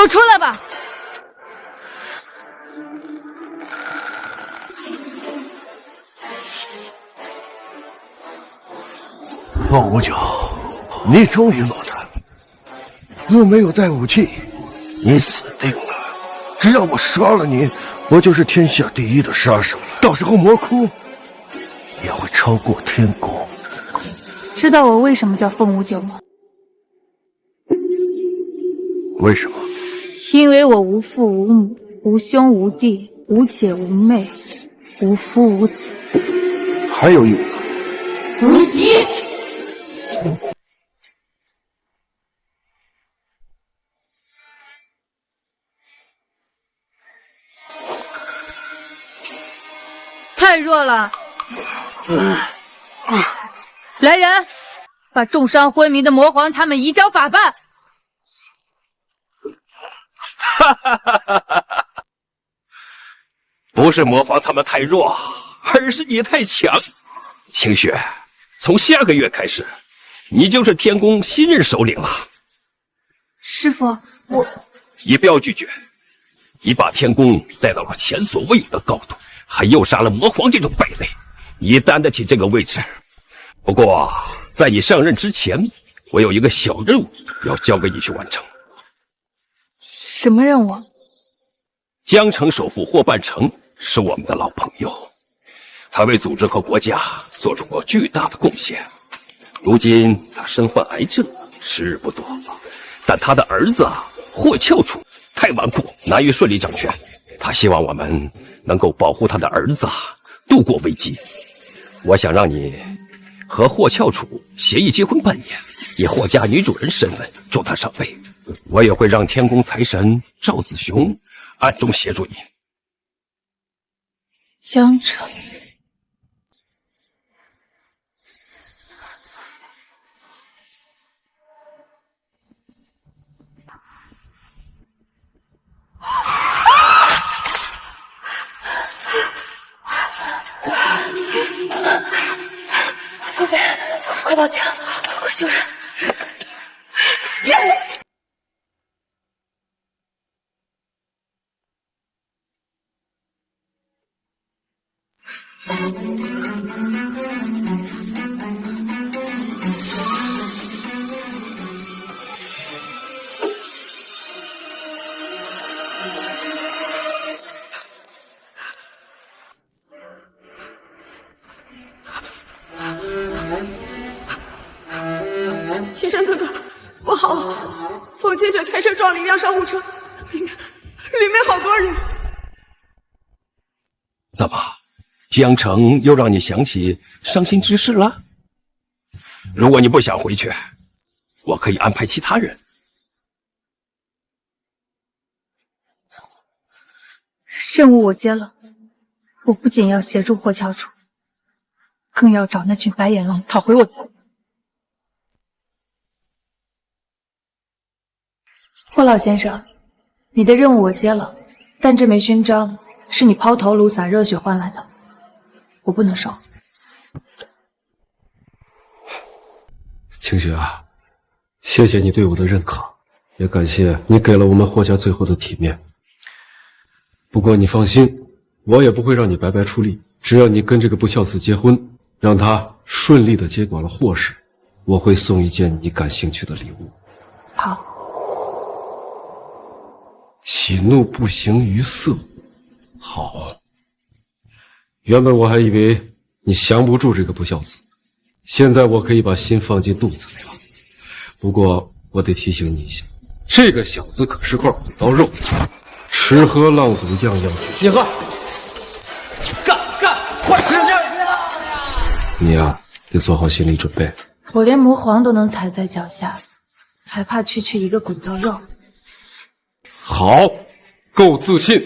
都出来吧！凤无九，你终于落单，又没有带武器，你死定了！只要我杀了你，我就是天下第一的杀手了。到时候魔窟也会超过天宫。知道我为什么叫凤无九吗？为什么？因为我无父无母，无兄无弟，无姐无妹，无夫无子。还有一个无敌。太弱了。来人，把重伤昏迷的魔皇他们移交法办。不是魔皇他们太弱，而是你太强。清雪，从下个月开始，你就是天宫新任首领了。师父，你不要拒绝，你把天宫带到了前所未有的高度，还诱杀了魔皇这种败类，你担得起这个位置。不过，在你上任之前，我有一个小任务要交给你去完成。什么任务？江城首富霍半城是我们的老朋友，他为组织和国家做出过巨大的贡献。如今他身患癌症，时日不多，但他的儿子霍翘楚太顽固，难于顺利掌权。他希望我们能够保护他的儿子度过危机。我想让你和霍翘楚协议结婚半年，以霍家女主人身份助他上位。我也会让天宫财神赵子雄暗中协助你。江城，父妃，快报警，快救人！天山哥哥，不好！凤千雪开车撞了一辆商务车，里面好多人。怎么，江城又让你想起伤心之事了？如果你不想回去，我可以安排其他人。任务我接了，我不仅要协助霍翘楚，更要找那群白眼狼讨回我的。霍老先生，你的任务我接了，但这枚勋章是你抛头颅洒热血换来的，我不能收。清雪啊，谢谢你对我的认可，也感谢你给了我们霍家最后的体面。不过你放心，我也不会让你白白出力，只要你跟这个不孝子结婚，让他顺利的接管了霍氏，我会送一件你感兴趣的礼物。好。喜怒不形于色，好。原本我还以为你降不住这个不孝子，现在我可以把心放进肚子里了。不过我得提醒你一下，这个小子可是块骨刀肉，吃喝浪赌样样俱全。你喝，干，快使劲！你呀，得做好心理准备。我连魔皇都能踩在脚下，还怕区一个骨头肉？好，够自信。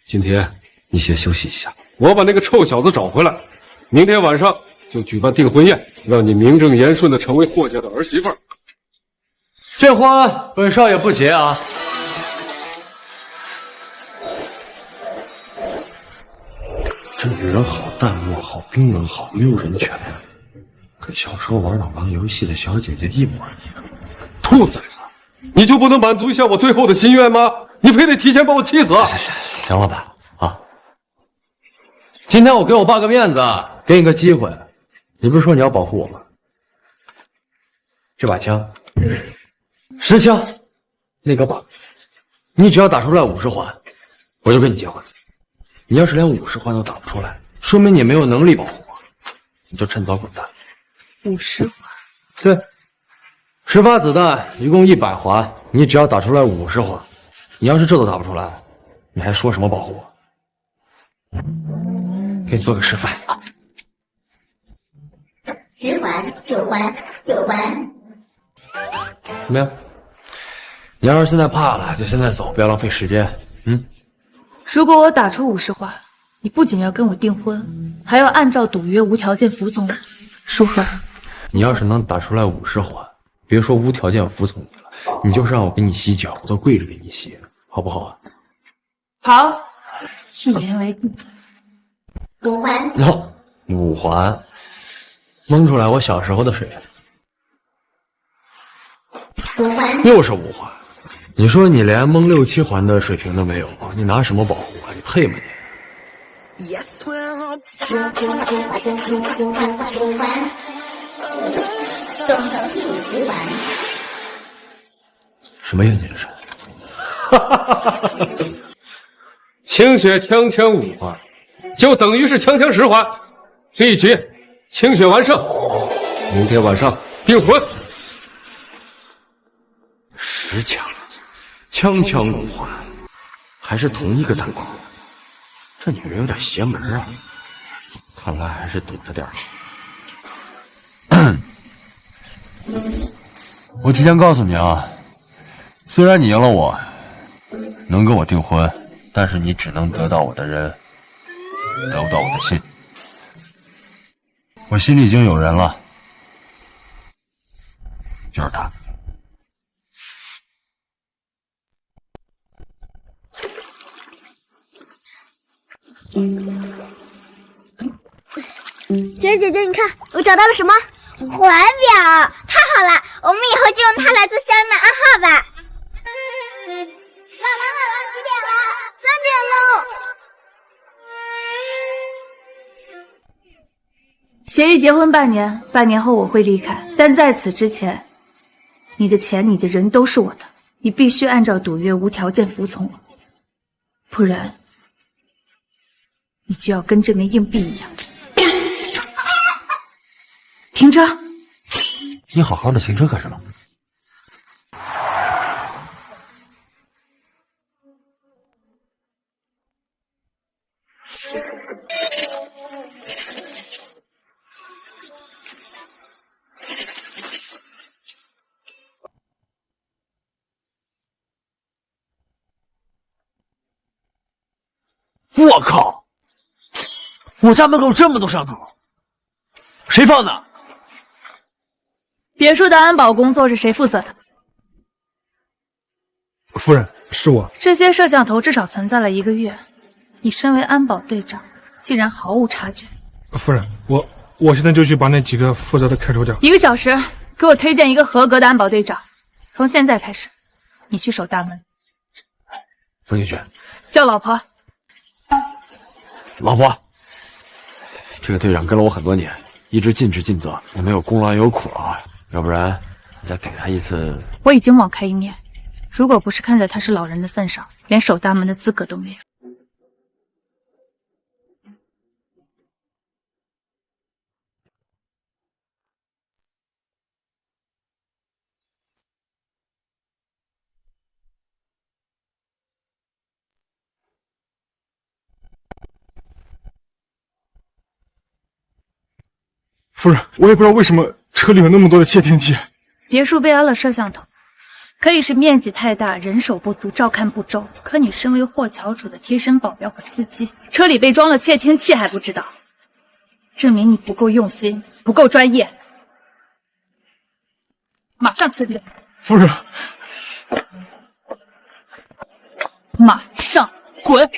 今天你先休息一下，我把那个臭小子找回来，明天晚上就举办订婚宴，让你名正言顺的成为霍家的儿媳妇儿。这婚本少爷不结啊。这女人好淡漠，好冰冷，好没有人权跟小时候玩老狼游戏的小姐姐一模一样。兔崽子，你就不能满足一下我最后的心愿吗？你非得提前把我气死？行了吧？啊，今天我给我爸个面子，给你个机会。你不是说你要保护我吗？这把枪，10枪，那个靶，你只要打出来50环，我就跟你结婚。你要是连50环都打不出来，说明你没有能力保护我，你就趁早滚蛋。50环。对，10发子弹，一共100环，你只要打出来50环，你要是这都打不出来，你还说什么保护我？给你做个示范。10环、9环、9环。怎么样？你要是现在怕了，就现在走，不要浪费时间。如果我打出50环，你不仅要跟我订婚，还要按照赌约无条件服从我，如何？你要是能打出来50环，别说无条件服从你了，你就是让我给你洗脚，我都跪着给你洗，好不好啊？好，一言为定。 5环。 5环，蒙出来我小时候的水平。 5环。又是5环，你说你连蒙6、7环的水平都没有，你拿什么保护啊？你配吗你？ 5环。总成绩50环。什么应景神？清雪锵锵5环，就等于是锵锵10环。这一局，清雪完胜。明天晚上订婚。 10枪，枪枪5环，还是同一个弹孔。这女人有点邪门啊！看来还是躲着点儿。我提前告诉你啊，虽然你赢了我，能跟我订婚，但是你只能得到我的人，得不到我的心。我心里已经有人了，就是他。 雪儿姐姐，你看我找到了什么？环表，太好了！我们以后就用它来做相应的暗号吧。好了，几点了？3点喽。协议结婚半年，半年后我会离开，但在此之前，你的钱、你的人都是我的，你必须按照赌约无条件服从我，不然你就要跟这枚硬币一样。停车！你好好的停车干什么？我靠！我家门口这么多摄像头，谁放的？ 别墅的安保工作是谁负责的？夫人，是我。这些摄像头至少存在了1个月，你身为安保队长，竟然毫无察觉。夫人，我现在就去把那几个负责的开除掉。1个小时，给我推荐一个合格的安保队长。从现在开始，你去守大门。不进去。叫老婆。老婆，这个队长跟了我很多年，一直尽职尽责，也没有功劳也有苦劳啊。 要不然，你再给他一次。我已经网开一面，如果不是看在他是老人的份上，连守大门的资格都没有。夫人，我也不知道为什么车里有那么多的窃听器。别墅被安了摄像头，可以是面积太大，人手不足，照看不周。可你身为霍桥主的贴身保镖和司机，车里被装了窃听器还不知道，证明你不够用心，不够专业。马上辞职！夫人，马上滚！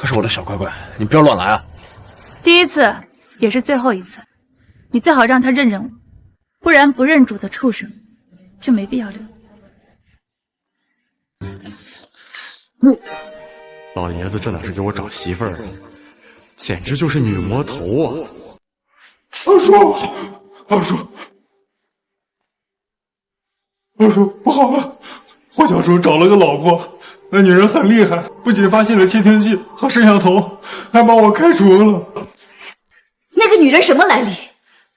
他是我的小乖乖，你不要乱来啊！第一次也是最后一次。你最好让他认认我，不然不认主的畜生就没必要留。老爷子这哪是给我找媳妇儿，简直就是女魔头啊！二叔，二叔，二叔，不好了！霍小叔找了个老婆，那女人很厉害，不仅发现了窃听器和摄像头，还把我开除了。那个女人什么来历？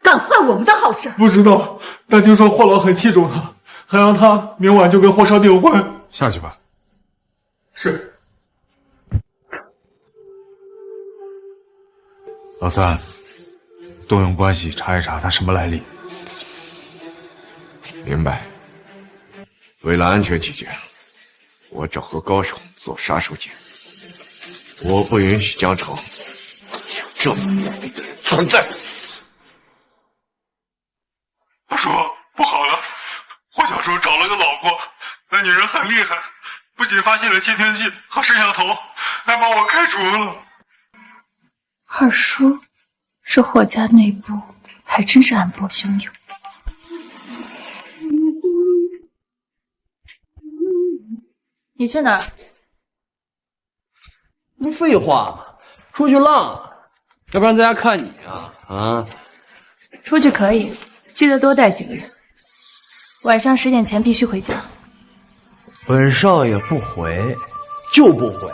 敢坏我们的好事？不知道，但听说霍老很器重她，还让她明晚就跟霍少订婚。下去吧。是。老三，动用关系查一查他什么来历。明白。为了安全起见，我找个高手做杀手锏。我不允许江城有这么无力的人存在。二叔，不好了！霍小叔找了个老婆，那女人很厉害，不仅发现了窃听器和摄像头，还把我开除了。二叔，这霍家内部还真是暗波汹涌。你去哪儿？不废话吗？出去浪啊！要不然在家看你啊！啊！出去可以，记得多带几个人。晚上10点前必须回家。本少爷不回，就不回。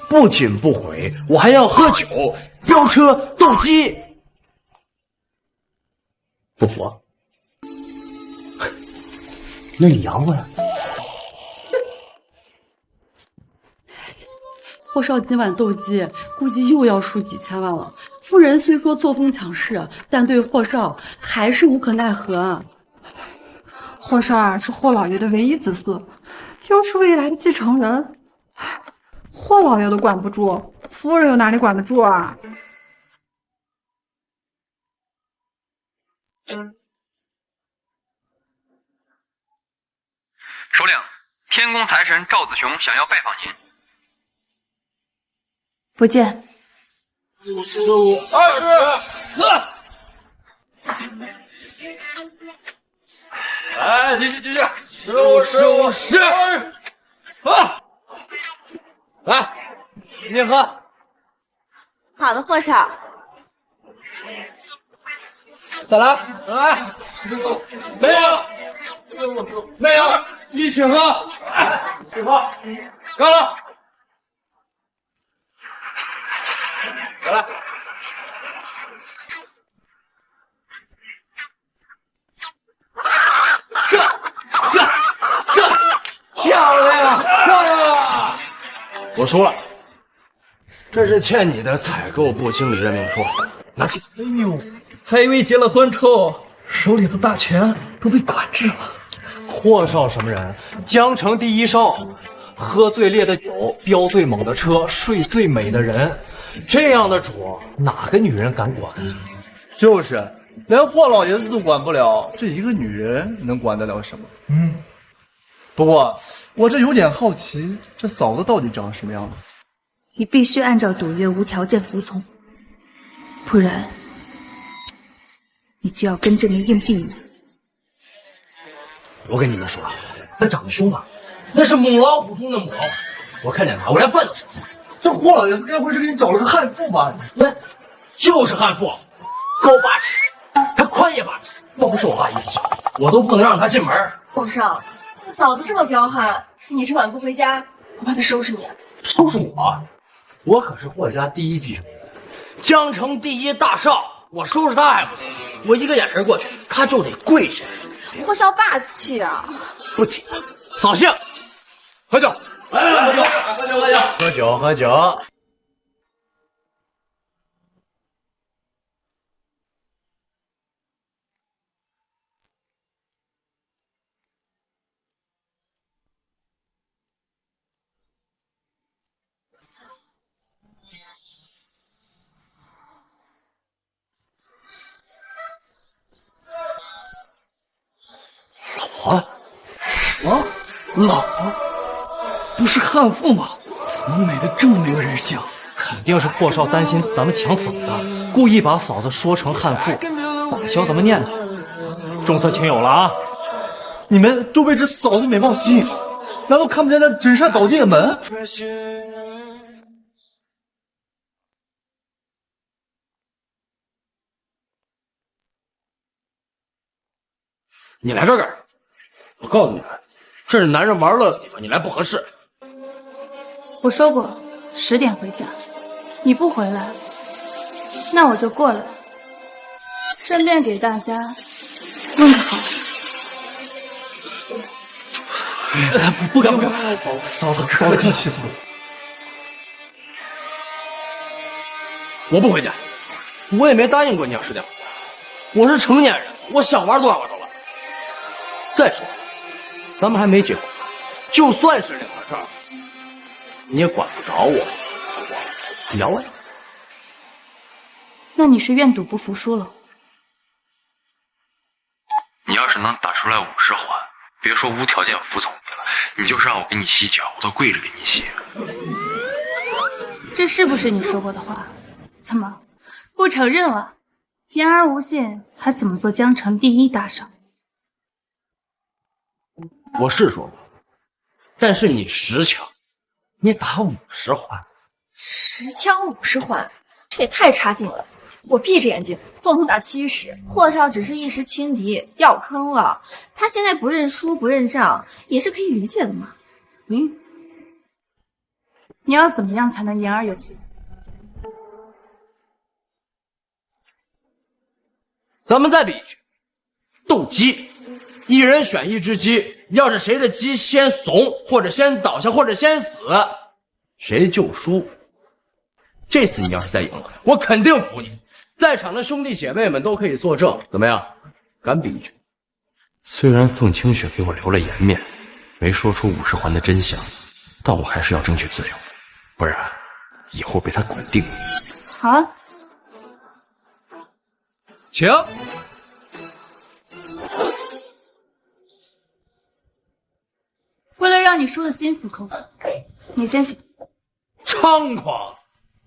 不仅不回，我还要喝酒、飙车、斗鸡。不服？那你养我呀！霍少今晚斗鸡，估计又要输几千万了。夫人虽说作风强势，但对霍少还是无可奈何。霍少儿是霍老爷的唯一子嗣，又是未来的继承人，霍老爷都管不住，夫人又哪里管得住啊？首领，天宫财神赵子雄想要拜访您。不见。15、20，来，继续，15、10，来，你喝。好的，霍少。再来，没有，一起喝，干了。再来，漂亮！我输了，这是欠你的采购部经理任命书，拿去。哎呦，还以为结了婚之后手里的大权都被管制了。霍少什么人？江城第一少，喝最烈的酒，飙最猛的车，睡最美的人，这样的主哪个女人敢管？就是，连霍老爷子都管不了，这一个女人能管得了什么？不过我这有点好奇，这嫂子到底长什么样子？你必须按照赌约无条件服从，不然你就要跟这枚硬币一样。我跟你们说，他长得凶吧，那是母老虎中的母老虎。我看见他，我连饭都吃不下。这霍老爷子该不会是给你找了个悍妇吧？就是悍妇，高8尺，他宽也8尺。要不是我爸一起，我都不能让他进门。霍少，嫂子这么彪悍，你是晚不回家，我怕他收拾你。收拾我？我可是霍家第一继承人，江城第一大少，我收拾他还不行？我一个眼神过去，他就得跪下。霍少霸气啊！不提了，扫兴。喝酒，来，喝酒。老婆不是悍妇吗？怎么美得这么没有人性？肯定是霍少担心咱们抢嫂子，故意把嫂子说成悍妇，教咱们念叨。重色轻友了啊！你们都被这嫂子美貌吸引，难道看不见那真善导进的门？你来这儿干什么？我告诉你们，这是男人玩乐的地方，你来不合适。我说过10点回家，你不回来，那我就过来，顺便给大家问个好。不敢，嫂子客气了。我不回家，我也没答应过你要10点回家。我是成年人，我想玩多少玩多少。再说，咱们还没结婚，就算是两个事儿，你也管不着我，好不好？聊啊。那你是愿赌不服输了。你要是能打出来50环，别说无条件服从你了，你就是让我给你洗脚，我都跪着给你洗。这是不是你说过的话？怎么不承认了？言而无信，还怎么做江城第1大少？我是说过，但是你10枪，你打50环，10枪50环，这也太差劲了！我闭着眼睛都能打70。霍少只是一时轻敌，掉坑了。他现在不认输不认账，也是可以理解的嘛。你要怎么样才能言而有信？咱们再比一局，斗鸡，1人选1只鸡，要是谁的鸡先怂，或者先倒下，或者先死，谁就输。这次你要是再赢了，我肯定服你。在场的兄弟姐妹们都可以作证，怎么样？敢比一局？虽然凤清雪给我留了颜面，没说出50环的真相，但我还是要争取自由，不然以后被他管定。好啊，请。为了让你输得心服口服，你先选。猖狂！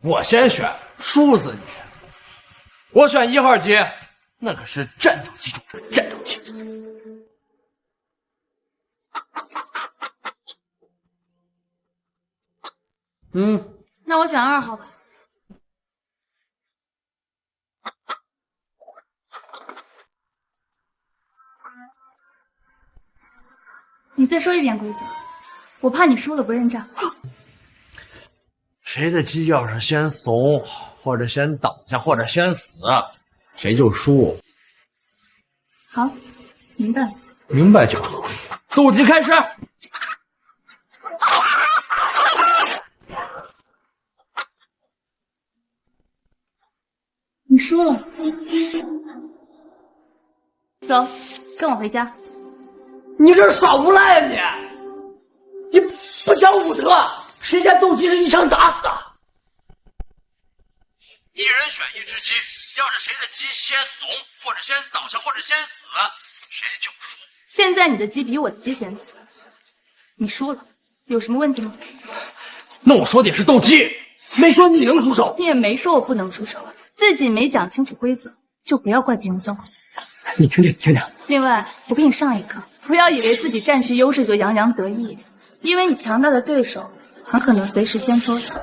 我先选，输死你！我选1号机，那可是战斗机中的战斗机。那我选2号吧。你再说一遍规则，我怕你输了不认账。谁的鸡要是先怂，或者先倒下，或者先死，谁就输。好，明白了。明白就好。斗鸡开始。你输了，走，跟我回家。你这是耍无赖啊你不讲武德！谁家斗鸡是一枪打死的？1人选1只鸡，要是谁的鸡先怂，或者先倒下，或者先死，谁就输。现在你的鸡比我的鸡先死，你输了，有什么问题吗？那我说的也是斗鸡，没说你能出手。你也没说我不能出手，自己没讲清楚规则，就不要怪别人酸话。你听听，听听。另外，我给你上一课，不要以为自己占据优势就洋洋得意，因为你强大的对手很可能随时先收手。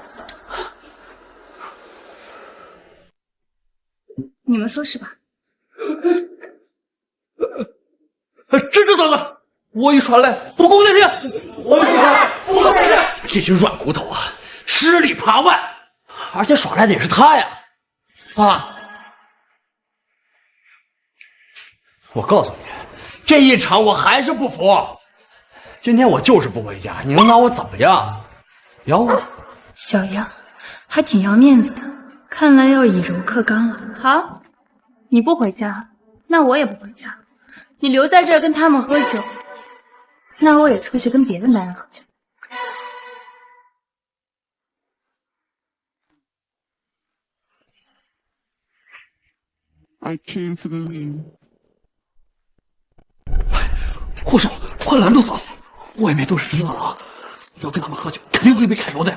你们说是吧？这走了！我已传来不公令令，我已传不公令令。这群软骨头啊，吃里扒外，而且耍赖的也是他呀！我告诉你，这一场我还是不服。今天我就是不回家，你能拿我怎么样？咬我！小样，还挺要面子的，看来要以柔克刚了。好，你不回家，那我也不回家。你留在这儿跟他们喝酒，那我也出去跟别的男人喝酒。霍少，快拦住嫂子！外面都是死了，要跟他们喝酒，肯定会被砍腰带。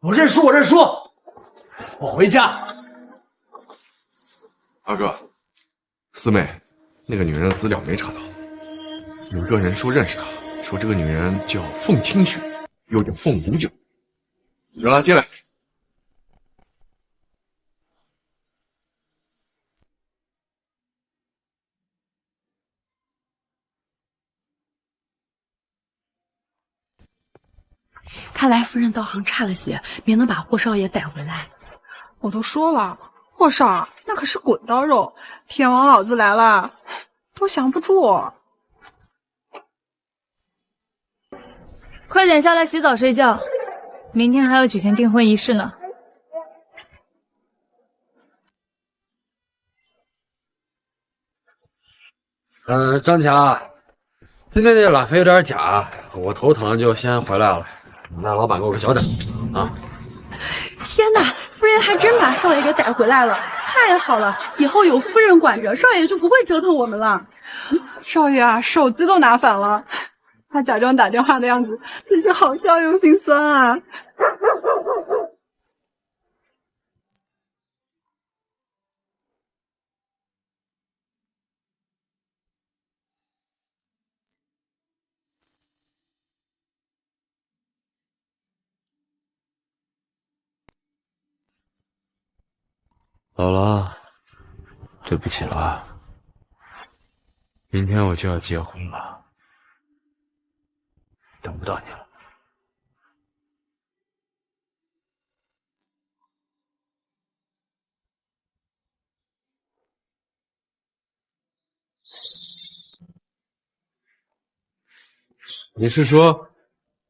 我认输，我认输，我回家。二哥，四妹，那个女人的资料没查到，有个人说认识她，说这个女人叫凤清雪，又叫凤无九。让她进来。看来夫人道行差了些，没能把霍少爷带回来。我都说了，霍少那可是滚刀肉，天王老子来了都降不住。快点下来洗澡睡觉，明天还要举行订婚仪式呢。张强，今天这拉菲有点假，我头疼就先回来了。你让老板给我个交代啊！天哪，夫人还真把少爷给带回来了，太好了！以后有夫人管着，少爷就不会折腾我们了。少爷啊，手机都拿反了，他假装打电话的样子，真是好笑又心酸啊！姥姥，对不起了，明天我就要结婚了，等不到你了。你是说，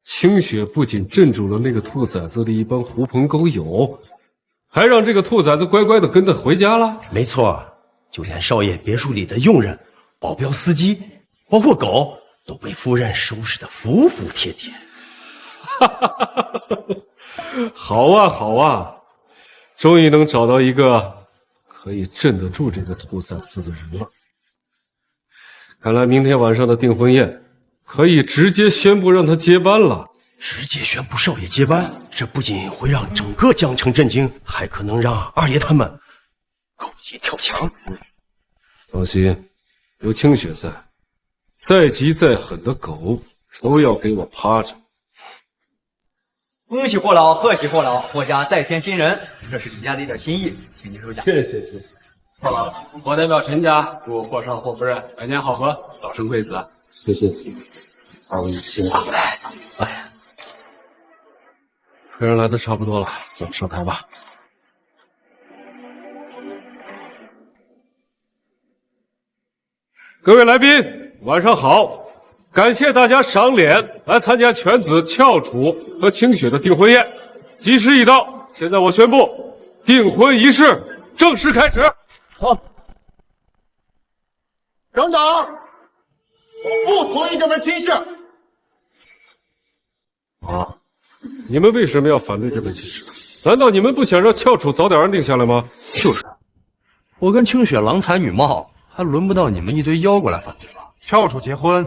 清雪不仅镇住了那个兔崽子的一帮狐朋狗友，还让这个兔崽子乖乖的跟他回家了？没错，就连少爷别墅里的佣人、保镖、司机，包括狗，都被夫人收拾得服服帖帖。好啊，好啊，终于能找到一个可以镇得住这个兔崽子的人了。看来明天晚上的订婚宴，可以直接宣布让他接班了。直接宣布少爷接班，这不仅会让整个江城震惊，还可能让二爷他们狗急跳墙。放心，有清雪在，再急再狠的狗都要给我趴着。恭喜霍老，贺喜霍老，霍家再添新人，这是李家的一点心意，请您收下。谢谢。霍老，我代表陈家祝霍少、霍夫人百年好合，早生贵子。谢谢二位辛苦了。哎，客人来的差不多了，咱们上台吧。各位来宾，晚上好！感谢大家赏脸来参加犬子翘楚和清雪的订婚宴。吉时已到，现在我宣布，订婚仪式正式开始。好，省长，我不同意这门亲事。啊，你们为什么要反对这门亲事？难道你们不想让翘楚早点安定下来吗？就是，我跟清雪郎才女貌，还轮不到你们一堆妖怪来反对吧？翘楚结婚，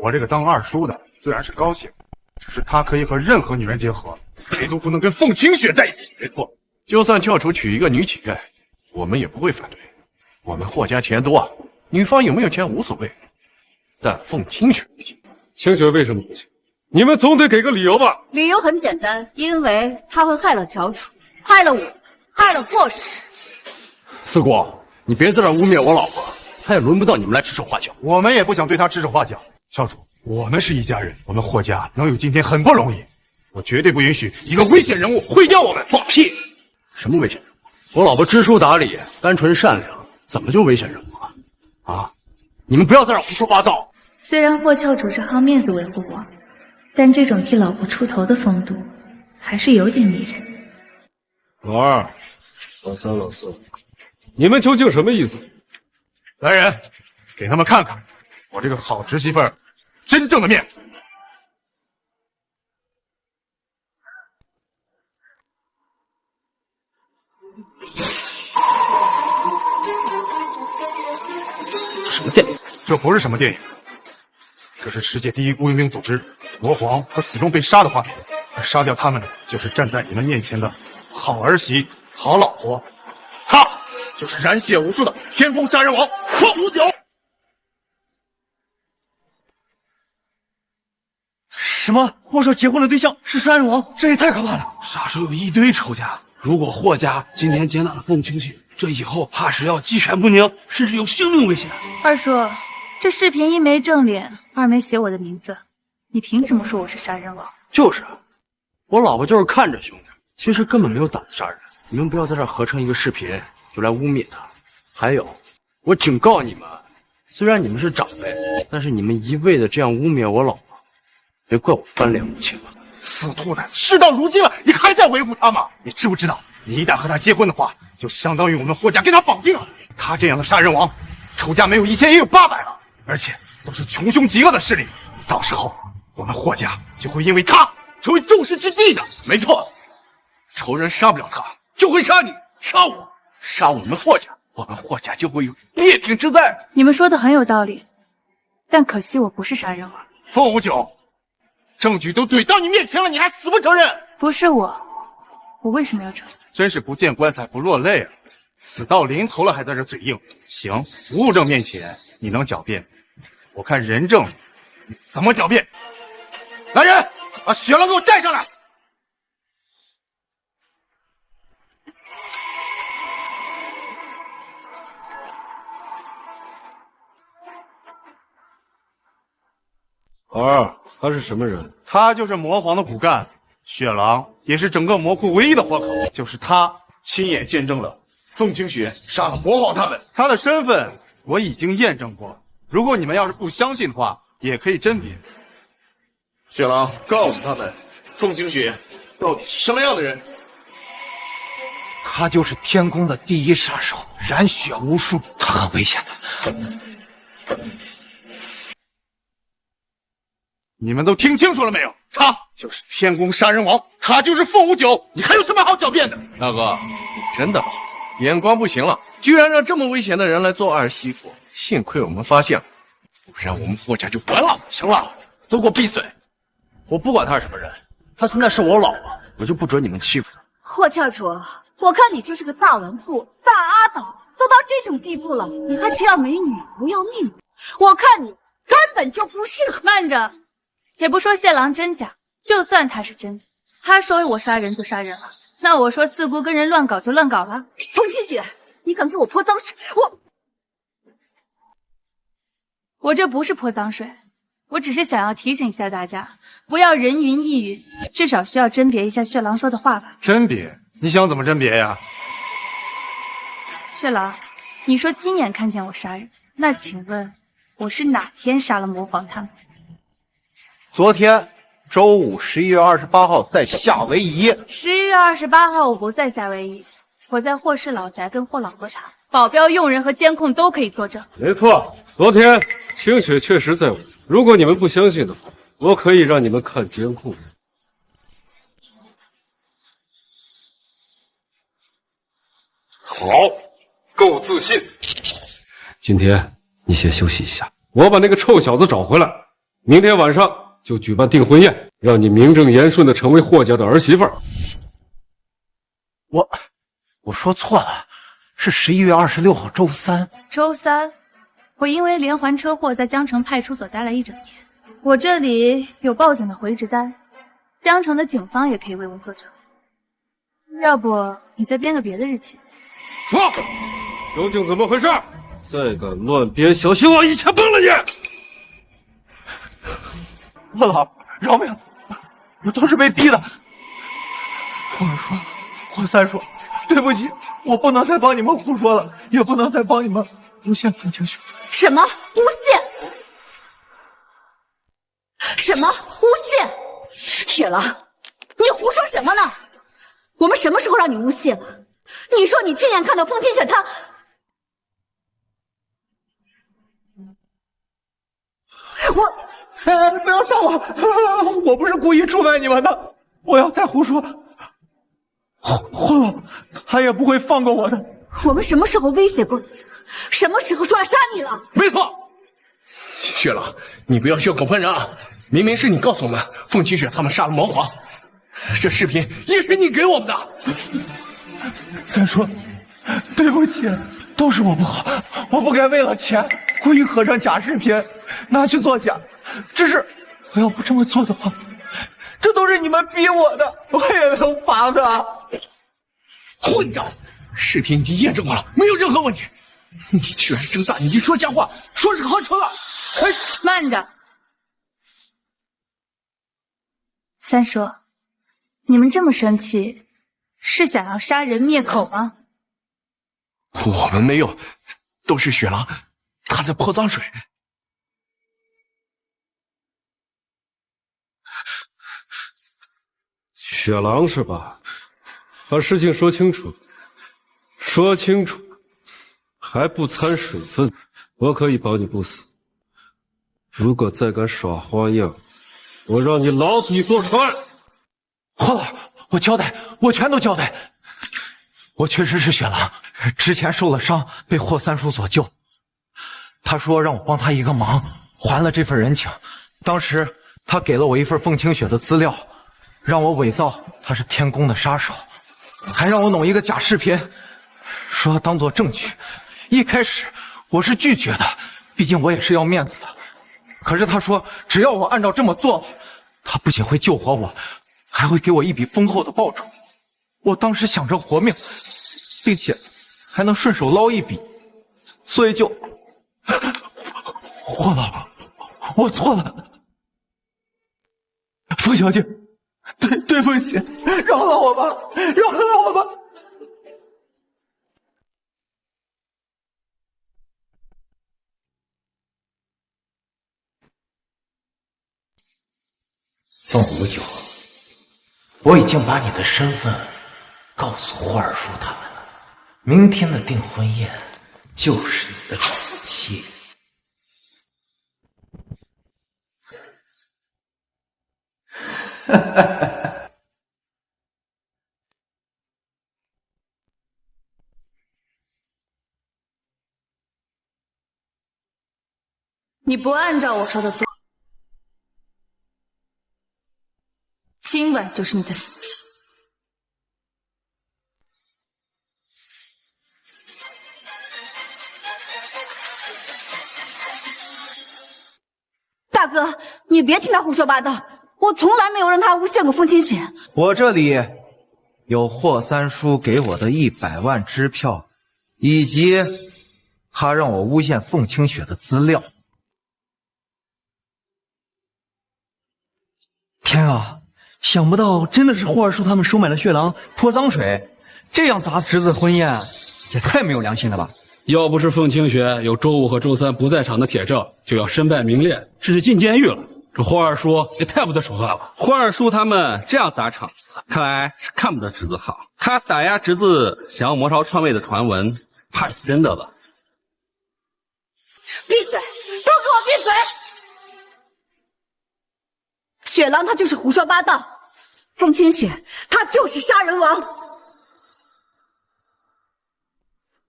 我这个当二叔的自然是高兴，只是他可以和任何女人结合，唯独不能跟凤清雪在一起。没错，就算翘楚娶一个女乞丐，我们也不会反对。我们霍家钱多，女方有没有钱无所谓，但凤清雪不行。清雪为什么不行？你们总得给个理由吧？理由很简单，因为他会害了乔楚，害了我，害了霍氏。四姑，你别在这污蔑我老婆，她也轮不到你们来指手画脚。我们也不想对她指手画脚。少主，我们是一家人，我们霍家能有今天很不容易，我绝对不允许一个危险人物毁掉我们。放屁！什么危险人物？我老婆知书达理，单纯善良，怎么就危险人物啊？啊！你们不要在这胡说八道。虽然霍翘楚是好面子维护我，但这种替老婆出头的风度，还是有点迷人。老二、老三、老四，你们究竟什么意思？来人，给他们看看我这个好侄媳妇儿真正的面子。这不是什么电影，这是世界第一雇佣兵组织魔皇和死忠被杀的画面。而杀掉他们的，就是站在你们面前的好儿媳、好老婆。他就是染血无数的天宫杀人王凤无九。什么？霍少结婚的对象是杀人王？这也太可怕了！杀手有一堆仇家，如果霍家今天接纳了凤清雪，这以后怕是要鸡犬不宁，甚至有性命危险。二叔，这视频一没正脸，二没写我的名字，你凭什么说我是杀人王？就是，我老婆就是看着兄弟，其实根本没有胆子杀人。你们不要在这儿合成一个视频就来污蔑他。还有，我警告你们，虽然你们是长辈，但是你们一味的这样污蔑我老婆，别怪我翻脸无情了。死兔崽子，事到如今了，你还在维护他吗？你知不知道，你一旦和他结婚的话，就相当于我们霍家跟他绑定了。他这样的杀人王，仇家没有1000也有800了，而且都是穷凶极恶的势力。到时候我们霍家就会因为他成为众矢之的。没错，仇人杀不了他，就会杀你，杀我，杀我们霍家，我们霍家就会有灭顶之灾。你们说的很有道理，但可惜我不是杀人王。凤无九，证据都怼到你面前了，你还死不承认？不是我为什么要承认？真是不见棺材不落泪啊！死到临头了还在这嘴硬。行，物证面前你能狡辩，我看人证你怎么狡辩？来人，把雪狼给我带上来！儿，他是什么人？他就是魔皇的骨干，雪狼也是整个魔窟唯一的活口。就是他亲眼见证了凤清雪杀了魔皇他们，他的身份我已经验证过。如果你们要是不相信的话，也可以甄别。雪狼，告诉他们，凤清雪到底是什么样的人？他就是天宫的第一杀手，染血无数，他很危险的。你们都听清楚了没有？他就是天宫杀人王，他就是凤无九，你还有什么好狡辩的？大哥，你真的好，眼光不行了，居然让这么危险的人来做儿媳妇，幸亏我们发现了，不然我们霍家就完了。行了，都给我闭嘴！我不管他是什么人，他现在是我老婆，我就不准你们欺负他。霍教主，我看你就是个大纨绔、大阿斗，都到这种地步了，你还只要美女不要命？我看你根本就不适合。慢着，也不说谢郎真假，就算他是真的，他说我杀人就杀人了，那我说四姑跟人乱搞就乱搞了。风清雪，你敢给我泼脏水？我这不是泼脏水，我只是想要提醒一下大家，不要人云亦云，至少需要甄别一下血狼说的话吧。甄别？你想怎么甄别呀？血狼，你说亲眼看见我杀人，那请问我是哪天杀了魔皇他们？昨天周5 11月28号在夏威夷。11月28号我不在夏威夷，我在霍氏老宅跟霍老喝茶，保镖、佣人和监控都可以作证。没错，昨天清雪确实在我。如果你们不相信的话，我可以让你们看监控。好，够自信。今天你先休息一下，我把那个臭小子找回来，明天晚上就举办订婚宴，让你名正言顺的成为霍家的儿媳妇儿。我说错了，是11月26号周三。周三，我因为连环车祸在江城派出所待了一整天，我这里有报警的回执单，江城的警方也可以为我作证。要不你再编个别的日期？说，究竟怎么回事？再敢乱编，小心我一枪崩了你！我老饶命，我都是被逼的。霍二叔，霍三叔，对不起，我不能再帮你们胡说了，也不能再帮你们诬陷凤清雪。什么诬陷？什么诬陷？雪狼，你胡说什么呢？我们什么时候让你诬陷了？你说你亲眼看到凤清雪她……不要杀我！我不是故意出卖你们的，我要再胡说，霍老他也不会放过我的。我们什么时候威胁过你？什么时候说要杀你了？没错，雪狼，你不要血口喷人啊！明明是你告诉我们凤清雪他们杀了魔皇，这视频也是你给我们的。三叔，对不起，都是我不好，我不该为了钱故意合成假视频拿去作假。只是我要不这么做的话，这都是你们逼我的，我也没有法子。混账！视频已经验证过了，没有任何问题。你居然睁大眼睛说瞎话，说是合成了！哎，慢着，三叔，你们这么生气，是想要杀人灭口吗？我们没有，都是雪狼，他在泼脏水。雪狼是吧？把事情说清楚，说清楚，还不掺水分，我可以保你不死。如果再敢耍花样，我让你牢底坐穿。霍老，我交代，我全都交代。我确实是雪狼，之前受了伤，被霍三叔所救。他说让我帮他一个忙，还了这份人情。当时他给了我一份凤清雪的资料，让我伪造他是天宫的杀手，还让我弄一个假视频，说当做证据。一开始我是拒绝的，毕竟我也是要面子的。可是他说只要我按照这么做，他不仅会救活我，还会给我一笔丰厚的报酬。我当时想着活命，并且还能顺手捞一笔，所以就霍老，我错了，冯小姐，对不起，饶了我吧，饶了我吧。凤无九，我已经把你的身份告诉霍二叔他们了。明天的订婚宴就是你的死期。你不按照我说的做，今晚就是你的死期。大哥，你别听他胡说八道，我从来没有让他诬陷过风清雪。我这里有霍三叔给我的100万支票，以及他让我诬陷凤清雪的资料。天啊，想不到真的是霍二叔他们收买了血狼泼脏水，这样砸侄子婚宴也太没有良心了吧！要不是凤清雪有周5和周3不在场的铁证，就要身败名裂，甚至进监狱了。这霍二叔也太不择手段了。霍二叔他们这样砸场子，看来是看不得侄子好。他打压侄子想要魔朝篡位的传闻，怕是真的了。闭嘴！都给我闭嘴！雪狼他就是胡说八道，风清雪他就是杀人王。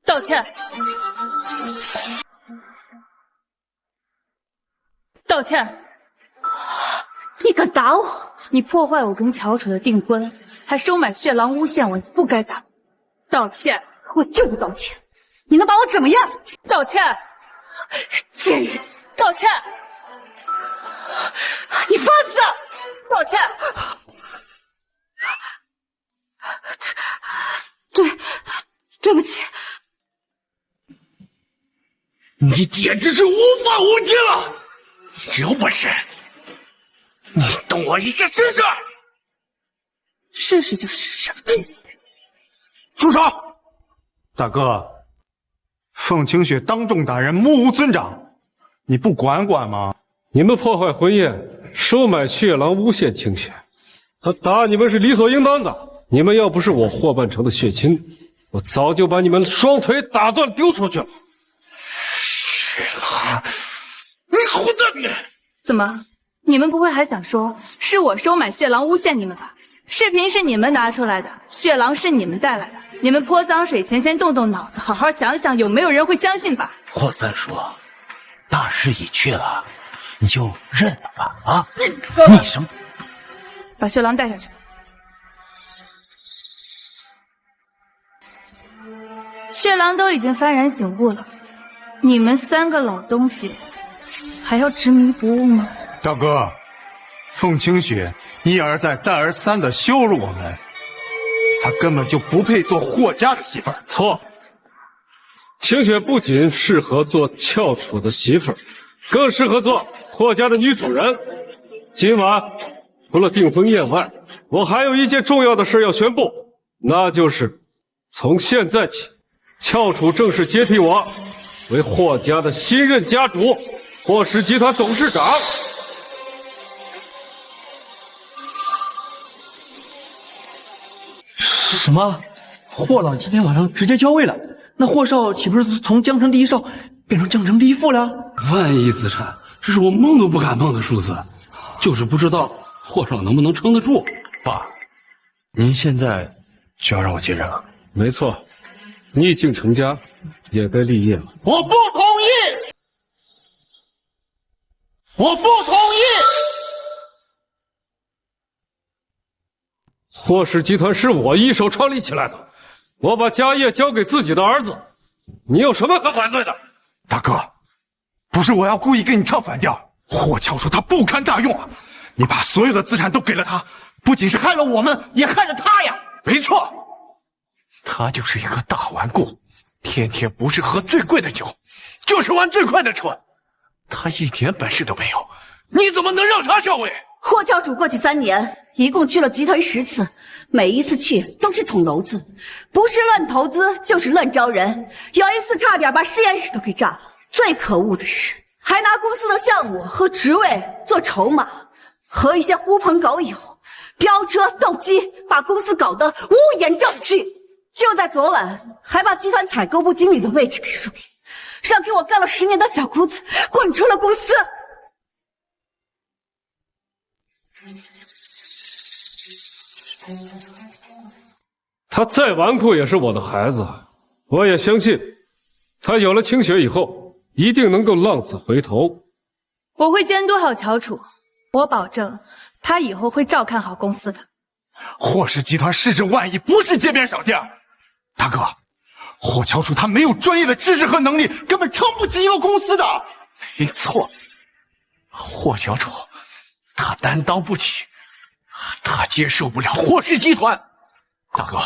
道歉！道歉！你敢打我？你破坏我跟乔楚的订婚，还收买血狼诬陷我，你不该打。道歉！我就不道歉！你能把我怎么样？道歉！贱人！道歉！你放肆！道歉！对不起。你简直是无法无天了！你有本事，你动我一下试试！试试就试试。住手！大哥，凤清雪当众打人，目无尊长，你不管管吗？你们破坏婚宴，收买血狼，诬陷清雪，他打你们是理所应当的。你们要不是我霍半城的血亲，我早就把你们双腿打断丢出去了。血狼，你混蛋！你怎么？你们不会还想说是我收买血狼诬陷你们吧？视频是你们拿出来的，血狼是你们带来的。你们泼脏水前先动动脑子，好好想想，有没有人会相信吧？霍三叔，大势已去了，你就认了吧啊！你什么？把血狼带下去。血狼都已经幡然醒悟了，你们3个老东西还要执迷不悟吗？大哥，凤清雪一而再再而三的羞辱我们，她根本就不配做霍家的媳妇儿。错，清雪不仅适合做翘楚的媳妇儿，更适合做霍家的女主人。今晚除了订婚宴外，我还有一件重要的事要宣布，那就是从现在起，翘楚正式接替我为霍家的新任家主，霍氏集团董事长。什么？霍老今天晚上直接交位了？那霍少岂不是从江城第一少变成江城第一副了？万亿资产，这是我梦都不敢梦的数字，就是不知道霍少能不能撑得住。爸，您现在就要让我接任了？没错，逆境成家，也该立业了。我不同意！我不同意！霍氏集团是我一手创立起来的，我把家业交给自己的儿子，你有什么可反对的？大哥，不是我要故意跟你唱反调，霍翘楚他不堪大用啊！你把所有的资产都给了他，不仅是害了我们，也害了他呀！没错，他就是一个大顽固，天天不是喝最贵的酒，就是玩最快的车，他一点本事都没有，你怎么能让他上位？霍教主过去3年，一共去了集团10次，每一次去都是捅娄子，不是乱投资就是乱招人，有一次差点把实验室都给炸了。最可恶的是，还拿公司的项目和职位做筹码，和一些狐朋狗友飙车斗鸡，把公司搞得乌烟瘴气。就在昨晚，还把集团采购部经理的位置给输给，让给我干了10年的小姑子滚出了公司。他再纨绔也是我的孩子，我也相信，他有了清雪以后，一定能够浪子回头。我会监督好乔楚，我保证他以后会照看好公司的。霍氏集团市值万亿，不是街边小店。大哥，霍乔楚他没有专业的知识和能力，根本撑不起一个公司的。没错，霍乔楚他担当不起，他接受不了霍氏集团。大哥，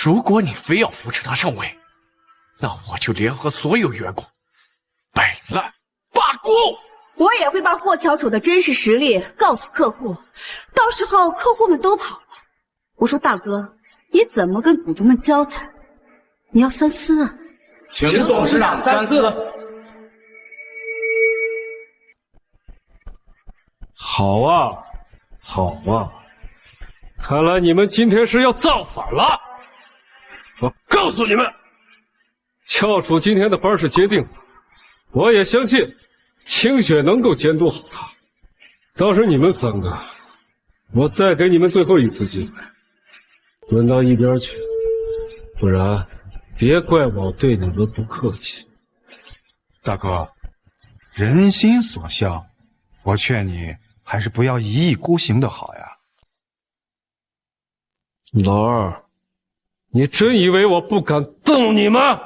如果你非要扶持他上位，那我就联合所有员工摆烂罢工。我也会把霍乔楚的真实实力告诉客户，到时候客户们都跑了，我说大哥，你怎么跟股东们交代？你要三思啊！请董事长三思。好啊，好啊，看来你们今天是要造反了。我告诉你们，翘楚今天的班是接定了，我也相信清雪能够监督好他。倒是你们3个，我再给你们最后一次机会，滚到一边去，不然别怪我对你们不客气。大哥，人心所向，我劝你还是不要一意孤行的好呀。老二，你真以为我不敢动你吗？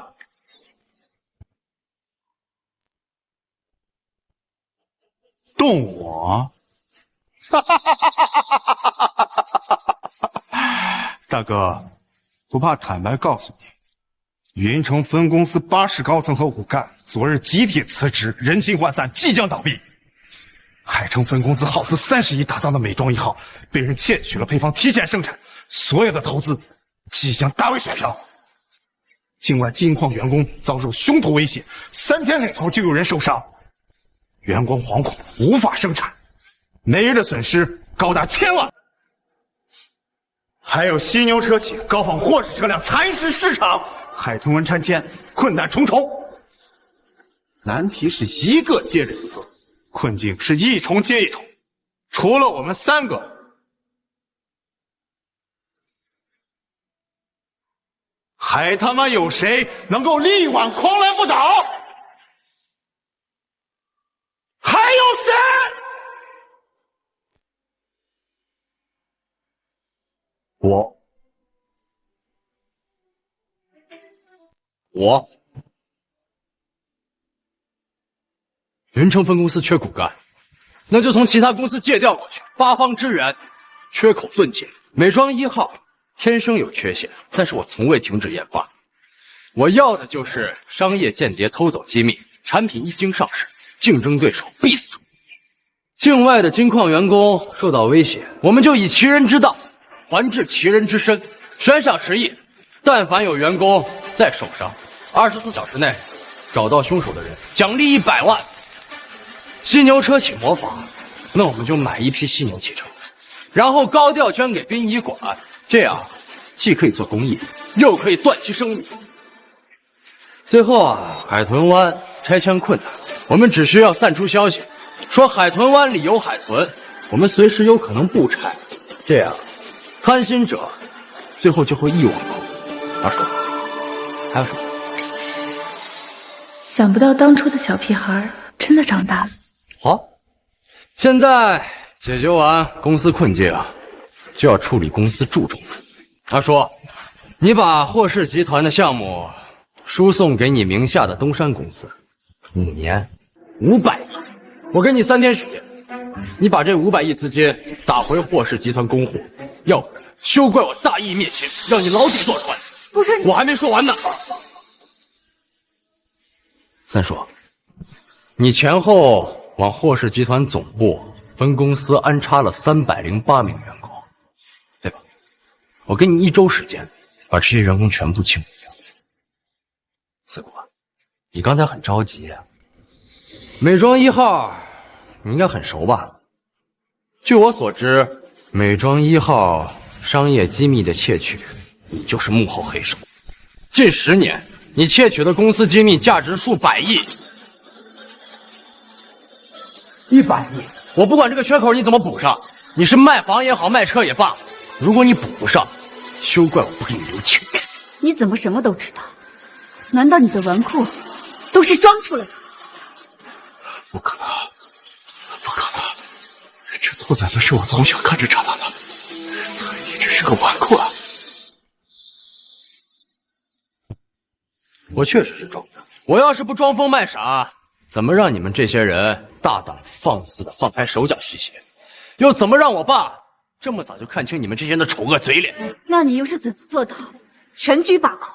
动我？大哥，不怕坦白告诉你，云城分公司80高层和骨干昨日集体辞职，人心涣散，即将倒闭。海城分公司耗资30亿打造的美妆1号被人窃取了配方，提前生产，所有的投资即将大为水漂。境外金矿员工遭受凶徒威胁，3天里头就有人受伤，员工惶恐无法生产，每日的损失高达1000万。还有犀牛车企高仿霍氏车辆蚕食市场，海豚湾拆迁困难重重，难题是一个接着一个，困境是一重接一重。除了我们3个，还他妈有谁能够力挽狂澜不倒？我云城分公司缺骨干，那就从其他公司借调过去，八方支援，缺口顿解。美妆1号天生有缺陷，但是我从未停止研发。我要的就是商业间谍偷走机密，产品一经上市，竞争对手必死。境外的金矿员工受到威胁，我们就以其人之道还治其人之身，悬赏10亿，但凡有员工再受伤，24小时内找到凶手的人，奖励100万。犀牛车企模仿，那我们就买一批犀牛汽车，然后高调捐给殡仪馆，这样既可以做公益，又可以断其生命。最后啊，海豚湾拆迁困难，我们只需要散出消息，说海豚湾里有海豚，我们随时有可能不拆，这样贪心者最后就会一网扣。二叔，还有什么？想不到当初的小屁孩真的长大了。好，现在解决完公司困境，就要处理公司蛀虫了。阿叔，你把霍氏集团的项目输送给你名下的东山公司，5年500亿，我给你3天时间，你把这500亿资金打回霍氏集团公户，要不然休怪我大义灭亲，让你牢底坐穿。不是，我还没说完呢。三叔，你前后往霍氏集团总部分公司安插了308名员工，对吧？我给你1周时间，把这些员工全部清除掉。四姑，你刚才很着急啊。美妆1号，你应该很熟吧？据我所知，美妆1号商业机密的窃取，你就是幕后黑手。近10年，你窃取的公司机密价值数百亿。100亿，我不管这个缺口你怎么补上，你是卖房也好，卖车也罢，如果你补不上，休怪我不给你留情面。你怎么什么都知道？难道你的文库都是装出来的？不可能，不可能！这兔崽子是我从小看着长大的，他一直是个纨绔啊！我确实是装的，我要是不装疯卖傻，怎么让你们这些人大胆放肆的放开手脚吸血？又怎么让我爸这么早就看清你们这些人的丑恶嘴脸？那你又是怎么做到全局把控？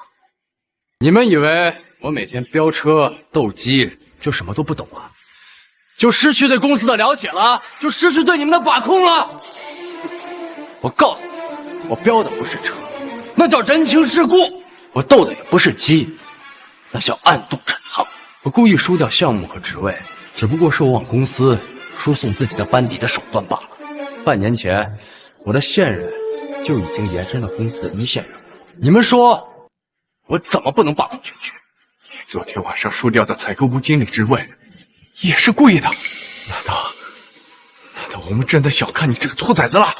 你们以为我每天飙车斗鸡就什么都不懂啊？就失去对公司的了解了？就失去对你们的把控了？我告诉你，我飙的不是车，那叫人情世故；我斗的也不是鸡，那叫暗度陈仓。我故意输掉项目和职位，只不过是我往公司输送自己的班底的手段罢了。半年前，我的现任就已经延伸了公司的1线任务。你们说，我怎么不能把控全局？你昨天晚上输掉的采购部经理职位，也是故意的？难道我们真的小看你这个兔崽子了？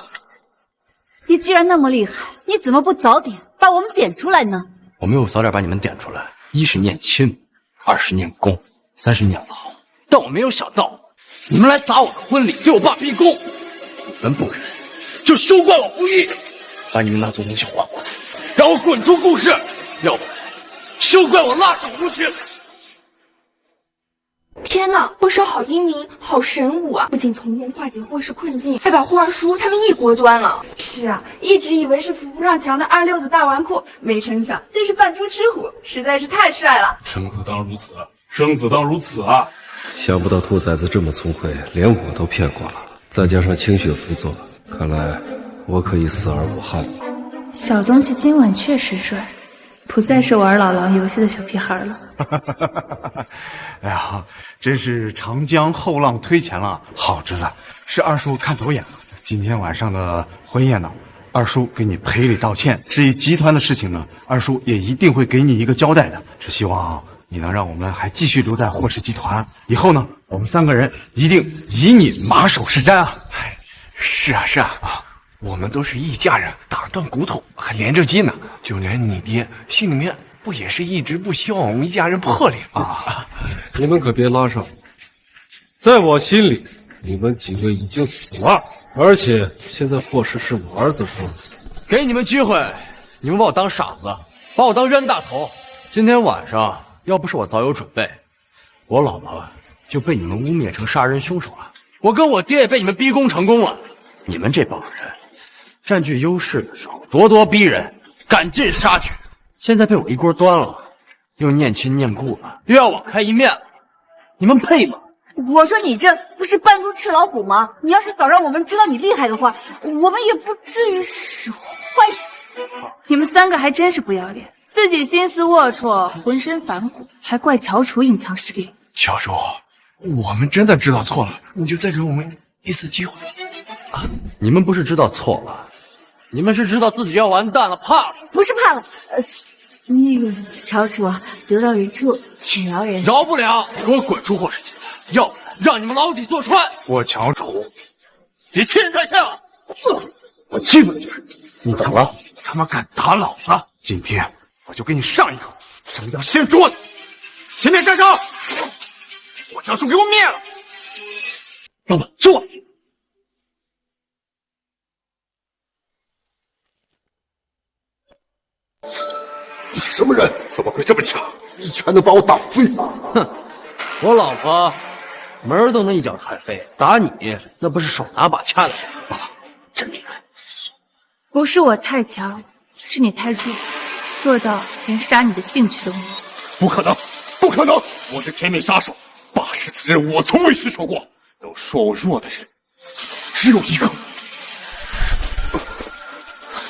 你既然那么厉害，你怎么不早点把我们点出来呢？我没有早点把你们点出来，1是念亲，2是念公，3是念老。但我没有想到，你们来砸我的婚礼，对我爸逼宫。你们不仁，就休怪我不义，把你们那座东西还过来，让我滚出故事。要不然，休怪我辣手无情。天哪，霍少好英明，好神武啊！不仅从中化解霍氏困境，还把霍二叔他们一锅端了。是啊，一直以为是扶不上墙的2溜子大纨绔，没成想竟是扮猪吃虎，实在是太帅了。生子当如此，生子当如此啊！想不到兔崽子这么聪慧，连我都骗过了。再加上清雪辅佐，看来我可以死而无憾了。小东西今晚确实帅，不再是玩老狼游戏的小屁孩了。哎呀，真是长江后浪推前浪。好侄子，是二叔看走眼了。今天晚上的婚宴呢，二叔给你赔礼道歉。至于集团的事情呢，二叔也一定会给你一个交代的。只希望你能让我们还继续留在霍氏集团。以后呢，我们3个人一定以你马首是瞻啊！是啊是啊，我们都是一家人，打断骨头还连着筋呢。就连你爹心里面不也是一直不希望我们一家人破裂啊？你们可别拉上，在我心里，你们几个已经死了，而且现在霍氏是我儿子说了算。给你们机会，你们把我当傻子，把我当冤大头。今天晚上要不是我早有准备，我老婆就被你们污蔑成杀人凶手了。我跟我爹也被你们逼宫成功了。你们这帮人占据优势的时候咄咄逼人，赶尽杀绝，现在被我一锅端了，又念亲念故了，又要网开一面了，你们配吗？我说你这不是扮猪吃老虎吗？你要是早让我们知道你厉害的话，我们也不至于使坏死。你们3个还真是不要脸，自己心思龌龊，浑身反骨，还怪乔楚隐藏实力。乔楚，我们真的知道错了，你就再给我们一次机会。你们不是知道错了，你们是知道自己要完蛋了，怕了。不是怕了，那个乔楚啊，得饶人处且饶人。饶不了，给我滚出霍氏集团，要不然让你们牢底坐穿。我乔楚，你欺人太甚了！我欺负的就是你怎么了？他妈敢打老子！今天我就给你上一课，什么叫掀桌子？前面杀手，我教书给我灭了！老板，是我。你是什么人？怎么会这么强？一拳能把我打飞？哼，我老婆门儿都能一脚踹飞，打你那不是手拿把掐的事吗？真厉害！不是我太强，是你太弱，弱到连杀你的兴趣都没有。不可能，不可能！我是千面杀手，80次任务我从未失手过。都说我弱的人，只有一个。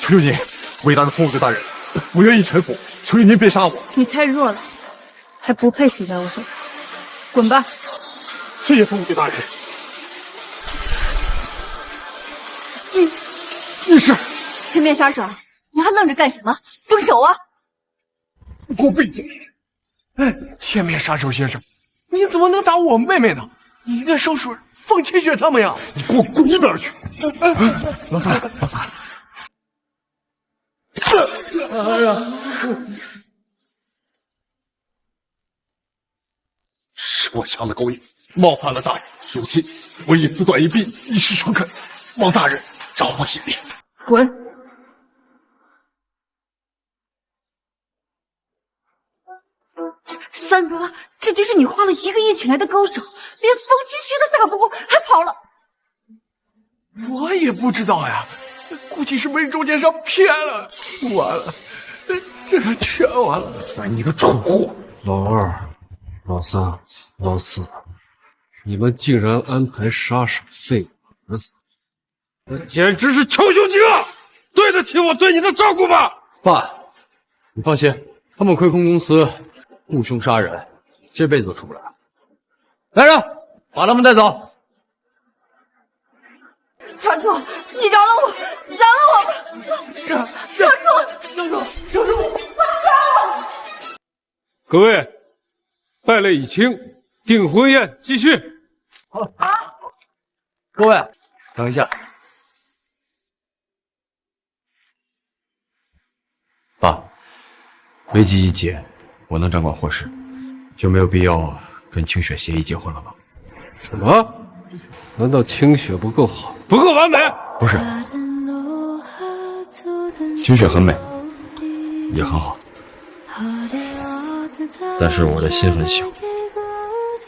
求求您，伟大的风武队大人，我愿意臣服，求求您别杀我。你太弱了，还不配死在我手上。滚吧！谢谢风武队大人。你是千面杀手，你还愣着干什么？动手啊！给我闭嘴！哎，千面杀手先生，你怎么能打我妹妹呢？你应该收拾凤清雪他们呀！你给我滚一边去！老三，老三。哎呀！是我抢了狗眼，冒犯了大人，如今我以自断一臂，以示诚恳，望大人饶我一命。滚！三哥，这就是你花了1个亿请来的高手，连风清雪都打不过，还跑了。我也不知道呀，估计是被中间商骗了。完了，这全完了！三，你个蠢货！老二、老三、老四，你们竟然安排杀手废我儿子，那简直是穷凶极恶！对得起我对你的照顾吗？爸，你放心，他们亏空公司雇凶杀人，这辈子都出不来。来人，把他们带走。乔楚，你饶了我，饶了我吧！是，乔楚，乔楚，放开我！各位，败类已清，订婚宴继续。好了，各位，等一下。爸，危机一解，我能掌管霍氏，就没有必要跟清雪协议结婚了吧？什么？难道清雪不够好，不够完美？不是，清雪很美，也很好，但是我的心很小，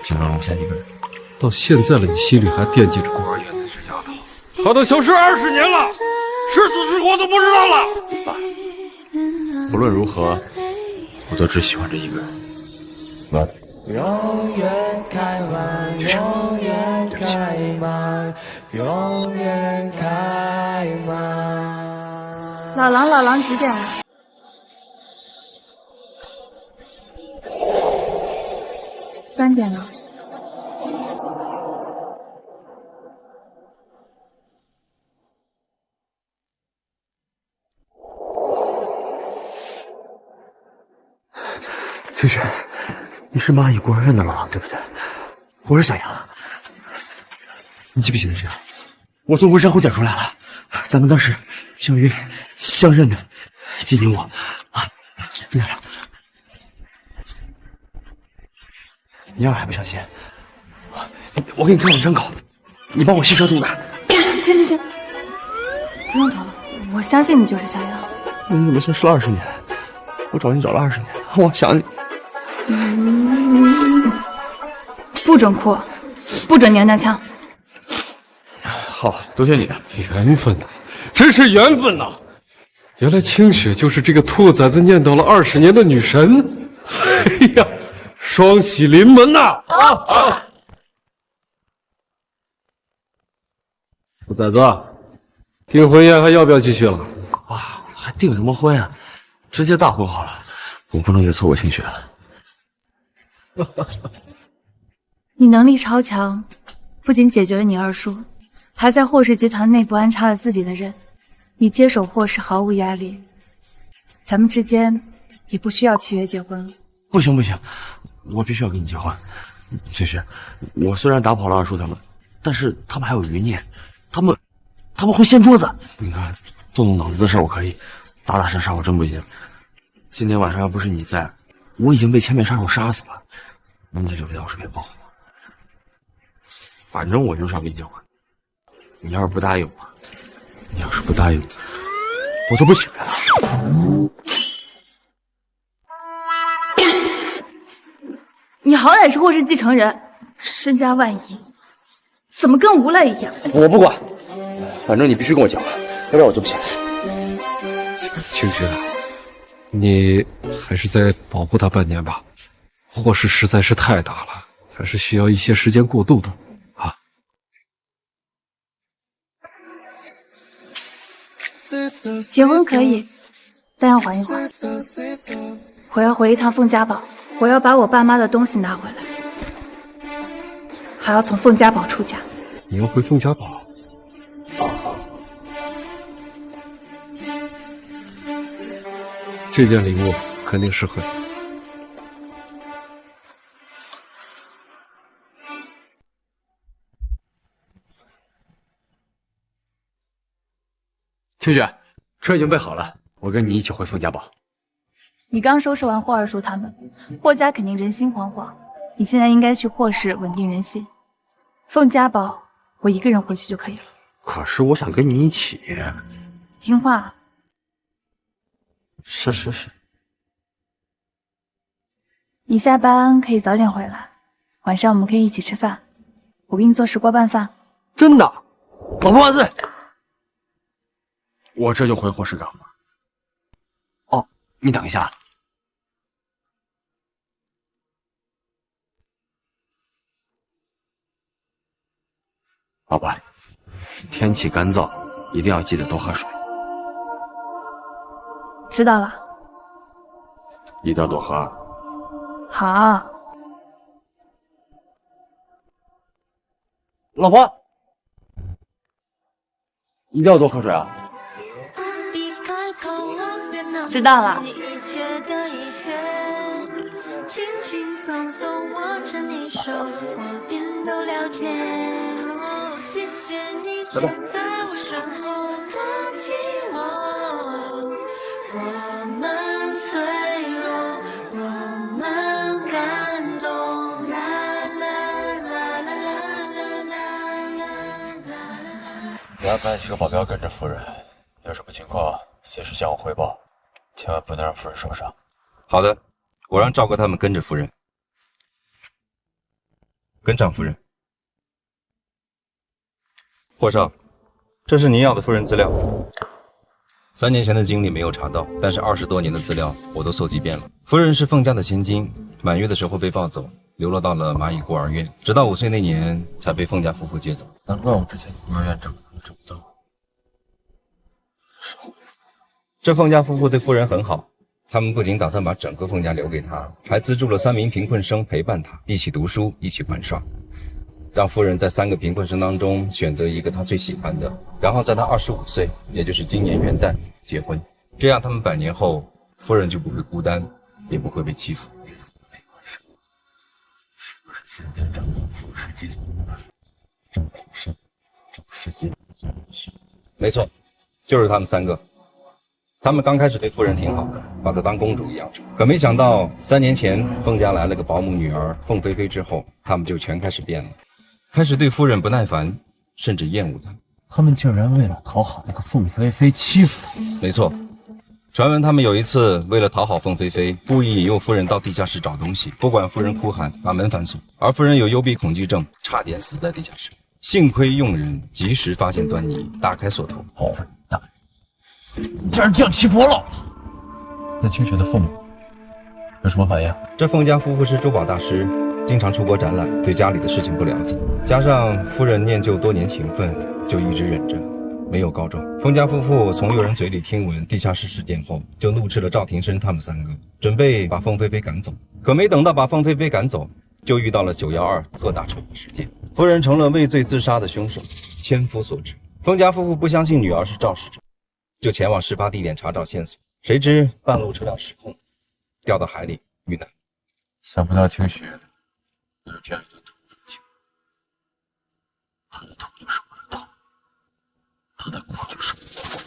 只能容下一个人。到现在了，你心里还惦记着孤儿院那只丫头？她都消失20年了，是死是活都不知道了。爸，不论如何，我都只喜欢这一个人。完。永远开满，永远开满，永远开满。老狼几点了？3点了。清雪，你是蚂蚁孤儿院的老狼对不对？我是小杨。你记不记得这样？我从文山后捡出来了，咱们当时相约相认的，记你我啊！来了。你要是还不相信，我给你看我伤口，你帮我吸消毒的。停，不用调了，我相信你就是小杨。你怎么消失了20年？我找你找了20年，我想你。不准哭，不准娘娘腔。好，多谢你。缘分呐，真是缘分呐！原来清雪就是这个兔崽子念叨了20年的女神。哎呀，双喜临门呐！兔崽子，订婚宴还要不要继续了？啊，还订什么婚啊？直接大婚好了，我不能再错过清雪了。你能力超强，不仅解决了你二叔，还在霍氏集团内部安插了自己的人。你接手霍氏毫无压力，咱们之间也不需要契约结婚了。不行，我必须要跟你结婚。清雪，我虽然打跑了二叔他们，但是他们还有余孽，他们会掀桌子。你看，动动脑子的事我可以，打打杀杀我真不行。今天晚上要不是你在，我已经被千面杀手杀死了。你留在我身边保护我。反正我就是要跟你结婚。你要是不答应我，我就不醒来了。你好歹是霍氏继承人，身家万亿，怎么跟无赖一样？我不管，反正你必须跟我结婚，要不然我就不醒来。清雪，你还是再保护他半年吧。霍氏实在是太大了，还是需要一些时间过渡的啊。结婚可以，但要缓一缓。我要回一趟凤家堡，我要把我爸妈的东西拿回来，还要从凤家堡出嫁。你要回凤家堡？这件礼物肯定适合你。清雪，车已经备好了，我跟你一起回凤家堡。你刚收拾完霍二叔他们，霍家肯定人心惶惶，你现在应该去霍氏稳定人心。凤家堡，我一个人回去就可以了。可是我想跟你一起。听话。是。你下班可以早点回来，晚上我们可以一起吃饭，我给你做石锅拌饭。真的？老婆万岁！我这就回霍氏干嘛？哦，你等一下。宝贝，天气干燥，一定要记得多喝水。知道了。一定要多喝。好。老婆，一定要多喝水啊。知道了。轻轻松松握着你手，我便都了解。谢谢你站在我身后，托起我。我们脆弱，我们感动。啦啦啦啦啦啦啦啦。你安排几个保镖跟着夫人，有什么情况随时向我汇报，千万不能让夫人受伤。好的，我让赵哥他们跟着夫人。跟上夫人。霍少，这是您要的夫人资料。3年前的经历没有查到，但是20多年的资料我都搜集遍了。夫人是凤家的千金，满月的时候被抱走，流落到了蚂蚁孤儿院，直到5岁那年才被凤家夫妇接走。难怪我之前孤儿院找不到。这凤家夫妇对夫人很好，他们不仅打算把整个凤家留给他，还资助了3名贫困生陪伴他，一起读书，一起玩耍，让夫人在3个贫困生当中选择一个她最喜欢的，然后在她25岁，也就是今年元旦结婚，这样他们100年后，夫人就不会孤单，也不会被欺负。是不是今天掌管富氏集团的郑庭胜、赵世金、赵文旭？没错，就是他们3个。他们刚开始对夫人挺好的，把她当公主一样，可没想到3年前凤家来了个保姆女儿凤飞飞之后，他们就全开始变了，开始对夫人不耐烦，甚至厌恶她。他们竟然为了讨好那个凤飞飞欺负他。没错，传闻他们有一次为了讨好凤飞飞，故意引诱夫人到地下室找东西，不管夫人哭喊，把门反锁。而夫人有幽闭恐惧症，差点死在地下室。幸亏佣人及时发现端倪，打开锁头。混蛋！你竟然这样欺负我老婆！那清雪的父母有什么反应？这凤家夫妇是珠宝大师，经常出国展览，对家里的事情不了解，加上夫人念旧多年情分，就一直忍着，没有告状。凤家夫妇从佣人嘴里听闻地下室事件后，就怒斥了赵庭生他们3个，准备把凤飞飞赶走。可没等到把凤飞飞赶走，就遇到了912特大车祸事件，夫人成了畏罪自杀的凶手，千夫所指。凤家夫妇不相信女儿是肇事者，就前往事发地点查找线索，谁知半路车辆失控，掉到海里遇难。想不到清雪有这样一段痛苦的经历，她的痛就是我的痛，她的苦就是我的苦。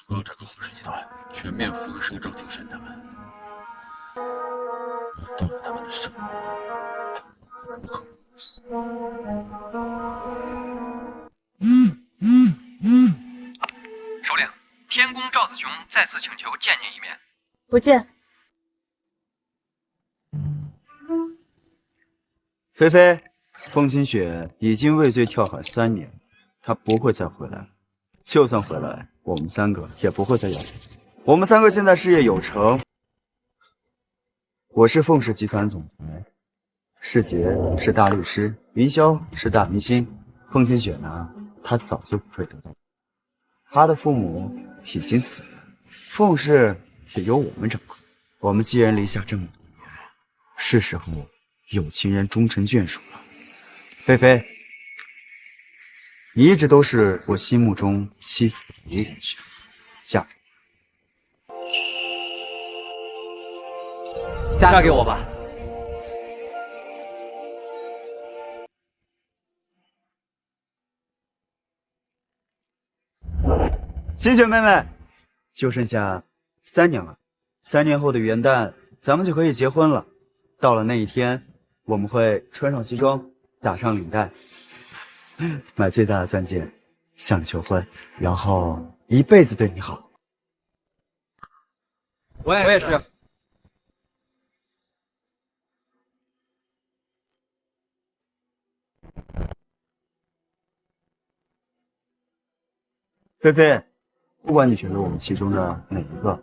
通过整个护氏集团全面辐射赵庭生他们，我动了他们的生活。首领，天宫赵子雄再次请求见您一面。不见。菲菲，凤清雪已经畏罪跳海3年，她不会再回来了。就算回来，我们3个也不会再要她。我们3个现在事业有成，我是凤氏集团总裁，世杰是大律师，云霄是大明星，凤清雪呢，她早就不会得到。她的父母已经死了，凤氏也由我们掌控。我们寄人篱下这么多年，是时候有情人终成眷属了。菲菲，你一直都是我心目中妻子的唯一人选，嫁给我。嫁给我吧。清雪妹妹，就剩下3年了，3年后的元旦，咱们就可以结婚了。到了那一天，我们会穿上西装，打上领带，买最大的钻戒，向你求婚，然后一辈子对你好。我也是。菲菲，不管你选择我们其中的哪一个，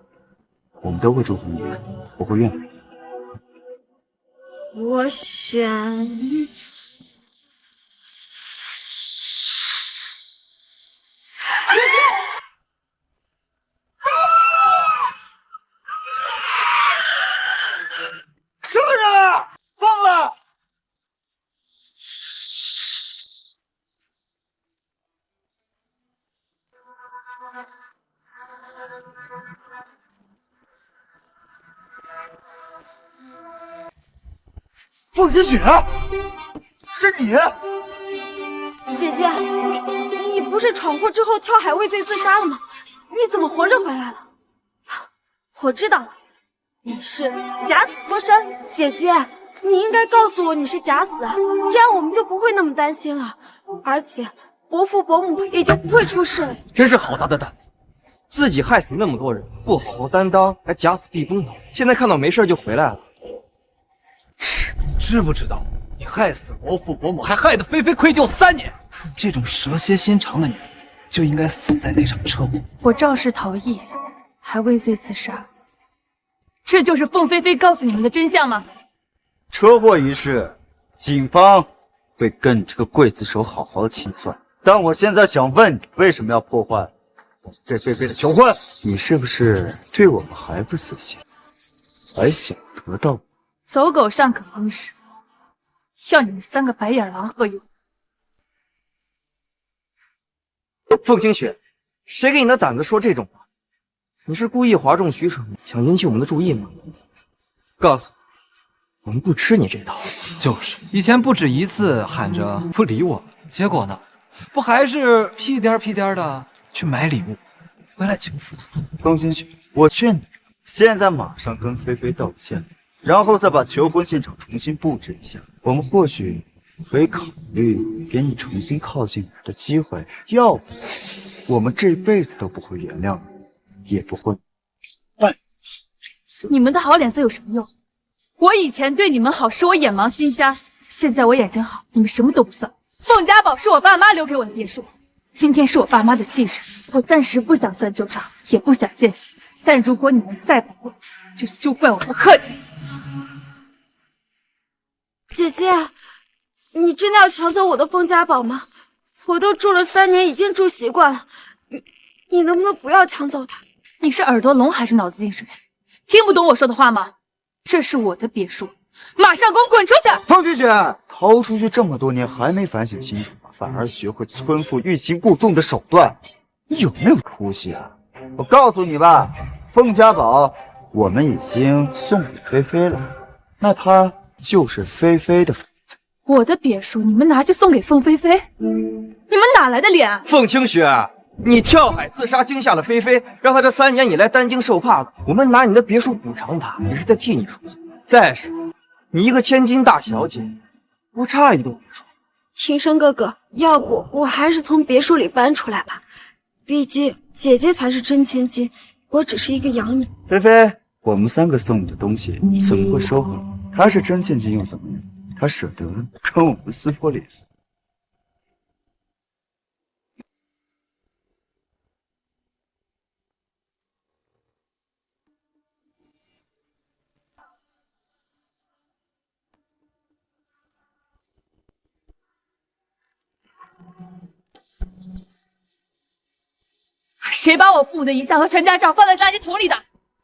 我们都会祝福你，不会怨恨你。我选什么人啊？疯了！凤清雪，是你！姐姐，你不是闯祸之后跳海畏罪自杀了吗？你怎么活着回来了？我知道了，你是假死脱身。姐姐，你应该告诉我你是假死，这样我们就不会那么担心了，而且伯父伯母也就不会出事了。真是好大的胆子，自己害死那么多人，不好好担当，还假死避风头，现在看到没事就回来了。知不知道你害死伯父伯母，还害得菲菲愧疚3年？这种蛇蝎心肠的女人，就应该死在那场车祸。我肇事逃逸，还畏罪自杀，这就是凤飞飞告诉你们的真相吗？车祸一事，警方会跟你这个刽子手好好的清算。但我现在想问你，为什么要破坏我对菲菲的求婚？你是不是对我们还不死心，还想得到我？走狗尚可烹食，要你们3个白眼狼何用？凤清雪，谁给你的胆子说这种话？你是故意哗众取宠，想引起我们的注意吗？告诉我，我们不吃你这套。就是，以前不止一次喊着不理我们，结果呢，不还是屁颠屁颠的去买礼物，回来请福？凤清雪，我劝你现在马上跟菲菲道歉，然后再把求婚现场重新布置一下，我们或许可以考虑给你重新靠近我的机会，要不我们这辈子都不会原谅你，也不会。你们的好脸色有什么用？我以前对你们好是我眼盲心瞎，现在我眼睛好，你们什么都不算。凤家堡是我爸妈留给我的别墅，今天是我爸妈的忌日，我暂时不想算旧账，也不想见血。但如果你们再不会，就休怪我不客气。姐姐，你真的要抢走我的凤家堡吗？我都住了3年，已经住习惯了。你能不能不要抢走它？你是耳朵聋还是脑子进水？听不懂我说的话吗？这是我的别墅，马上给我滚出去！凤清雪，逃出去这么多年还没反省清楚吗？反而学会村妇欲擒故纵的手段，你有没有出息啊？我告诉你吧，凤家堡我们已经送给菲菲了，那她就是菲菲的房子。我的别墅你们拿去送给凤飞飞，你们哪来的脸啊？凤清雪，你跳海自杀惊吓了菲菲，让她这3年以来担惊受怕的，我们拿你的别墅补偿她，也是在替你赎罪。再说，你一个千金大小姐，不差一栋别墅。庭生哥哥，要不我还是从别墅里搬出来吧，毕竟姐姐才是真千金，我只是一个养女。菲菲，我们3个送你的东西怎么会收回？她是真千金又怎么样？她舍得跟我们撕破脸？谁把我父母的遗像和全家照放在垃圾桶里的？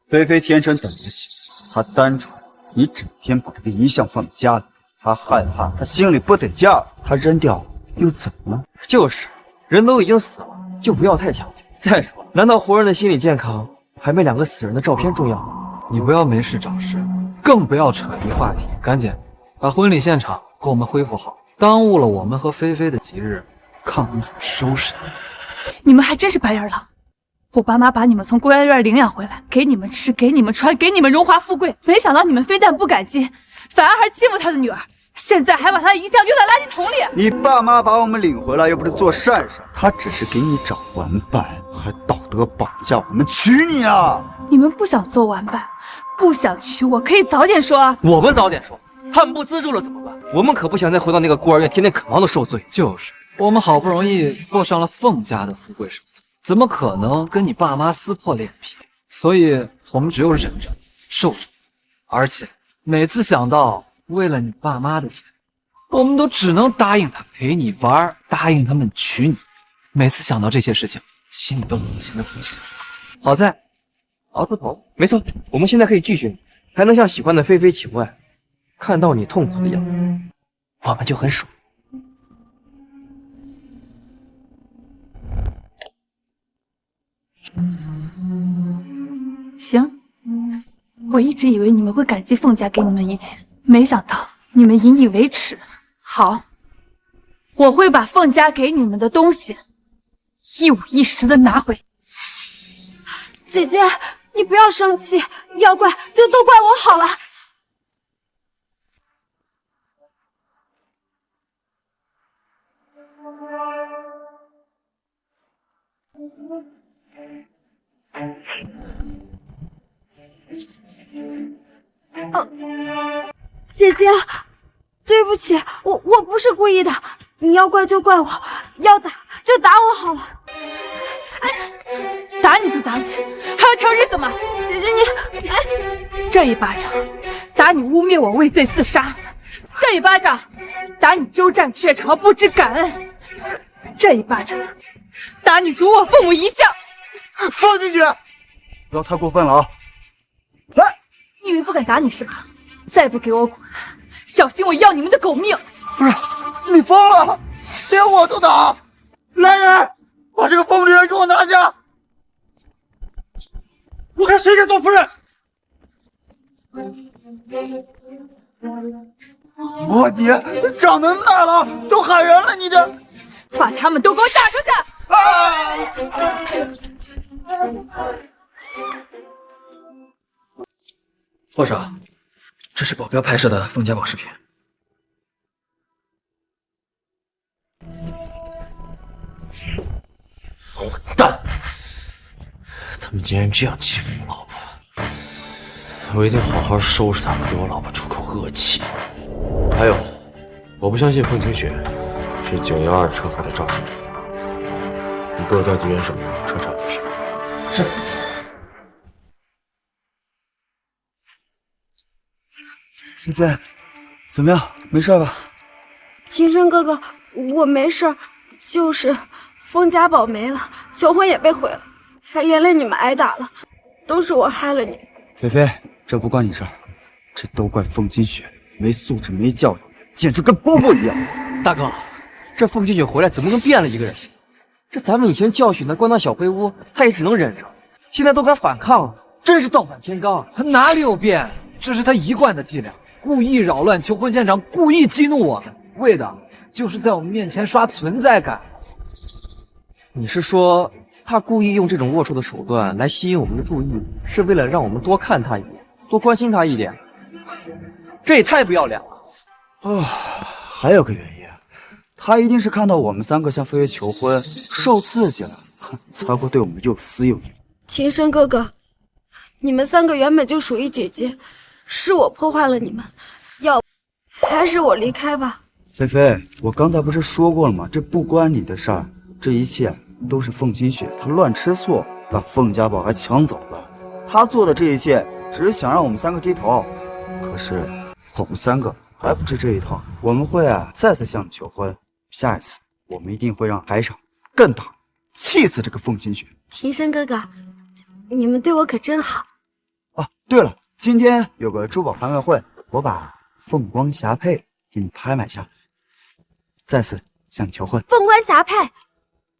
菲菲天生等得起，她单纯，你整天把这个遗像放在家里，她害怕，她心里不得劲儿，她扔掉又怎么了？就是，人都已经死了，就不要太强求。再说，难道活人的心理健康还没2个死人的照片重要吗？你不要没事找事，更不要扯离话题，赶紧把婚礼现场给我们恢复好，耽误了我们和菲菲的吉日，看我们怎么收拾你们还真是白眼狼！我爸妈把你们从孤儿院领养回来，给你们吃，给你们穿，给你们荣华富贵，没想到你们非但不感激，反而还欺负他的女儿，现在还把他的遗像丢在垃圾桶里。你爸妈把我们领回来又不是做善事，他只是给你找玩伴，还道德绑架我们娶你啊！你们不想做玩伴，不想娶我，可以早点说啊！我们早点说，他们不资助了怎么办？我们可不想再回到那个孤儿院，天天啃毛的受罪。就是，我们好不容易过上了凤家的富贵生活，怎么可能跟你爸妈撕破脸皮？所以我们只有忍着受着，而且每次想到为了你爸妈的钱，我们都只能答应他陪你玩，答应他们娶你。每次想到这些事情，心里都恶心的不行。好在熬出头，没错，我们现在可以拒绝你，还能向喜欢的菲菲求爱。看到你痛苦的样子，我们就很爽。行，我一直以为你们会感激凤家给你们一切，没想到你们引以为耻。好，我会把凤家给你们的东西一五一十的拿回。姐姐，你不要生气，要怪就都怪我好了。姐姐，对不起，我不是故意的，你要怪就怪我，要打就打我好了。打你就打你，还要挑日子吗？姐姐你，这一巴掌打你污蔑我畏罪自杀，这一巴掌打你鸠占鹊巢不知感恩，这一巴掌打你辱我父母遗像。放进去，不要太过分了啊！来，你以为不敢打你是吧？再不给我滚，小心我要你们的狗命！不是，你疯了，连我都打！来人，把这个疯女人给我拿下！我看谁敢动夫人！我爹长那么大了，都喊人了，你这……把他们都给我打出去！霍少，这是保镖拍摄的凤家堡视频。混蛋！他们竟然这样欺负我老婆，我一定好好收拾他们，给我老婆出口恶气。还有，我不相信凤清雪是912车祸的肇事者，你给我调集人手，彻查此事。是。菲菲，怎么样？没事吧？秦深哥哥，我没事，就是风家堡没了，求婚也被毁了，还连累你们挨打了，都是我害了你。菲菲，这不关你事儿，这都怪凤清雪没素质、没教育，简直跟饽饽一样。大哥，这凤清雪回来怎么跟变了一个人？这咱们以前教训他关到小黑屋，他也只能忍着，现在都敢反抗了，真是倒反天罡。他哪里有变？这是他一贯的伎俩，故意扰乱求婚现场，故意激怒我们，为的就是在我们面前刷存在感。你是说他故意用这种龌龊的手段来吸引我们的注意，是为了让我们多看他一眼，多关心他一点？这也太不要脸了！还有个原因，他一定是看到我们3个向菲菲求婚，受刺激了，才会对我们又撕又咬。秦深哥哥，你们3个原本就属于姐姐，是我破坏了你们，要还是我离开吧。菲菲，我刚才不是说过了吗？这不关你的事儿，这一切都是凤清雪她乱吃醋，把凤家宝还抢走了。她做的这一切，只是想让我们3个低头。可是我们3个还不吃这一套，我们会再次向你求婚。下一次，我们一定会让排场更大，气死这个凤清雪。秦深哥哥，你们对我可真好。对了，今天有个珠宝拍卖会，我把凤光霞帔给你拍卖下来，再次向你求婚。凤冠霞帔，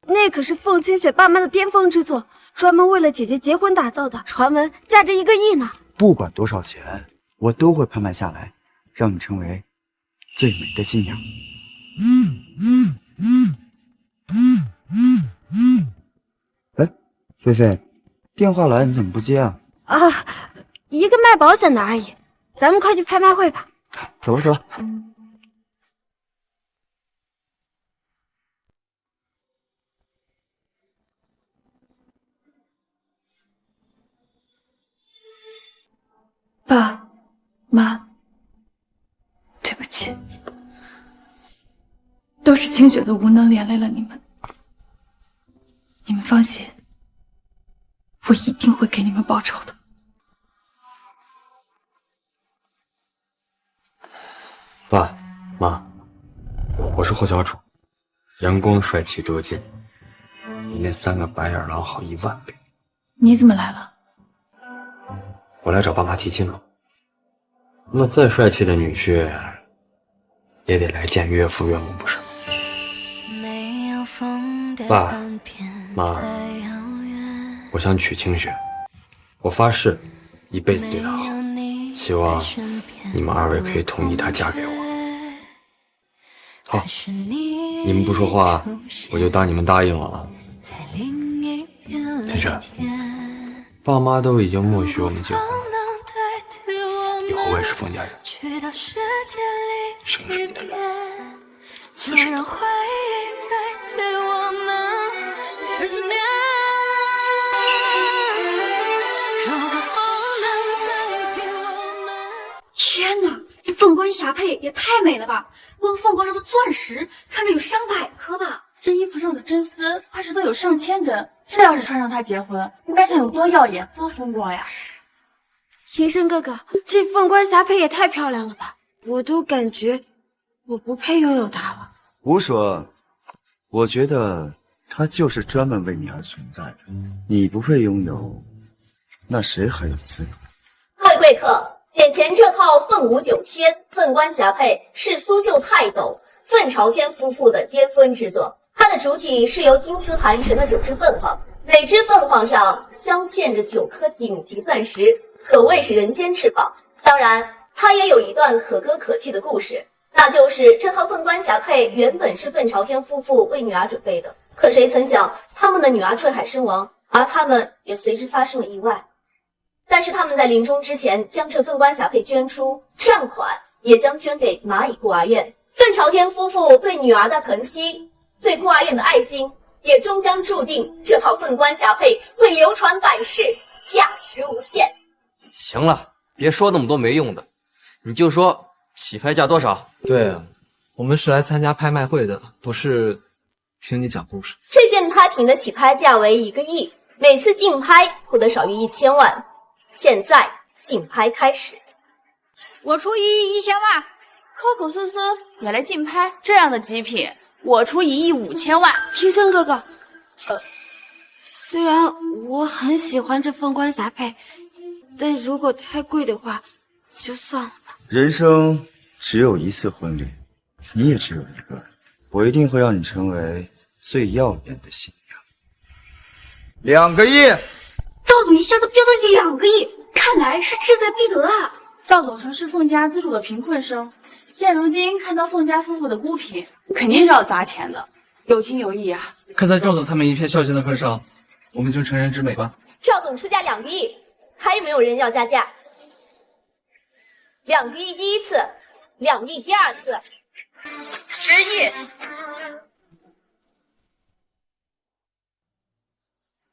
那可是凤清雪爸妈的巅峰之作，专门为了姐姐结婚打造的，传闻价值1个亿呢。不管多少钱，我都会拍卖下来，让你成为最美的新娘。哎，菲菲，电话来你怎么不接啊？一个卖保险的而已，咱们快去拍卖会吧。走吧，走吧。爸妈，对不起，都是清雪的无能连累了你们。你们放心，我一定会给你们报仇的。爸妈，我是霍教主，阳光帅气得劲，比那3个白眼狼好1万倍。你怎么来了？我来找爸妈提亲了。那再帅气的女婿，也得来见岳父岳母，不是吗？爸妈，我想娶清雪，我发誓一辈子对她好，希望你们2位可以同意她嫁给我。好，你们不说话，我就当你们答应了。清雪，爸妈都已经默许我们结婚了，以后我也是凤家人，生是你的人，死是你的魂。天哪，这凤冠霞帔也太美了吧！光凤冠上的钻石看着有上百颗吧。这衣服上的真丝怕是都有上千根，这要是穿上它结婚，那该想有多耀眼、多风光呀！秦深哥哥，这凤冠霞帔也太漂亮了吧！我都感觉我不配拥有它了。胡说，我觉得它就是专门为你而存在的。你不配拥有，那谁还有资格？各位贵客，眼前这套凤舞9天凤冠霞帔是苏绣泰斗凤朝天夫妇的巅峰之作。它的主体是由金丝盘成的9只凤凰，每只凤凰上镶嵌着9颗顶级钻石，可谓是人间至宝。当然，它也有一段可歌可泣的故事，那就是这套凤冠霞帔原本是凤朝天夫妇为女儿准备的，可谁曾想他们的女儿坠海身亡，而他们也随之发生了意外。但是他们在临终之前将这凤冠霞帔捐出，善款也将捐给蚂蚁孤儿院。凤朝天夫妇对女儿的疼惜，对孤儿院的爱心，也终将注定这套凤冠霞帔会流传百世，价值无限。行了，别说那么多没用的，你就说起拍价多少？对啊，我们是来参加拍卖会的，不是听你讲故事。这件胎品的起拍价为1个亿，每次竞拍不得少于1000万。现在竞拍开始，我出1亿1000万，口口声声也来竞拍这样的极品，我出1亿5000万。庭生哥哥，虽然我很喜欢这凤冠霞帔，但如果太贵的话，就算了吧。人生只有一次婚礼，你也只有一个，我一定会让你成为最耀眼的新娘。2个亿。赵总一下子飙到2个亿，看来是志在必得啊！赵总曾是凤家资助的贫困生，现如今看到凤家夫妇的孤贫，肯定是要砸钱的，有情有义啊！看在赵总他们一片孝心的份上，我们就成人之美吧。赵总出价2个亿，还有没有人要加价？2个亿第一次，2亿第二次，10亿。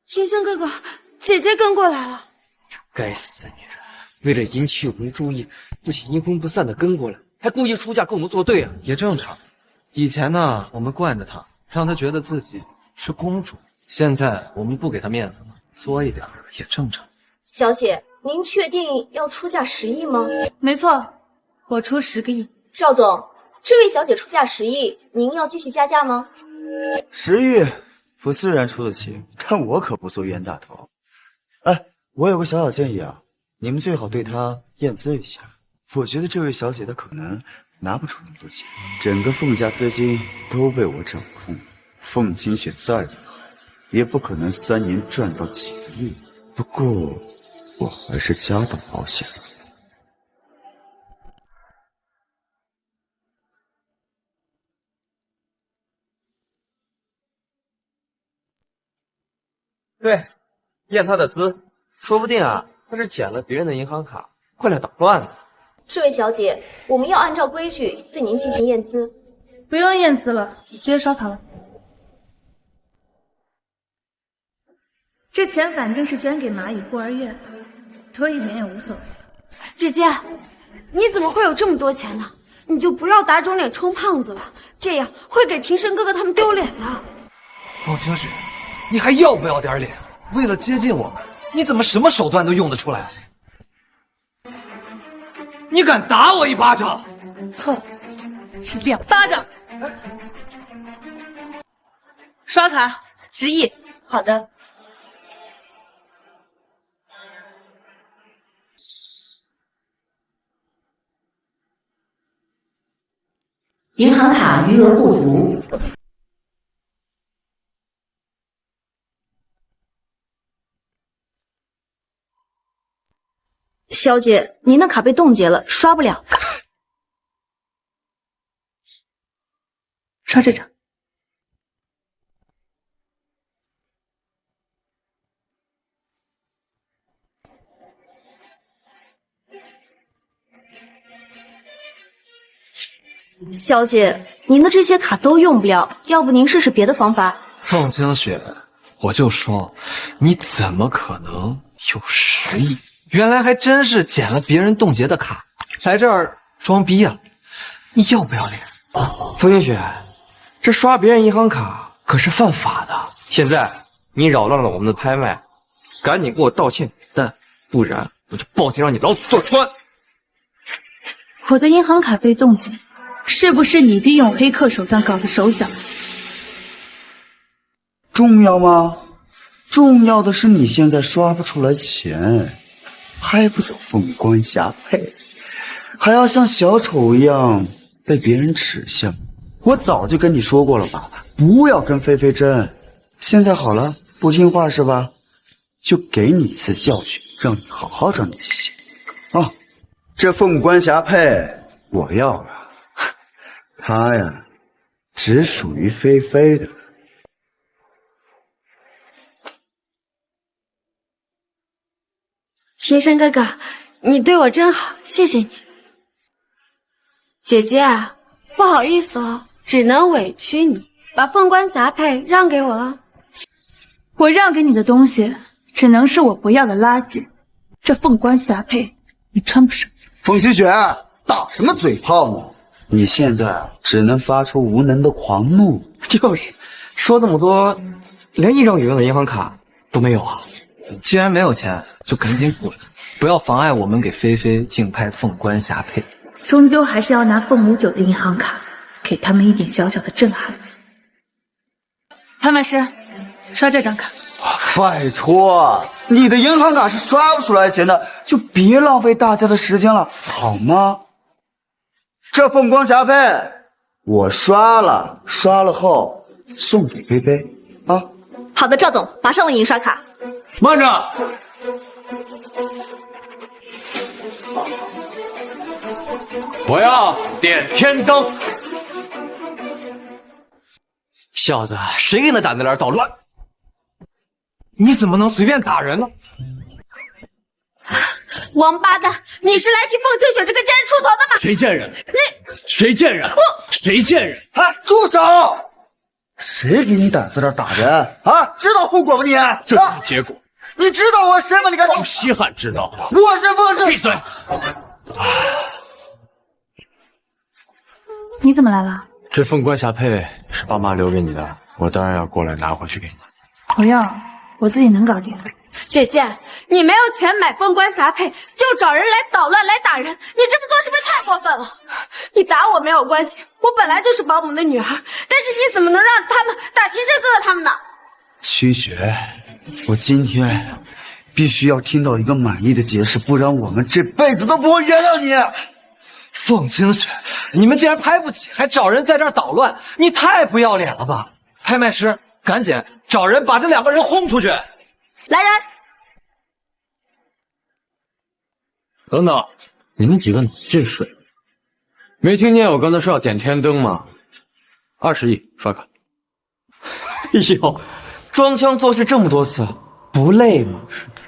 庭生哥哥，姐姐跟过来了。该死的女人，为了引起我们的注意，不仅阴魂不散的跟过来，还故意出价跟我们作对啊！也正常。以前呢，我们惯着她，让她觉得自己是公主。现在我们不给她面子了，作一点也正常。小姐，您确定要出价10亿吗？没错，我出10个亿。赵总，这位小姐出价10亿，您要继续加价吗10亿，我自然出得起，但我可不做冤大头。哎，我有个小建议啊，你们最好对她验资一下。我觉得这位小姐她可能拿不出那么多钱，整个凤家资金都被我掌控。凤清雪再厉害，也不可能3年赚到几个亿。不过，我还是加到保险了。对，验他的资，说不定啊，他是捡了别人的银行卡，过来捣乱的。这位小姐，我们要按照规矩对您进行验资。不用验资了，直接烧他了。这钱反正是捐给蚂蚁孤儿院，多一点也无所谓。姐姐，你怎么会有这么多钱呢？你就不要打肿脸充胖子了，这样会给庭生哥哥他们丢脸的。凤清雪，你还要不要点脸？为了接近我们，你怎么什么手段都用得出来？你敢打我一巴掌？错了，是2巴掌。刷卡10亿。好的。银行卡余额不足。小姐，您的卡被冻结了，刷不了。刷这张。小姐，您的这些卡都用不了，要不您试试别的方法。凤清雪，我就说，你怎么可能有10亿？原来还真是捡了别人冻结的卡，来这儿装逼啊！你要不要脸？凤清雪，这刷别人银行卡可是犯法的。现在你扰乱了我们的拍卖，赶紧给我道歉滚蛋，不然我就报警让你老死坐穿。我的银行卡被冻结，是不是你利用黑客手段搞的手脚？重要吗？重要的是你现在刷不出来钱，拍不走凤冠霞帔，还要像小丑一样被别人耻笑。我早就跟你说过了吧，不要跟菲菲争。现在好了，不听话是吧？就给你一次教训，让你好好长点记性。哦，这凤冠霞帔我要了，她呀，只属于菲菲的。庭生哥哥，你对我真好，谢谢你。姐姐啊，不好意思哦，只能委屈你。把凤冠霞帔让给我了。我让给你的东西，只能是我不要的垃圾。这凤冠霞帔，你穿不上。凤清雪，打什么嘴炮呢？你现在只能发出无能的狂怒。就是说这么多，连一张有用的银行卡都没有啊！既然没有钱，就赶紧滚，不要妨碍我们给菲菲竞拍凤冠霞帔。终究还是要拿凤舞9的银行卡，给他们一点小小的震撼。拍卖师，刷这张卡。拜托，你的银行卡是刷不出来钱的，就别浪费大家的时间了，好吗？这凤冠霞帔我刷了，刷了后送给菲菲啊。好的，赵总，马上为您刷卡。慢着，我要点天灯。小子，谁给你胆子来捣乱？你怎么能随便打人呢？王八蛋，你是来替凤清雪这个贱人出头的吗？谁贱人？你谁贱人？谁贱人？哎，住手！谁给你胆子在这打人啊？知道后果吗你？这就是结果。你知道我是谁吗？你敢？方希汉知道。我是凤氏。闭嘴！你怎么来了？这凤冠霞帔是爸妈留给你的，我当然要过来拿回去给你。不用，我自己能搞定。姐姐，你没有钱买凤冠霞帔，就找人来捣乱来打人，你这么做是不是太过分了？你打我没有关系，我本来就是保姆的女儿，但是你怎么能让他们打庭生哥哥他们呢？曲雪，我今天必须要听到一个满意的解释，不然我们这辈子都不会原谅你。凤清雪，你们竟然拍不起，还找人在这儿捣乱，你太不要脸了吧！拍卖师，赶紧找人把这2个人轰出去！来人！等等，你们几个脑进水？没听见我刚才说要点天灯吗？20亿刷卡。哎呦，装腔作势这么多次，不累吗？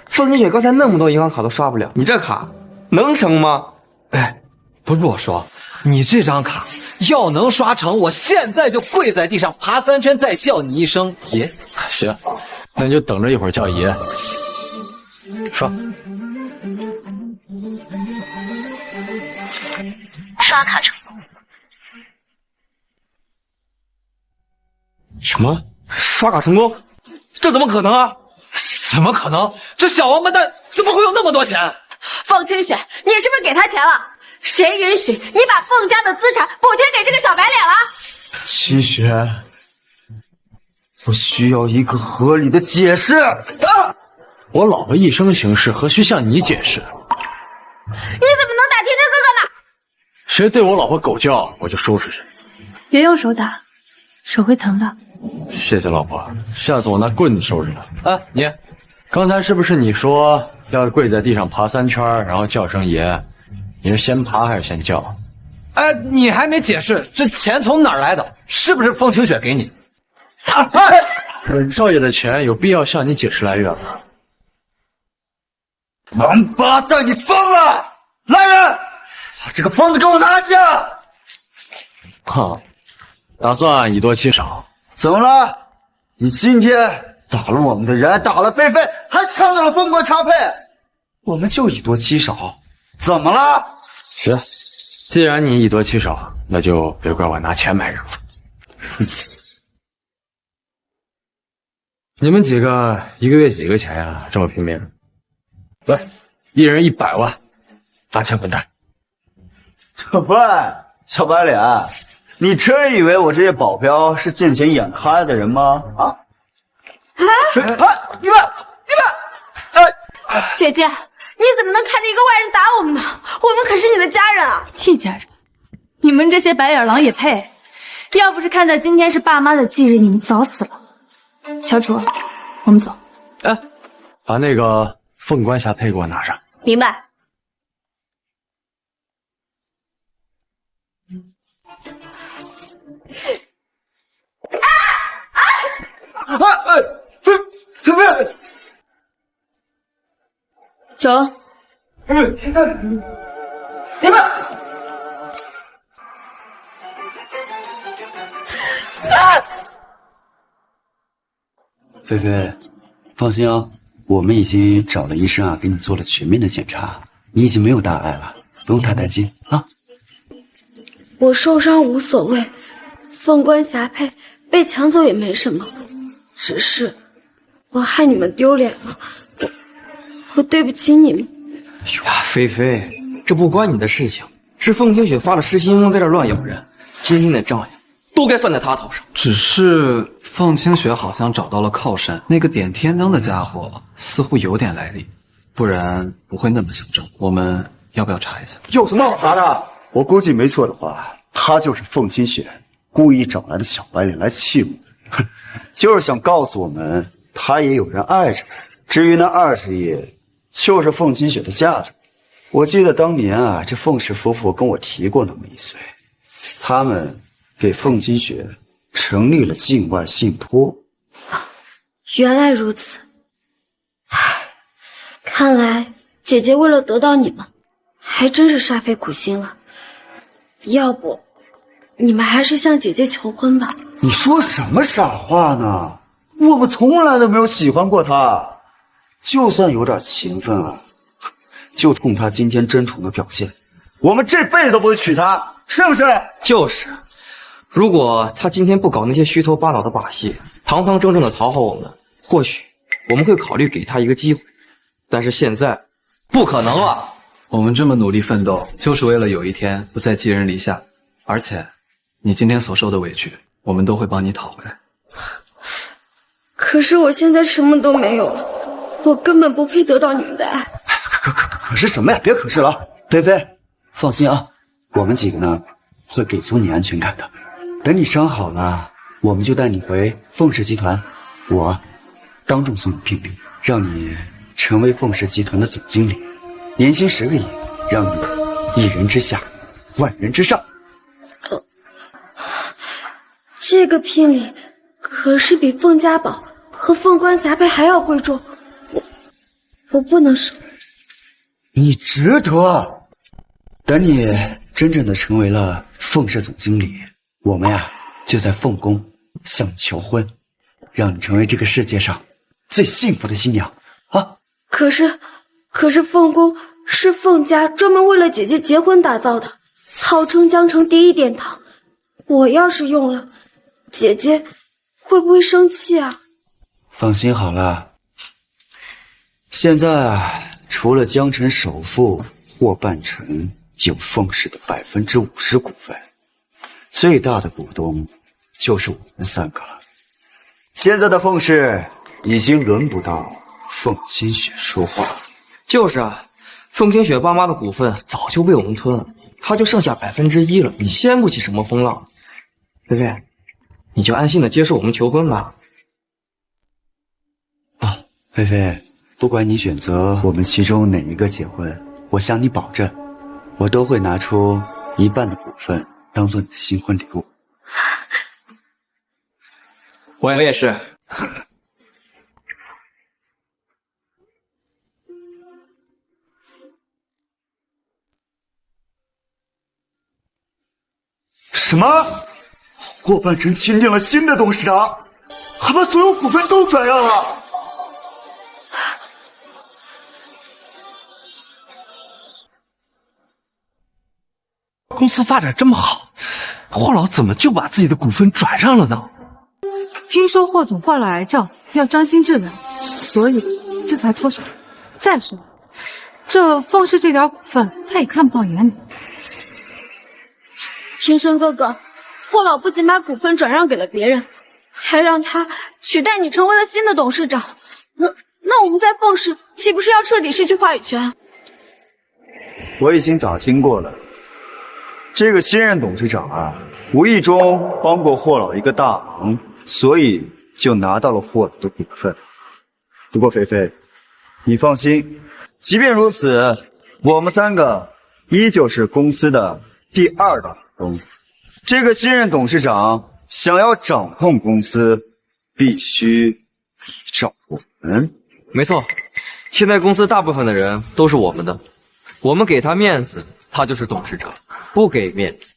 凤清雪刚才那么多银行卡都刷不了，你这卡能成吗？哎，不是我说，你这张卡要能刷成，我现在就跪在地上爬3圈，再叫你一声爷。行，那你就等着一会儿叫爷。刷。刷卡成功。什么？刷卡成功？这怎么可能啊？怎么可能？这小王八蛋怎么会有那么多钱？凤清雪，你是不是给他钱了？谁允许你把凤家的资产补贴给这个小白脸了？清雪，我需要一个合理的解释。我老婆一生行事，何须向你解释？你怎么能打庭生哥哥呢？谁对我老婆狗叫，我就收拾谁。别用手打，手会疼的。谢谢老婆，下次我拿棍子收拾他。啊，你，刚才是不是你说要跪在地上爬3圈，然后叫声爷？你是先爬还是先叫？哎，你还没解释，这钱从哪儿来的？是不是凤清雪给你？本少爷的钱有必要向你解释来源吗？王八蛋，你疯了！来人，把这个疯子给我拿下！哼，打算以多欺少。怎么了？你今天打了我们的人，打了菲菲，还抢走了凤冠霞帔，我们就以多欺少，怎么了？行，既然你以多欺少，那就别怪我拿钱买人了。你们几个一个月几个钱呀？这么拼命？来，一人100万，拿钱滚蛋！喂，小白脸，你真以为我这些保镖是见钱眼开的人吗？啊！你们，姐姐，你怎么能看着一个外人打我们呢？我们可是你的家人啊！一家人？你们这些白眼狼也配？要不是看在今天是爸妈的忌日，你们早死了。乔楚，我们走。哎，把那个凤冠霞帔给我拿上。明白。菲菲，走。你们。菲菲，放心啊，我们已经找了医生啊，给你做了全面的检查，你已经没有大碍了，不用太担心啊。我受伤无所谓，凤冠霞帔被抢走也没什么，只是我害你们丢脸了，我对不起你们。呀，菲菲，这不关你的事情，是凤清雪发了失心疯在这乱咬人，今天的账呀，都该算在他头上。只是凤清雪好像找到了靠山，那个点天灯的家伙似乎有点来历，不然不会那么嚣张。我们要不要查一下？有什么好查的？我估计没错的话，他就是凤清雪故意找来的小白脸来气我们，就是想告诉我们他也有人爱着。至于那20亿，就是凤清雪的嫁妆。我记得当年啊，这凤氏夫妇跟我提过那么一岁，他们给凤清雪成立了境外信托。原来如此，唉，看来姐姐为了得到你们，还真是煞费苦心了。要不，你们还是向姐姐求婚吧。你说什么傻话呢？我们从来都没有喜欢过她，就算有点情分啊，就冲她今天争宠的表现，我们这辈子都不会娶她，是不是？就是，如果她今天不搞那些虚头巴脑的把戏，堂堂正正的讨好我们，或许我们会考虑给她一个机会，但是现在不可能了。我们这么努力奋斗，就是为了有一天不再寄人篱下。而且，你今天所受的委屈，我们都会帮你讨回来。可是我现在什么都没有了，我根本不配得到你们的爱。可是什么呀？别可是了，菲菲，放心啊，我们几个呢会给足你安全感的。等你伤好了，我们就带你回凤氏集团，我当众送你聘礼，让你成为凤氏集团的总经理。年薪10个亿，让你一人之下，万人之上。这个聘礼可是比凤家宝和凤冠霞帔还要贵重，我不能收。你值得。等你真正的成为了凤氏总经理，我们呀就在凤宫向你求婚，让你成为这个世界上最幸福的新娘啊！可是凤宫是凤家专门为了姐姐结婚打造的，号称江城第一殿堂。我要是用了，姐姐会不会生气啊？放心好了，现在除了江城首富霍半城有凤氏的50%股份，最大的股东就是我们3个了。现在的凤氏已经轮不到凤清雪说话了。就是啊，凤清雪爸妈的股份早就被我们吞了，她就剩下1%了，你掀不起什么风浪。菲菲，你就安心的接受我们求婚吧。啊，菲菲，不管你选择我们其中哪一个结婚，我向你保证，我都会拿出1半的股份当做你的新婚礼物。我也是。什么？霍半城钦定了新的董事长，还把所有股份都转让了。公司发展这么好，霍老怎么就把自己的股份转让了呢？听说霍总患了癌症，要专心治疗，所以这才脱手。再说，这凤氏这点股份，他也看不到眼里。天生哥哥，霍老不仅把股份转让给了别人，还让他取代你成为了新的董事长。那我们在凤氏岂不是要彻底失去话语权？我已经打听过了，这个新任董事长啊，无意中帮过霍老一个大忙，所以就拿到了霍老的股份。不过菲菲，你放心，即便如此，我们3个依旧是公司的第2大股东。这个新任董事长想要掌控公司，必须依照我们。没错，现在公司大部分的人都是我们的，我们给他面子，他就是董事长；不给面子，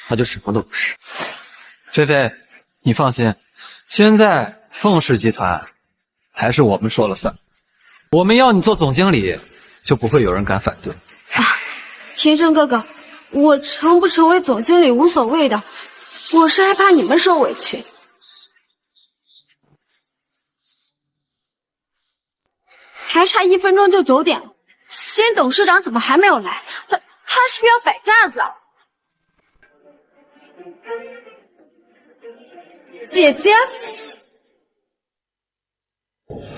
他就什么都不是。菲菲，你放心，现在凤氏集团还是我们说了算。我们要你做总经理，就不会有人敢反对。秦深哥哥，我成不成为总经理无所谓的，我是害怕你们受委屈。还差1分钟就9点了，新董事长怎么还没有来？他是不是要摆架子啊？姐姐，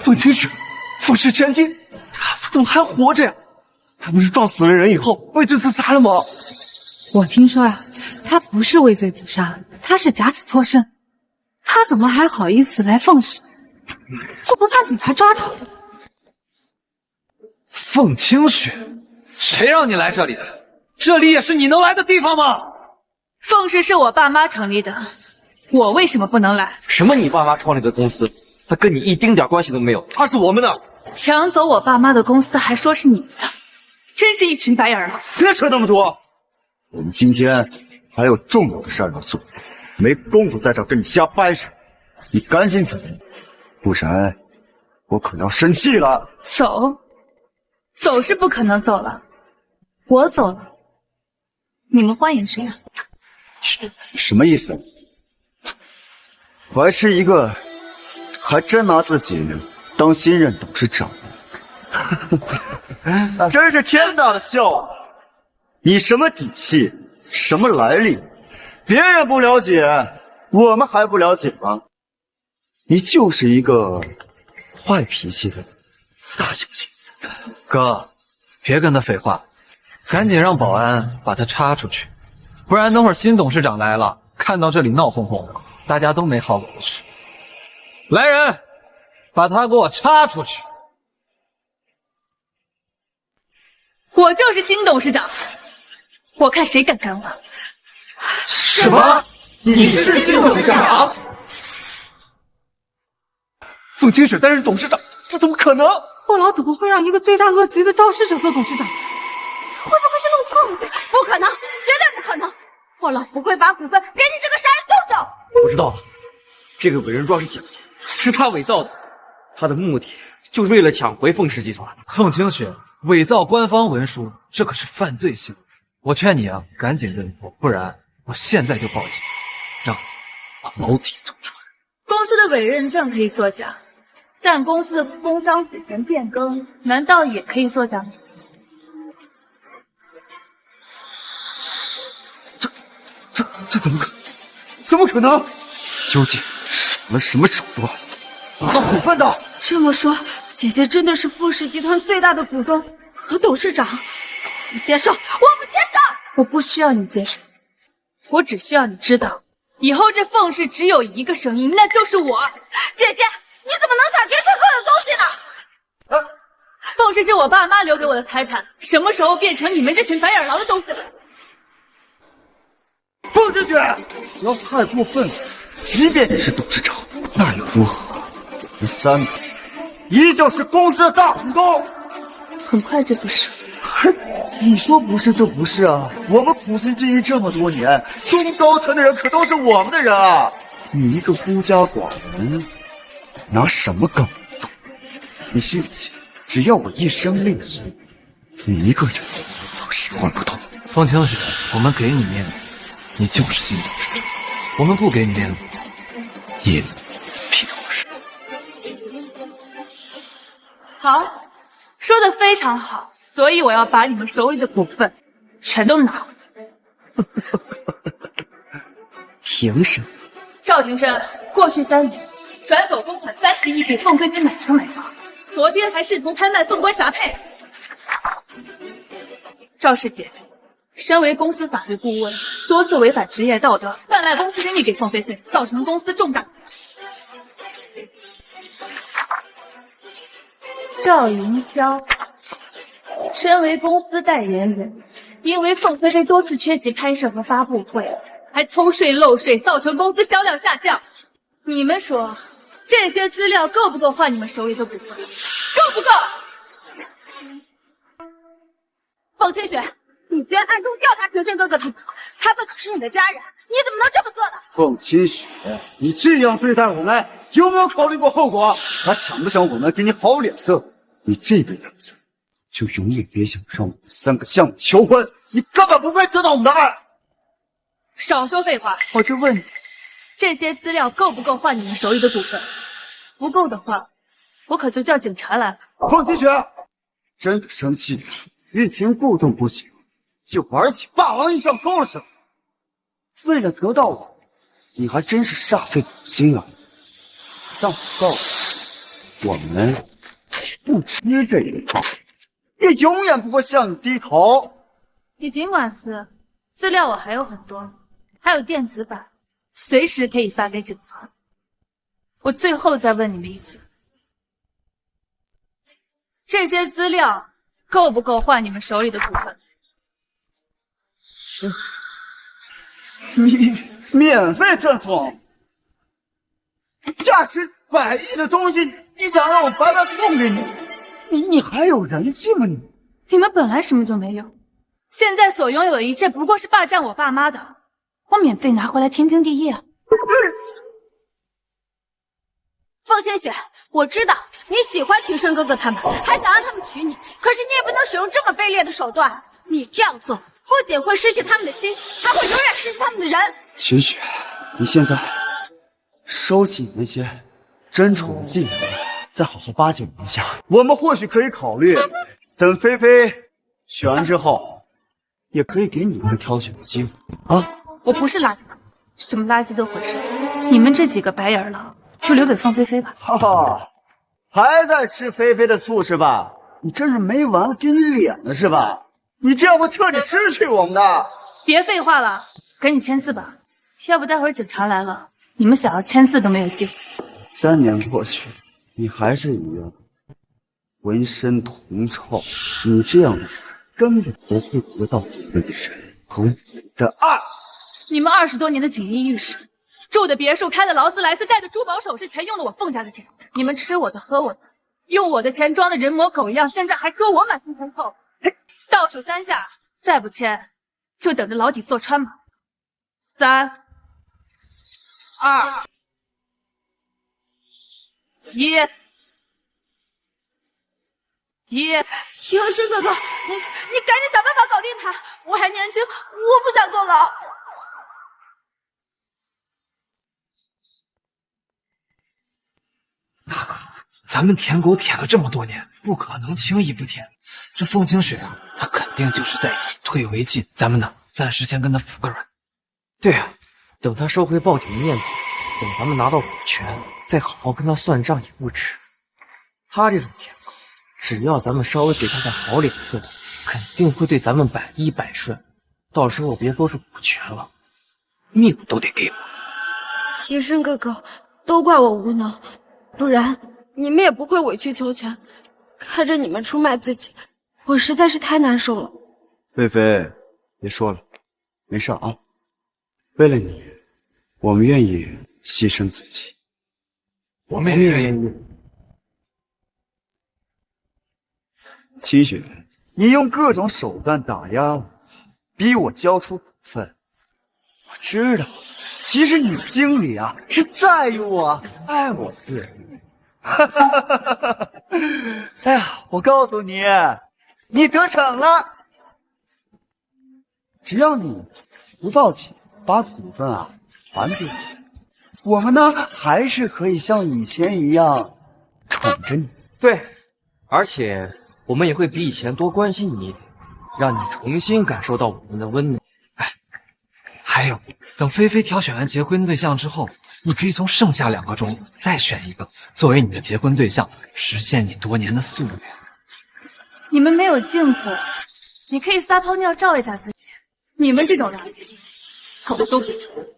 凤清雪，凤氏千金，他怎么还活着呀？他不是撞死了人以后畏罪自杀了吗？我听说呀，他不是畏罪自杀，他是假死脱身。他怎么还好意思来凤氏？就不怕警察抓他？凤清雪，谁让你来这里的？这里也是你能来的地方吗？凤氏是我爸妈成立的，我为什么不能来？什么你爸妈创立的公司，它跟你一丁点关系都没有，它是我们的。抢走我爸妈的公司还说是你们的，真是一群白眼狼！别扯那么多，我们今天还有重要的事要做，没工夫在这跟你瞎掰扯。你赶紧走，不然我可要生气了。走是不可能走了，我走了，你们欢迎谁啊？什么意思？我还是一个还真拿自己当新任董事长，真是天大的笑话！你什么底细，什么来历，别人不了解，我们还不了解吗？你就是一个坏脾气的大小姐。哥，别跟他废话，赶紧让保安把他插出去，不然等会儿新董事长来了，看到这里闹哄哄的，大家都没好果子吃。来人，把他给我插出去！我就是新董事长，我看谁敢赶我！什么？你是新董事长？凤清雪担任董事长，这怎么可能？霍老怎么会让一个罪大恶极的肇事者做董事长？会不会是弄错了？不可能，绝对不可能！霍老不会把股份给你这个杀人凶手。我知道了，这个伪人状是假的，是他伪造的，他的目的就是为了抢回凤氏集团。凤清雪伪造官方文书，这可是犯罪行为。我劝你啊，赶紧认错，不然我现在就报警，让你把牢底走出来。公司的委任证可以作假，但公司的公章股权变更难道也可以作假吗？这怎么可能？究竟使了什么手段拿到股份的？这么说，姐姐真的是凤氏集团最大的股东和董事长？不接受，我不接受！我不需要你接受，我只需要你知道，以后这凤氏只有一个声音，那就是我。姐姐，你怎么能抢决胜客的东西呢？凤氏是我爸妈留给我的财产，什么时候变成你们这群白眼狼的东西了？凤清雪，不要太过分了！即便你是董事长，那又如何？我们三个依旧是公司的大股东。很快就不是。你说不是就不是啊！我们苦心经营这么多年，中高层的人可都是我们的人啊！你一个孤家寡人，拿什么跟我斗？你信不信？只要我一声令下，你一个人都使唤不动。凤清雪，我们给你面子，你就是新董事长；我们不给你面子，也屁都不是。好，说的非常好，所以我要把你们手里的股份全都拿回来。凭什么？赵庭生，过去3年转走公款30亿给凤飞飞买车买房，昨天还试图拍卖凤冠霞姵。赵世杰，身为公司法律顾问，多次违反职业道德，贩卖公司经理给凤飞飞，造成公司重大损失。赵云霄，身为公司代言人，因为凤飞飞多次缺席拍摄和发布会，还偷税漏税，造成公司销量下降。你们说，这些资料够不够换你们手里的股份？够不够？凤清雪，你竟然暗中调查庭生哥哥他们，他们可是你的家人，你怎么能这么做呢？凤清雪，你这样对待我们，有没有考虑过后果？还想不想我们给你好脸色？你这个样子，就永远别想让我们3个向你求婚，你根本不配得到我们的爱。少说废话，我就问你，这些资料够不够换你们手里的股份？不够的话，我可就叫警察来了。凤清雪，真的生气了，欲擒故纵不行，就玩起霸王硬上弓了是吧？为了得到我，你还真是煞费苦心啊！但我告诉你，我们不吃这一套，也永远不会向你低头。你尽管撕，资料我还有很多，还有电子版，随时可以发给警方。我最后再问你们一次，这些资料够不够换你们手里的股份？你免费赠送价值100亿的东西，你想让我白白送给你？你还有人性吗你？你们本来什么就没有，现在所拥有的一切不过是霸占我爸妈的，我免费拿回来天经地义啊！凤清雪，我知道你喜欢庭生哥哥他们，还想让他们娶你，可是你也不能使用这么卑劣的手段。你这样做不仅会失去他们的心，还会永远失去他们的人。秦雪，你现在收起你那些真宠的伎俩，再好好巴结我一下，我们或许可以考虑，等菲菲选完之后，也可以给你一个挑选的机会啊！我不是垃圾，什么垃圾都回收。你们这几个白眼狼，就留给凤飞飞吧。哈哈，还在吃菲菲的醋是吧？你真是没完了，给你脸了是吧？你这样会彻底失去我们的。别废话了，赶紧签字吧，要不待会儿警察来了，你们想要签字都没有机会。3年过去，你还是一样，浑身铜臭。你这样的人根本不会得到我们的人和我的爱。你们20多年的锦衣玉食，住的别墅，开的劳斯莱斯，戴的珠宝首饰，全用的我凤家的钱。你们吃我的，喝我的，用我的钱装的人模狗样，现在还说我满心通透。倒数3下，再不签，就等着牢底坐穿吧。3、2、1。庭生哥哥，你赶紧想办法搞定他，我还年轻，我不想坐牢。咱们舔狗舔了这么多年，不可能轻易不舔。这凤清雪啊，她肯定就是在以退为进。咱们呢，暂时先跟她服个软。对啊，等她收回报警的念头，等咱们拿到股权，再好好跟她算账也不迟。她这种舔狗，只要咱们稍微给她点好脸色，肯定会对咱们百依百顺。到时候别说是股权了，命都得给我。庭生哥哥，都怪我无能，不然你们也不会委曲求全。看着你们出卖自己，我实在是太难受了。菲菲，别说了，没事啊。为了你，我们愿意牺牲自己。我们也愿意。秦雪，你用各种手段打压我，逼我交出股份。我知道，其实你心里啊是在意我、爱我的人。哎呀，我告诉你，你得逞了。只要你不报警，把股份啊还给我，我们呢还是可以像以前一样宠着你。对，而且我们也会比以前多关心你一点，让你重新感受到我们的温暖。还有，等菲菲挑选完结婚对象之后，你可以从剩下2个中再选一个，作为你的结婚对象，实现你多年的夙愿。你们没有镜子，你可以撒泡尿照一下自己。你们这种垃圾，我都不吃。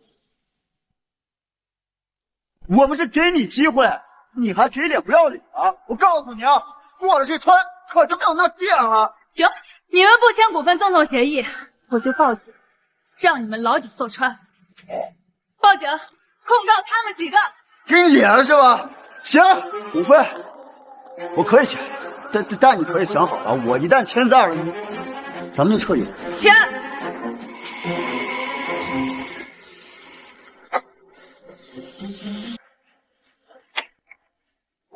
我们是给你机会，你还给脸不要脸啊！我告诉你啊，过了这村可就没有那店了。行，你们不签股份赠送协议，我就报警，让你们牢底坐穿。报警，控告他们几个。给你脸了是吧？行，股份我可以签，但你可以想好了，我一旦签字了，咱们就彻底签。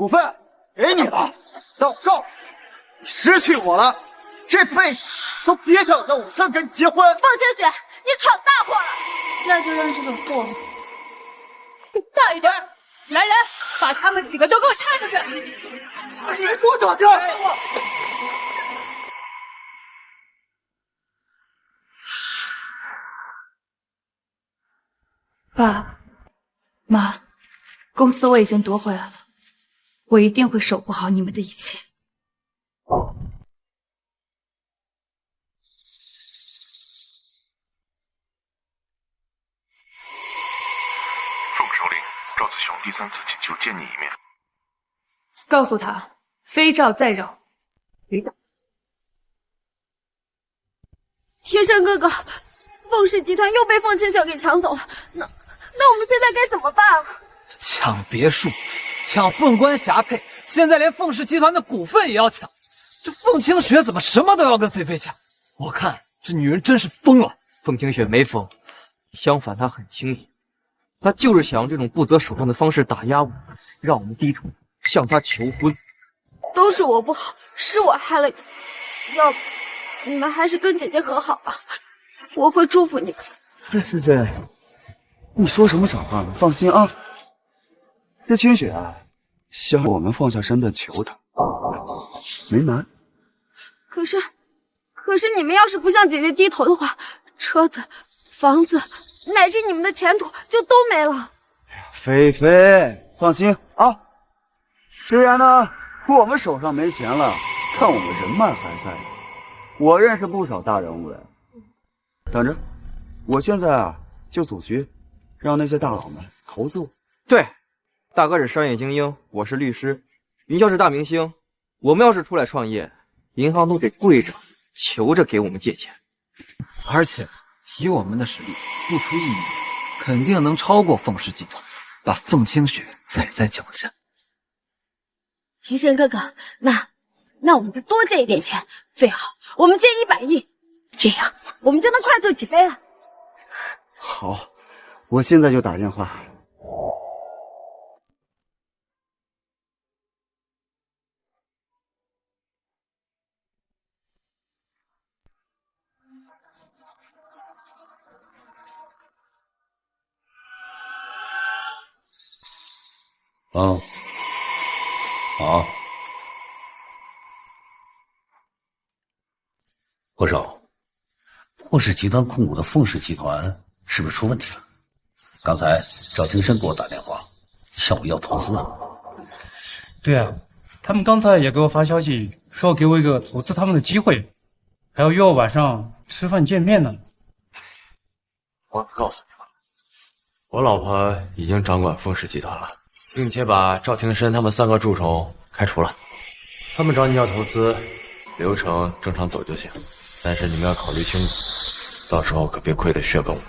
股份给你了，但我告诉你，失去我了，这辈子都别想让我3个人结婚。凤清雪，你闯大祸了！那就让这个祸大一点！来人，把他们几个都给我掐出去！你们给我等着！爸妈，公司我已经夺回来了，我一定会守护好你们的一切。凤首领，赵子雄第3次请求见你一面。告诉他，非赵再扰。天山哥哥，凤氏集团又被凤清雪给抢走了，那我们现在该怎么办啊？抢别墅，抢凤冠霞帔，现在连凤氏集团的股份也要抢。这凤清雪怎么什么都要跟菲菲抢？我看这女人真是疯了。凤清雪没疯，相反，她很清醒，她就是想用这种不择手段的方式打压我们，让我们低头向她求婚。都是我不好，是我害了你，要不你们还是跟姐姐和好吧，我会祝福你们。菲菲，你说什么傻话呢？放心啊，这清雪啊，想我们放下身段求她，没难。可是你们要是不向姐姐低头的话，车子、房子，乃至你们的前途就都没了。菲菲，放心啊，虽然呢我们手上没钱了，但我们人脉还在。我认识不少大人物的。等着，我现在啊就组局，让那些大佬们投资我。对，大哥是商业精英，我是律师，您要是大明星，我们要是出来创业，银行都得跪着求着给我们借钱。而且以我们的实力，不出1年，肯定能超过凤氏集团，把凤清雪踩在脚下。天山哥哥，那我们就多借一点钱，最好我们借100亿，这样我们就能快速起飞了。好，我现在就打电话。好，霍少，霍氏集团控股的凤氏集团是不是出问题了？刚才赵金生给我打电话，向我要投资啊。对啊，他们刚才也给我发消息，说给我一个投资他们的机会，还要约我晚上吃饭见面呢。我告诉你吧，我老婆已经掌管凤氏集团了，并且把赵庭深他们3个蛀虫开除了。他们找你要投资，流程正常走就行，但是你们要考虑清楚，到时候可别亏得血本无归。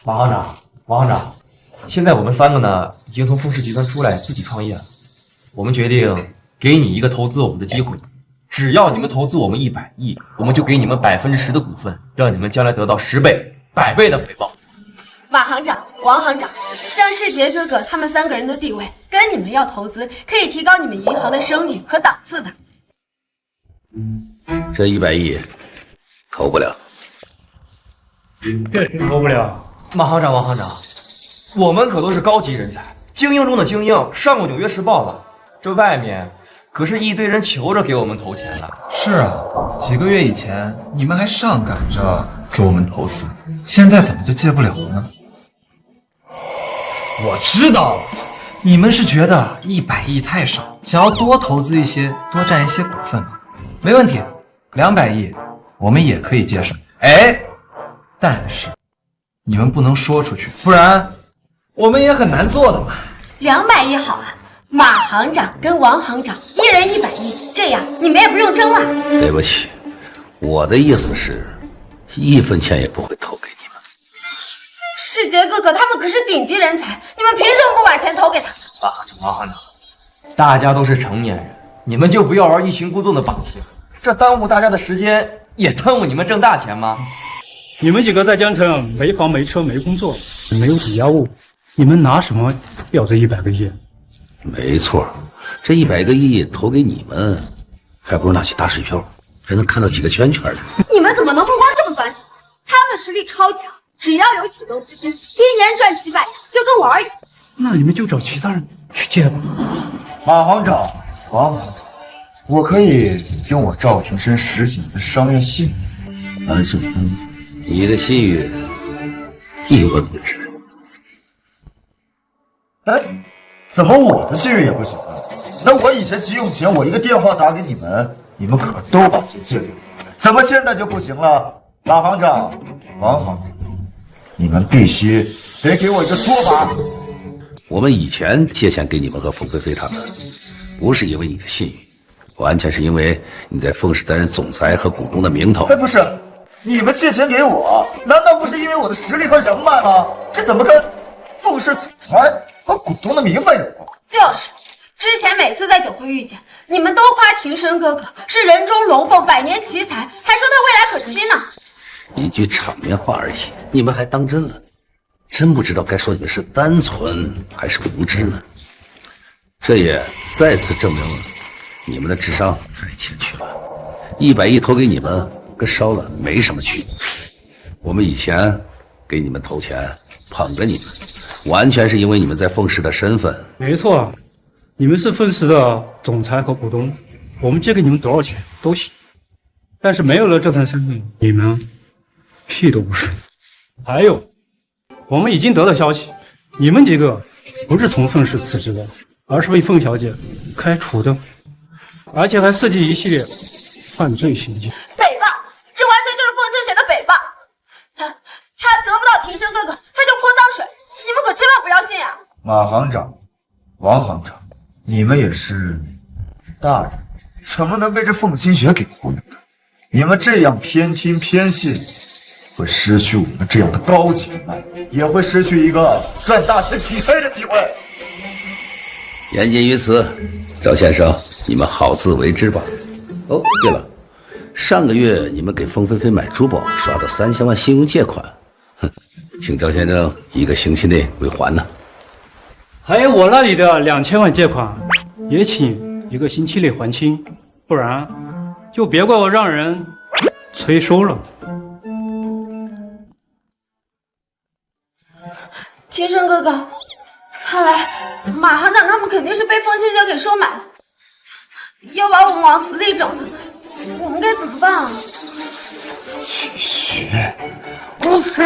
王行长，现在我们3个呢，已经从凤氏集团出来自己创业了。我们决定给你一个投资我们的机会，只要你们投资我们100亿，我们就给你们10%的股份，让你们将来得到10倍、100倍的回报。马行长、王行长，像世杰哥哥他们3个人的地位，跟你们要投资，可以提高你们银行的声誉和档次的。这100亿投不了，确实投不了。马行长、王行长，我们可都是高级人才，精英中的精英，上过《纽约时报》的。这外面可是一堆人求着给我们投钱的。是啊，几个月以前你们还上赶着给我们投资，现在怎么就借不了了呢？我知道了，你们是觉得100亿太少，想要多投资一些，多占一些股份吗？没问题，200亿我们也可以接受。哎，但是你们不能说出去，不然我们也很难做的嘛。 200亿好啊，马行长跟王行长1人100亿，这样你们也不用争了。对不起，我的意思是，1分钱也不会投给你们。世杰哥哥他们可是顶级人才，你们凭什么不把钱投给他？王行长，大家都是成年人，你们就不要玩欲擒故纵的把戏了，这耽误大家的时间，也耽误你们挣大钱吗？你们几个在江城没房没车没工作，没有抵押物，你们拿什么要这100个亿？没错，这100个亿投给你们，还不如拿去打水漂，还能看到几个圈圈的。你们怎么能目光这么短小？他们实力超强，只要有几斗资金，一年赚几百亿，就跟我而已。那你们就找其他人去借吧。马行长、王行长，我可以用我赵庭生10几年的商业信誉来做你的信誉一文不值。哎，怎么我的信誉也不行啊？那我以前急用钱，我一个电话打给你们，你们可都把钱借给我，怎么现在就不行了？马行长、王行长，你们必须得给我一个说法。我们以前借钱给你们和凤飞飞他们，不是因为你的信誉，完全是因为你在凤氏担任总裁和股东的名头。哎，不是，你们借钱给我，难道不是因为我的实力和人脉吗？这怎么跟凤氏总裁和股东的名分有关？就是，之前每次在酒会遇见，你们都夸庭生哥哥是人中龙凤，百年奇才，还说他未来可期呢。一句场面话而已，你们还当真了？真不知道该说你们是单纯还是无知呢？这也再次证明了你们的智商太欠缺了。100亿投给你们，跟烧了没什么区别。我们以前给你们投钱，捧着你们，完全是因为你们在凤氏的身份。没错，你们是凤氏的总裁和股东，我们借给你们多少钱都行。但是没有了这层身份，你们屁都不是。还有，我们已经得到消息，你们几个不是从凤氏辞职的，而是被凤小姐开除的，而且还涉及一系列犯罪行径。诽谤，这完全就是凤清雪的诽谤。他得不到庭生哥哥，他就泼脏水，你们可千万不要信啊！马行长、王行长，你们也是大人，怎么能被这凤清雪给忽悠呢？你们这样偏听偏信，会失去我们这样的高级人脉，也会失去一个赚大钱起飞的机会。言尽于此，赵先生，你们好自为之吧。哦，对了，上个月你们给凤飞飞买珠宝刷的3000万信用借款，请赵先生1个星期内归还呢。还有我那里的2000万借款，也请1个星期内还清，不然就别怪我让人催收了。庭生哥哥，看来马行长他们肯定是被凤清雪给收买了，要把我们往死里整的，我们该怎么办啊？清雪，不是。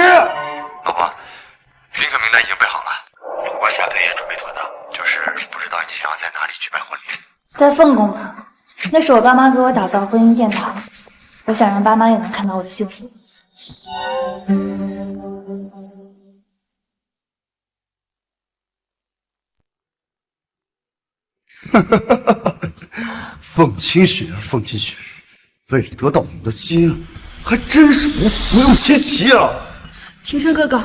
老婆，宾客名单已经备好了，凤冠霞帔也准备妥当，就是不知道你想要在哪里举办婚礼。在凤宫吧，那是我爸妈给我打造婚姻殿堂，我想让爸妈也能看到我的幸福。凤清雪，凤清雪，为了得到我们的心，还真是无所不用其极啊！庭生哥哥，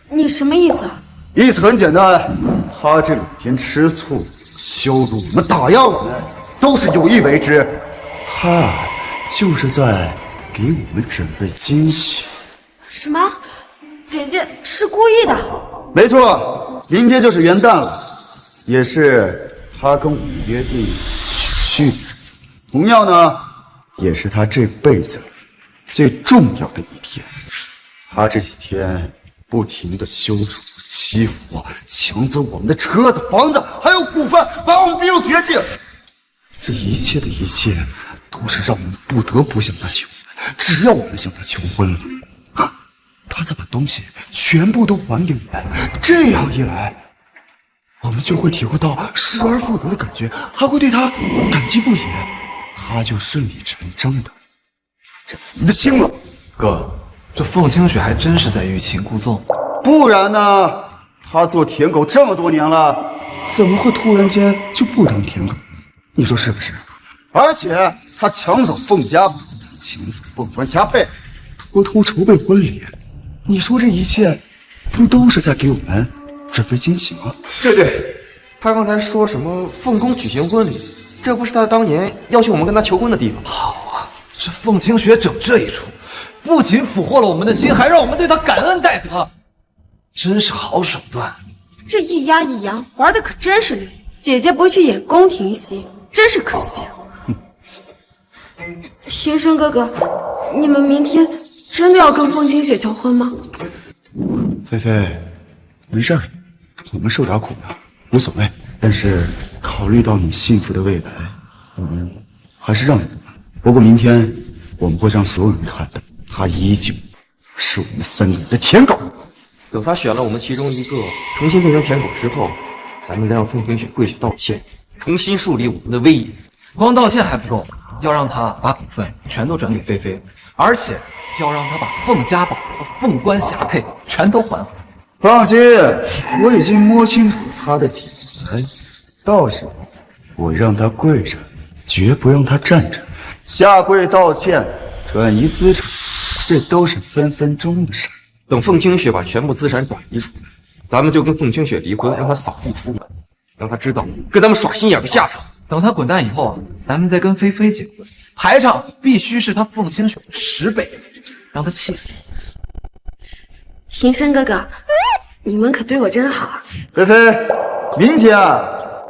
你什么意思啊？意思很简单，他这2天吃醋、羞辱我们、打压我们，都是有意为之。他就是在给我们准备惊喜。什么？姐姐是故意的？没错，明天就是元旦了，也是他跟我们约定娶婿的日子，同样呢，也是他这辈子最重要的一天。他这几天不停的羞辱、欺负我，抢走我们的车子、房子，还有股份，把我们逼入绝境。这一切的一切，都是让我们不得不向他求婚。只要我们向他求婚了，他再把东西全部都还给我们。这样一来，我们就会体会到失而复得的感觉，还会对他感激不已。他就顺理成章的这你的心了。哥，这凤清雪还真是在欲擒故纵。不然呢？他做舔狗这么多年了，怎么会突然间就不当舔狗？你说是不是？而且他抢走凤家，抢走凤冠霞帔，偷偷筹备婚礼，你说这一切不都是在给我们准备惊喜吗？对，他刚才说什么凤宫举行婚礼，这不是他当年要求我们跟他求婚的地方。好啊，这凤清雪整这一出，不仅俘获了我们的心，还让我们对他感恩戴德，真是好手段。这一鸭一羊玩的可真是溜，姐姐不去演宫廷戏，真是可惜。庭生哥哥，你们明天真的要跟风清雪求婚吗？菲菲，没事儿，我们受点苦的无所谓。但是考虑到你幸福的未来，我们还是让一步。不过明天我们会让所有人看到，他依旧是我们3个人的舔狗。等他选了我们其中一个重新变成舔狗之后，咱们再让凤清雪跪下道歉，重新树立我们的威严。光道歉还不够，要让他把股份全都转给菲菲，而且要让他把凤家宝和凤冠霞帔全都还回来。放心，我已经摸清楚他的底牌，到时候我让他跪着，绝不让他站着。下跪道歉，转移资产，这都是分分钟的事。等凤清雪把全部资产转移出来，咱们就跟凤清雪离婚，让她扫地出门，让她知道跟咱们耍心眼的下场。等她滚蛋以后啊，咱们再跟菲菲结婚，排场必须是她凤清雪的10倍，让她气死。庭生哥哥，你们可对我真好啊！菲菲，明天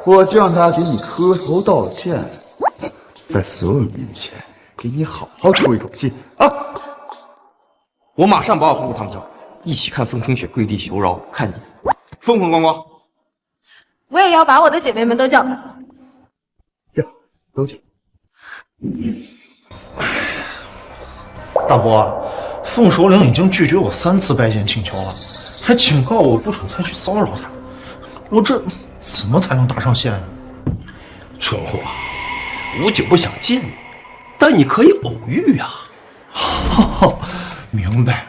我就让他给你磕头道歉，在所有人面前给你好好出一口气啊！我马上把我朋友他们叫，一起看凤清雪跪地求饶，看你风风光光。我也要把我的姐妹们都叫来。都叫。大伯，凤首领已经拒绝我3次拜见请求了，还警告我不准再去骚扰他，我这怎么才能搭上线啊？蠢货，武九不想见你，但你可以偶遇啊。明白，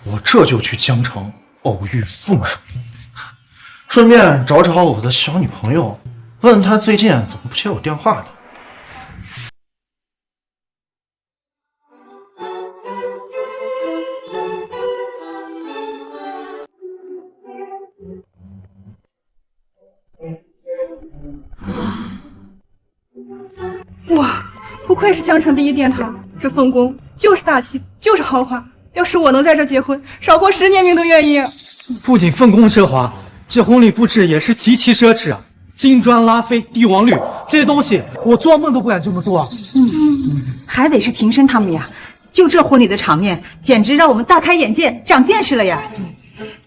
我这就去江城偶遇凤首领，顺便找找我的小女朋友，问她最近怎么不接我电话的。哇，不愧是江城第一殿堂，这凤宫就是大气，就是豪华。要是我能在这结婚，少活10年命都愿意。不仅凤宫奢华，这婚礼布置也是极其奢侈啊！金砖、拉菲、帝王绿，这些东西我做梦都不敢这么做。还得是庭生他们呀，就这婚礼的场面，简直让我们大开眼界，长见识了呀！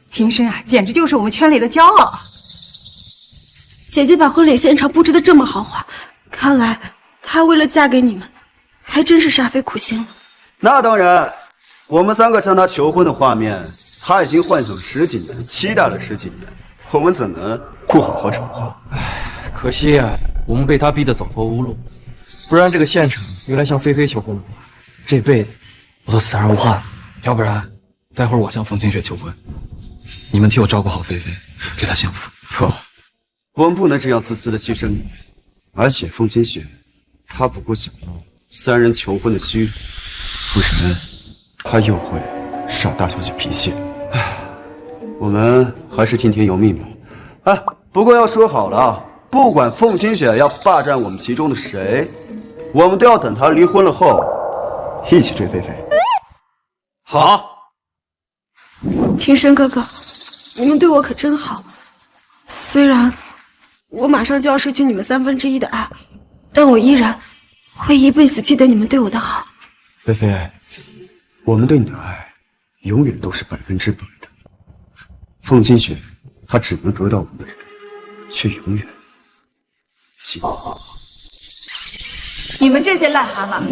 庭生啊，简直就是我们圈里的骄傲。姐姐把婚礼现场布置的这么豪华，看来她为了嫁给你们，还真是煞费苦心了。那当然，我们3个向他求婚的画面，他已经幻想10几年，期待了10几年，我们怎能不好好筹划？可惜啊，我们被他逼得走投无路，不然这个现场用来向菲菲求婚的话，这辈子我都死而无憾。要不然，待会儿我向凤清雪求婚，你们替我照顾好菲菲，给她幸福。不，我们不能这样自私的牺牲你。而且凤清雪，她不过想要3人求婚的虚，不然她又会耍大小姐脾气。唉，我们还是听天由命吧。哎，不过要说好了，不管凤清雪要霸占我们其中的谁，我们都要等她离婚了后，一起追菲菲。好。庭生哥哥，你们对我可真好。虽然我马上就要失去你们1/3的爱，但我依然会一辈子记得你们对我的好。菲菲，我们对你的爱永远都是100%的。凤清雪，她只能得到我们的人，却永远记不住。你们这些癞蛤蟆，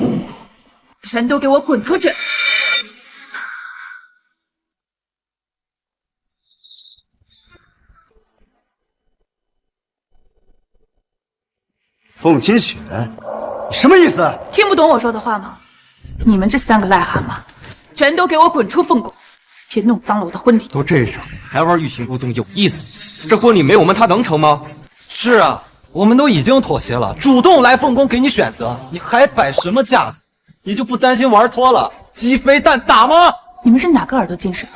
全都给我滚出去！凤清雪，你什么意思？听不懂我说的话吗？你们这3个癞蛤蟆，全都给我滚出凤宫！别弄脏了我的婚礼！都这时候还玩欲擒故纵，有意思？这婚礼没我们他能成吗？是啊，我们都已经妥协了，主动来凤宫给你选择，你还摆什么架子？你就不担心玩脱了，鸡飞蛋打吗？你们是哪个耳朵进水了？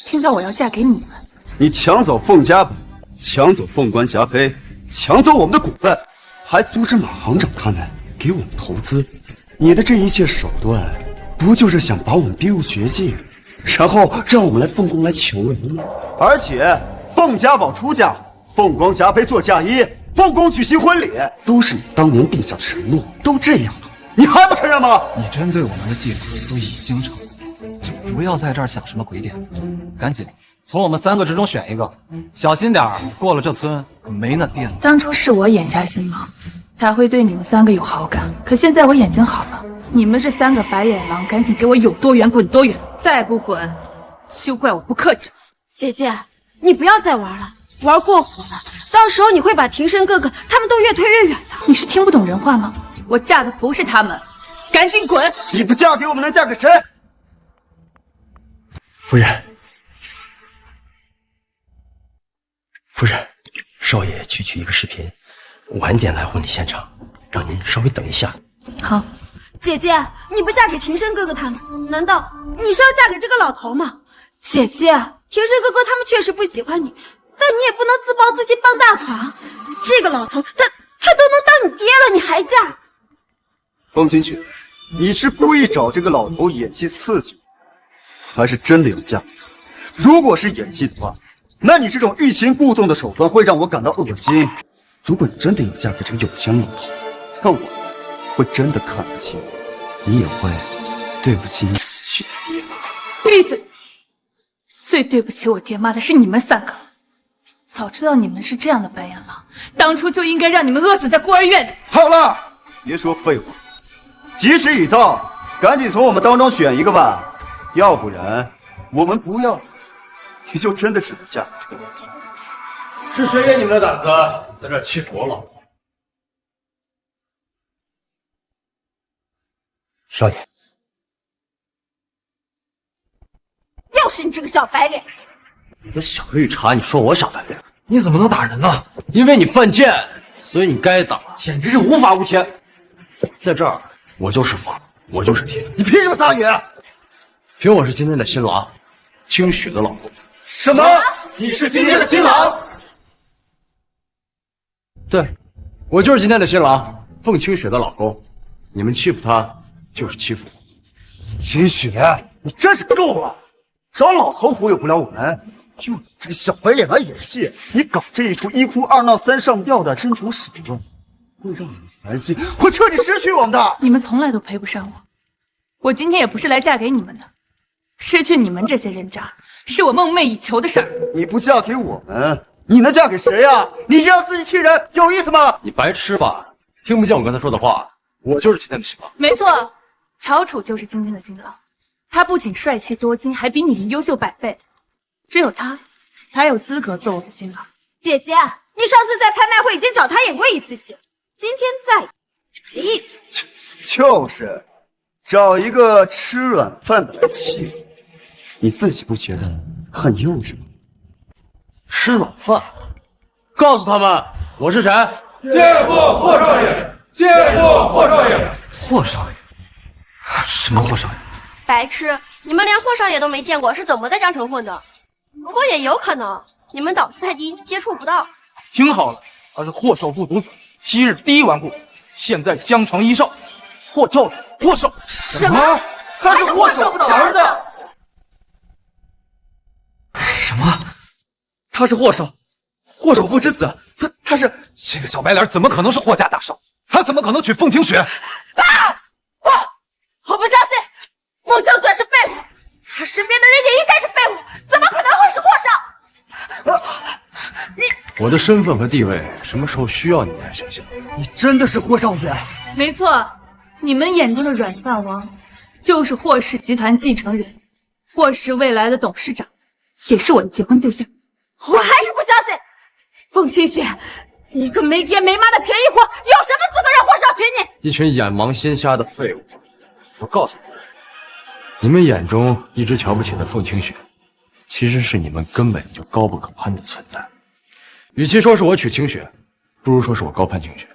听到我要嫁给你们？你抢走凤家宝，抢走凤冠霞帔，抢走我们的股份，还阻止马行长他们给我们投资，你的这一切手段，不就是想把我们逼入绝境，然后让我们来凤宫来求人吗？而且凤家宝出嫁，凤光霞帔做嫁衣，凤宫举行婚礼，都是你当年定下承诺，都这样了，你还不承认吗？你针对我们的计划都已经成了，就不要在这儿想什么鬼点子，赶紧从我们3个之中选一个，小心点儿，过了这村可没那店。当初是我眼下心盲，才会对你们3个有好感。可现在我眼睛好了，你们这3个白眼狼，赶紧给我有多远滚多远！再不滚，休怪我不客气。姐姐，你不要再玩了，玩过火了，到时候你会把庭生哥哥他们都越推越远的。你是听不懂人话吗？我嫁的不是他们，赶紧滚！你不嫁给我们，能嫁给谁？夫人，夫人，少爷区一个视频，晚点来婚礼现场，让您稍微等一下。好。姐姐，你不嫁给庭生哥哥他们，难道你是要嫁给这个老头吗？姐姐，庭生哥哥他们确实不喜欢你，但你也不能自暴自弃傍大款。这个老头，他都能当你爹了，你还嫁？风清雪，你是故意找这个老头演戏刺激我，还是真的要嫁？如果是演戏的话，那你这种欲擒故纵的手段会让我感到恶心。如果你真的要嫁给这个有钱老头，那我会真的看不起你，你也会对不起你死去的爹妈。闭嘴！最对不起我爹妈的是你们3个。早知道你们是这样的白眼狼，当初就应该让你们饿死在孤儿院里。好了，别说废话，吉时已到，赶紧从我们当中选一个吧，要不然我们不要，你就真的只能嫁给这个老头。是谁给你们的胆子在这欺负我老婆？少爷，又是你这个小白脸！你个小绿茶，你说我小白脸？你怎么能打人呢？因为你犯贱，所以你该打，简直是无法无天。在这儿，我就是法，我就是天。你凭什么撒语？凭我是今天的新郎，清雪的老公。什么？你是今天的新郎？对，我就是今天的新郎，凤清雪的老公。你们欺负他，就是欺负我。清雪，你真是够了！找老头忽悠不了我们，就你这个小白脸来演戏，你搞这一出1哭2闹3上吊的真种手段，会让你们寒心，会彻底失去我们的。你们从来都配不上我，我今天也不是来嫁给你们的，失去你们这些人渣，是我梦寐以求的事儿。你不嫁给我们，你能嫁给谁呀？你这样自欺欺人，有意思吗？你白痴吧？听不见我刚才说的话？我就是今天的新郎。没错，乔楚就是今天的新郎。他不仅帅气多金，还比你们优秀100倍，只有他才有资格做我的新郎。姐姐，你上次在拍卖会已经找他演过1次戏，今天再没意思。就是找一个吃软饭的来气，你自己不觉得很幼稚吗？吃软饭？告诉他们我是谁？见过霍少爷，见过霍少爷。霍少爷？什么霍少爷？白痴！你们连霍少爷都没见过，是怎么在江城混的？不过也有可能，你们档次太低，接触不到。听好了，他是霍少父独子，昔日第一纨绔，现在江城一少，霍教主，霍少。什么？他是霍少父的儿子？什么？他是霍少父之子？他是这个小白脸怎么可能是霍家大少？他怎么可能娶凤清雪？我不相信，孟江算是废物，他身边的人也应该是废物，怎么可能会是霍少？我的身份和地位，什么时候需要你来想想？你真的是霍少爷？没错，你们眼中的软饭王，就是霍氏集团继承人，霍氏未来的董事长，也是我的结婚对象。我还是不相信，凤清雪，你个没爹没妈的便宜货，有什么资格让霍少娶你？一群眼盲心瞎的废物！我告诉你们，你们眼中一直瞧不起的凤清雪，其实是你们根本就高不可攀的存在。与其说是我娶清雪，不如说是我高攀清雪。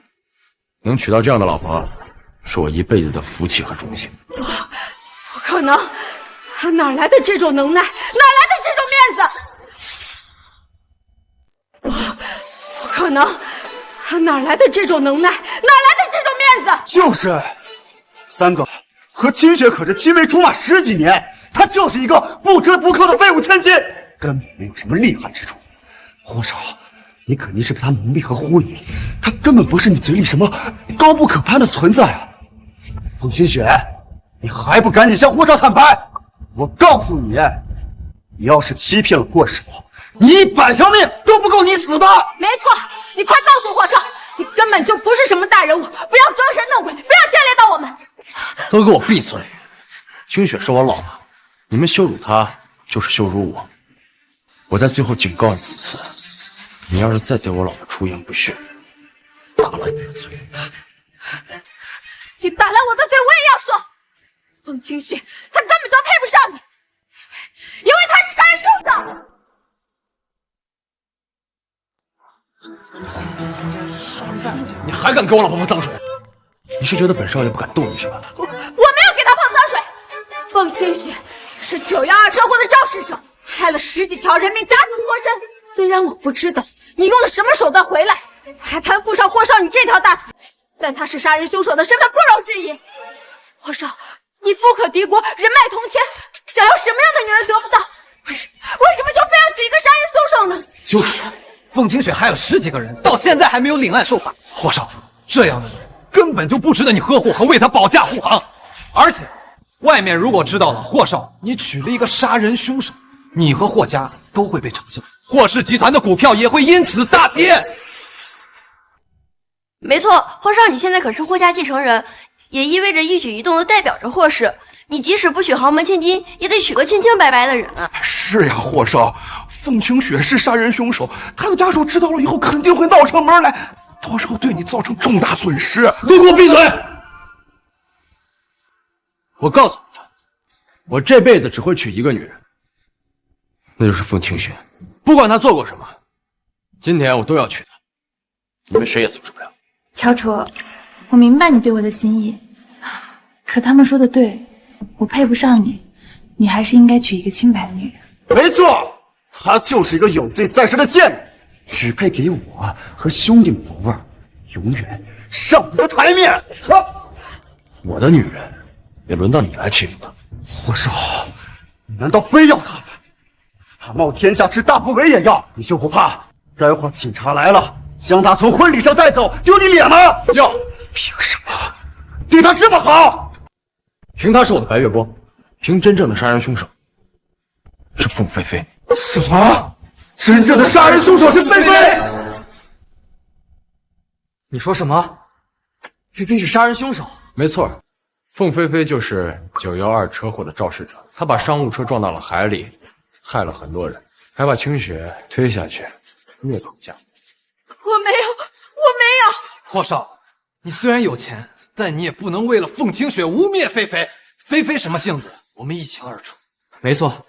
能娶到这样的老婆，是我一辈子的福气和荣幸。不可能，他哪来的这种能耐？哪来的这种面子？不可能，他哪来的这种能耐？哪来的这种面子？就是，3个和清雪可是青梅竹马10几年，她就是一个不折不扣的废物千金，根本没有什么厉害之处。霍少，你肯定是被她蒙蔽和忽悠，她根本不是你嘴里什么高不可攀的存在啊！凤清雪，你还不赶紧向霍少坦白！我告诉你，你要是欺骗了霍少，你100条命都不够你死的！没错，你快告诉霍少，你根本就不是什么大人物，不要装神弄鬼，不要牵连到我们。都给我闭嘴！清雪是我老婆，你们羞辱她就是羞辱我。我在最后警告你一次，你要是再对我老婆出言不逊，打了你的嘴。你打烂我的嘴，我也要说，凤清雪她根本就配不上你，因为她是杀人凶手。你还敢给我老婆泼脏水？你是觉得本少爷不敢动你是吧？我没有给她碰脏水，凤清雪是912车祸的肇事者，害了10几条人命，假死脱身。虽然我不知道你用了什么手段回来，还攀附上霍少你这条大腿，但他是杀人凶手的身份不容置疑。霍少，你富可敌国，人脉通天，想要什么样的女人得不到？为什么就非要娶一个杀人凶手呢？就是，凤清雪害了10几个人，到现在还没有领案受罚。霍少，这样的人根本就不值得你呵护和为他保驾护航。而且，外面如果知道了霍少你娶了一个杀人凶手，你和霍家都会被嘲笑，霍氏集团的股票也会因此大跌。没错，霍少，你现在可是霍家继承人，也意味着一举一动都代表着霍氏。你即使不娶豪门千金，也得娶个清清白白的人啊！是呀，霍少，凤清雪是杀人凶手，他的家属知道了以后肯定会闹出门来，到时候对你造成重大损失。都给我闭嘴！我告诉你，我这辈子只会娶一个女人，那就是凤清雪，不管她做过什么，今天我都要娶她，你们谁也阻止不了。乔楚，我明白你对我的心意，可他们说的对，我配不上你，你还是应该娶一个清白的女人。没错，她就是一个有罪在身的贱人，只配给我和兄弟们闻味，永远上不得台面。我的女人，也轮到你来欺负她。霍少，你难道非要她？她冒天下之大不韪也要，你就不怕待会儿警察来了，将她从婚礼上带走，丢你脸吗？要！凭什么对她这么好？凭她是我的白月光，凭真正的杀人凶手是凤飞飞。什么？真正的杀人凶手是飞飞？你说什么？菲菲是杀人凶手？没错，凤飞飞就是912车祸的肇事者，她把商务车撞到了海里，害了很多人，还把清雪推下去，灭口架。我没有。霍少，你虽然有钱，但你也不能为了凤清雪污蔑菲菲。菲菲什么性子，我们一清二楚。没错，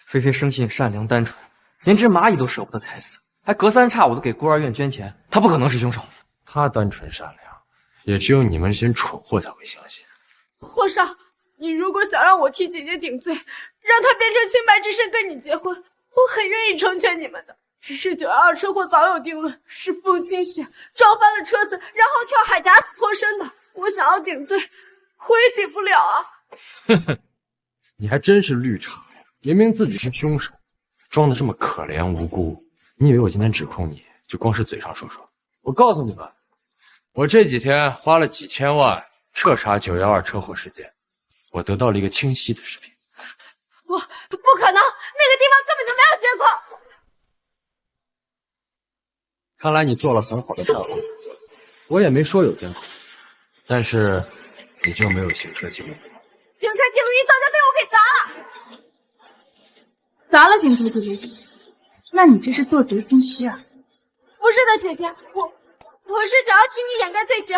菲菲生性善良单纯，连只蚂蚁都舍不得踩死，还隔三差五的给孤儿院捐钱，她不可能是凶手。她单纯善良，也只有你们这些蠢货才会相信。霍少，你如果想让我替姐姐顶罪，让她变成清白之身跟你结婚，我很愿意成全你们的。只是912车祸早有定论，是凤清雪撞翻了车子，然后跳海假死脱身的。我想要顶罪，我也顶不了啊！呵呵，你还真是绿茶呀！明明自己是凶手，装的这么可怜无辜。你以为我今天指控你就光是嘴上说说？我告诉你们，我这几天花了几千万彻查912车祸事件，我得到了一个清晰的视频。不可能，那个地方根本就没有监控。看来你做了很好的判断，我也没说有监控，但是你就没有行车记录仪。行车记录仪早就被我给砸了。砸了行车记录仪？那你这是做贼心虚啊！不是的，姐姐，我是想要替你掩盖罪行，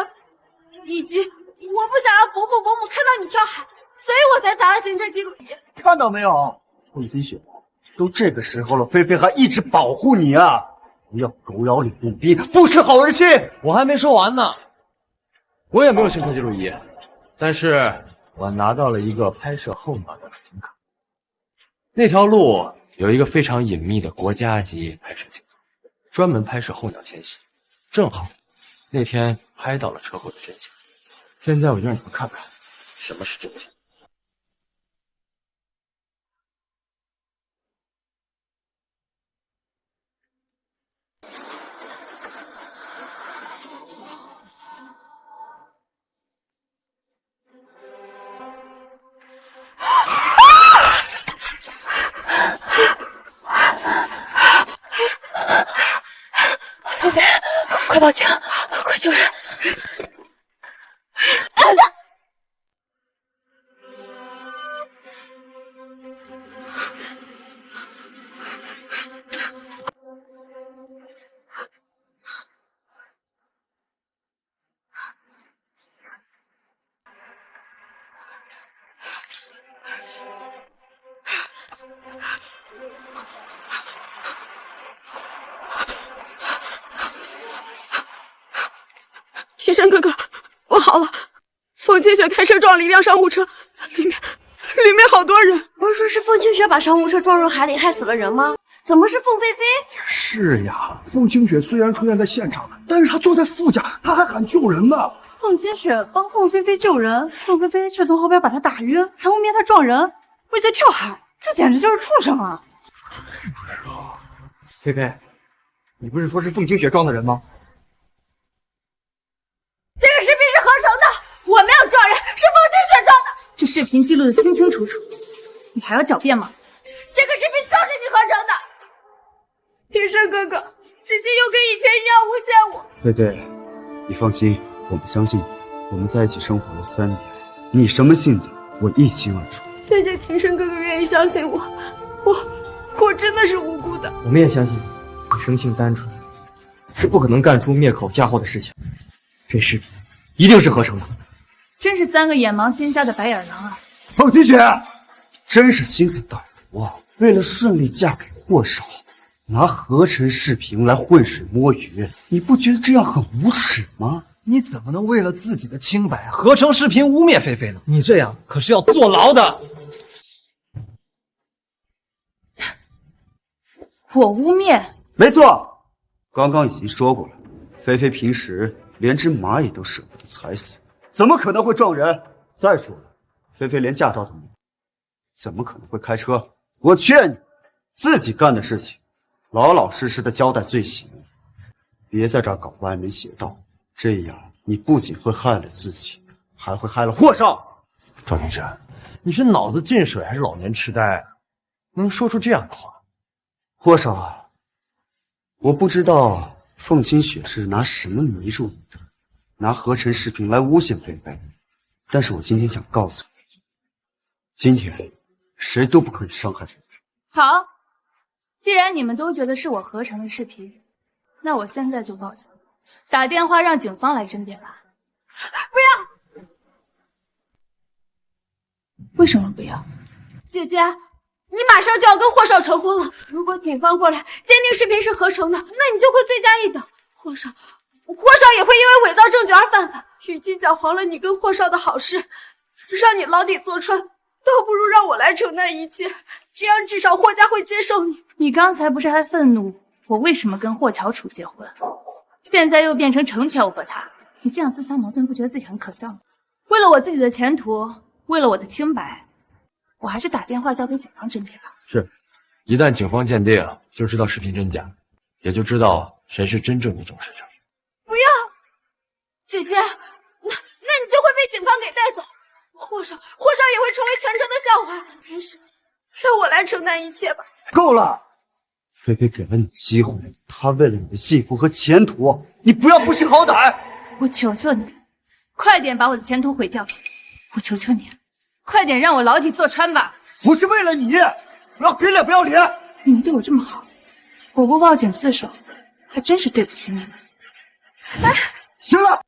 以及我不想让伯父伯母看到你跳海，所以我才砸了行车记录仪。看到没有，凤清雪，都这个时候了，菲菲还一直保护你啊！不要狗咬吕洞宾，不识好人心。我还没说完呢，我也没有行车记录仪，但是我拿到了一个拍摄候鸟的储存卡。那条路有一个非常隐秘的国家级拍摄镜头，专门拍摄候鸟迁徙。正好那天拍到了车祸的真相。现在我就让你们看看什么是真情。菲菲，快报警，快救人！天山哥哥，我好了。凤清雪开车撞了一辆商务车，里面好多人。不是说是凤清雪把商务车撞入海里害死了人吗？怎么是凤飞飞？是呀，凤清雪虽然出现在现场，但是她坐在副驾，她还喊救人呢。凤清雪帮凤飞飞救人，凤飞飞却从后边把她打晕，还污蔑她撞人，畏罪跳海，这简直就是畜生啊！菲菲，你不是说是凤清雪撞的人吗？这个视频是合成的，我没有撞人，是凤清雪撞的。这视频记录的清清楚楚，你还要狡辩吗？这个视频都是你合成的。天山哥哥，姐姐又跟以前一样诬陷我。菲菲，你放心，我们相信你。我们在一起生活了3年，你什么性子，我一清二楚。谢谢天山哥哥愿意相信我，我真的是无辜的。我们也相信你生性单纯，是不可能干出灭口嫁祸的事情。这视频一定是合成的。真是3个眼盲心瞎的白眼狼啊！凤清雪，真是心思歹毒啊！为了顺利嫁给霍少，拿合成视频来浑水摸鱼，你不觉得这样很无耻吗？你怎么能为了自己的清白合成视频污蔑菲菲呢？你这样可是要坐牢的。我污蔑？没错，刚刚已经说过了，菲菲平时连只蚂蚁都舍不得踩死，怎么可能会撞人？再说了，菲菲连驾照都没有，怎么可能会开车？我劝你自己干的事情，老老实实的交代罪行，别在这儿搞歪门邪道。这样你不仅会害了自己，还会害了霍少。赵庭山，你是脑子进水还是老年痴呆？能说出这样的话？霍少啊，我不知道凤清雪是拿什么迷住你的，拿合成视频来诬陷菲菲。但是我今天想告诉你，今天谁都不可以伤害菲菲。好，既然你们都觉得是我合成的视频，那我现在就报警，打电话让警方来侦辩吧。不要！为什么不要？姐姐，你马上就要跟霍少成婚了，如果警方过来鉴定视频是合成的，那你就会罪加一等。霍少也会因为伪造证据而犯法。与其搅黄了你跟霍少的好事，让你牢底坐穿，倒不如让我来承担一切，这样至少霍家会接受你。你刚才不是还愤怒我为什么跟霍乔楚结婚，现在又变成成全我和他，你这样自相矛盾，不觉得自己很可笑吗？为了我自己的前途，为了我的清白，我还是打电话交给警方侦辩吧。是，一旦警方鉴定，就知道视频真假，也就知道谁是真正的肇事者。不要，姐姐，那你就会被警方给带走，霍少也会成为全城的笑话。还是让我来承担一切吧。够了，菲菲给了你机会，她为了你的幸福和前途，你不要不识好歹。我求求你，快点把我的前途毁掉！我求求你，快点让我牢底坐穿吧！不是为了你，不要给脸不要脸！你们对我这么好，我不报警自首，还真是对不起你们。行了，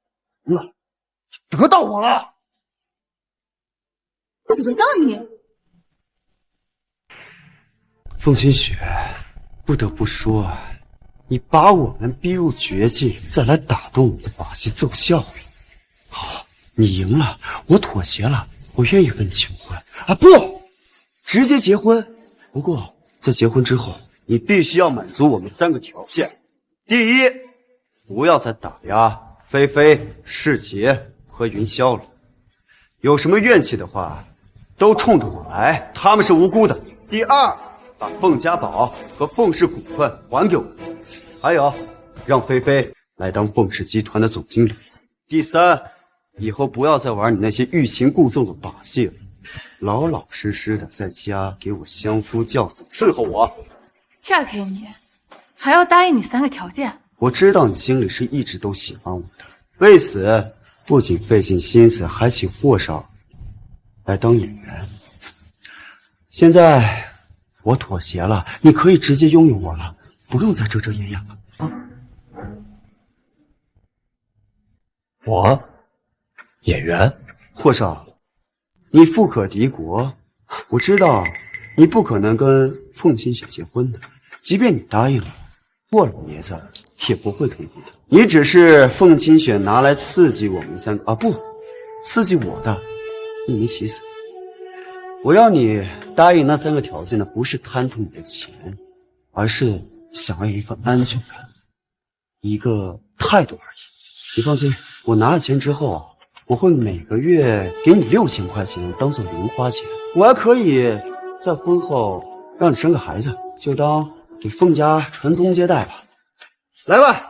得到我了，得到你。凤清雪，不得不说，你把我们逼入绝境，再来打动我的把戏奏效了。好，你赢了，我妥协了，我愿意跟你求婚啊！不，直接结婚。不过在结婚之后，你必须要满足我们3个条件：第一，不要再打压菲菲、世杰和云霄了；有什么怨气的话，都冲着我来，他们是无辜的。第二，把凤家宝和凤氏股份还给我。还有，让菲菲来当凤氏集团的总经理。第三，以后不要再玩你那些欲擒故纵的把戏了，老老实实的在家给我相夫教子，伺候我。嫁给你，还要答应你3个条件。我知道你心里是一直都喜欢我的，为此不仅费尽心思，还请霍少来当演员。现在我妥协了，你可以直接拥有我了，不用再遮遮掩掩了啊！我演员，霍少，你富可敌国，我知道你不可能跟凤清雪结婚的，即便你答应了，霍老爷子也不会同意的。你只是凤清雪拿来刺激我们3个啊，不，刺激我的，一鸣其死。我要你答应那3个条件呢，不是贪图你的钱，而是想要一份安全感，一个态度而已。你放心，我拿了钱之后，我会每个月给你6000块钱当做零花钱，我还可以在婚后让你生个孩子，就当给凤家传宗接代吧。来吧，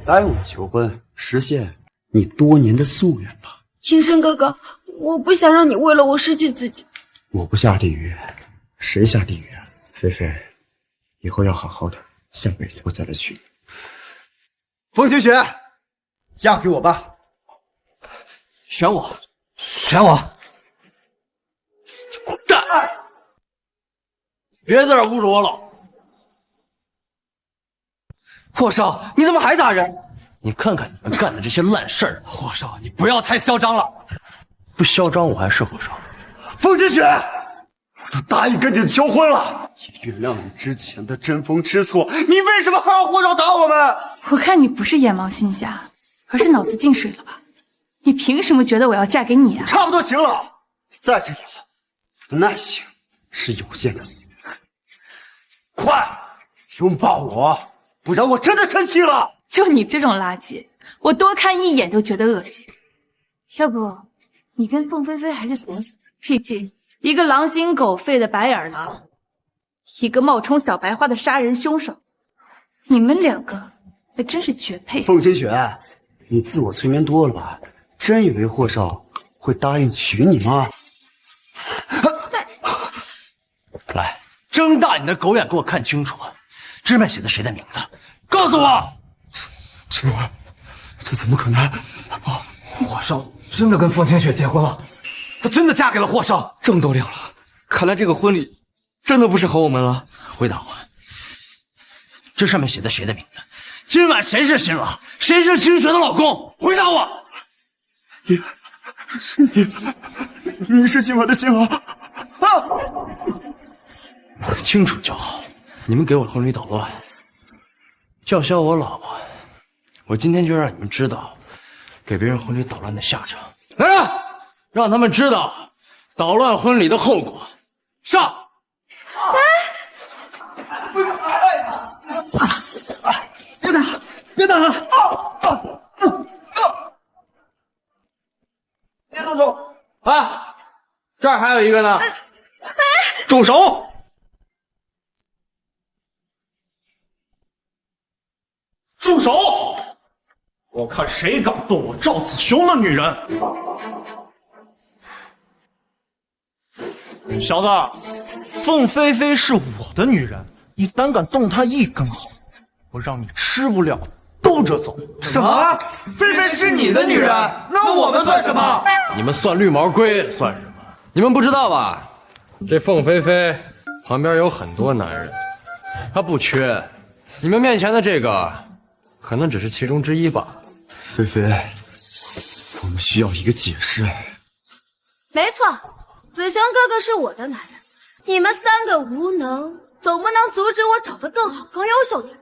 答应我求婚，实现你多年的夙愿吧。青深哥哥，我不想让你为了我失去自己。我不下地狱，谁下地狱啊？菲菲，以后要好好的，下辈子我再来娶你。凤清雪，嫁给我吧。选我，选我！滚蛋！别在这侮辱我老婆！霍少，你怎么还打人？你看看你们干的这些烂事儿！霍少，你不要太嚣张了。不嚣张，我还是霍少。凤清雪，我都答应跟你求婚了，也原谅你之前的争风吃醋，你为什么还要霍少打我们？我看你不是眼盲心瞎，而是脑子进水了吧？你凭什么觉得我要嫁给你啊？差不多行了，再这样，我的耐性是有限的。快拥抱我，不然我真的生气了。就你这种垃圾，我多看一眼都觉得恶心。要不你跟凤飞飞还是锁死？毕竟一个狼心狗肺的白眼狼，一个冒充小白花的杀人凶手，你们2个还真是绝配。凤清雪，你自我催眠多了吧？真以为霍少会答应娶你吗？来，睁大你的狗眼，给我看清楚，纸面写的谁的名字？告诉我！这怎么可能？霍少真的跟凤清雪结婚了，她真的嫁给了霍少。证都亮了，看来这个婚礼真的不适合我们了。回答我，这上面写的谁的名字？今晚谁是新郎？谁是清雪的老公？回答我！是你是今晚的新郎啊！清楚就好。你们给我婚礼捣乱，叫嚣我老婆，我今天就让你们知道给别人婚礼捣乱的下场。来人，让他们知道捣乱婚礼的后果。上！别打，别打了！别动手！啊，这儿还有一个呢。住手！住手！我看谁敢动我赵子雄的女人！小子，凤飞飞是我的女人，你胆敢动她一根毫，我让你吃不了兜着走。什么？菲菲是你的女人，那我们算什么？你们算绿毛龟算什么？你们不知道吧？这凤飞飞旁边有很多男人，她不缺。你们面前的这个，可能只是其中之一罢了。菲菲，我们需要一个解释。没错，子雄哥哥是我的男人，你们3个无能，总不能阻止我找个更好、更优秀的人。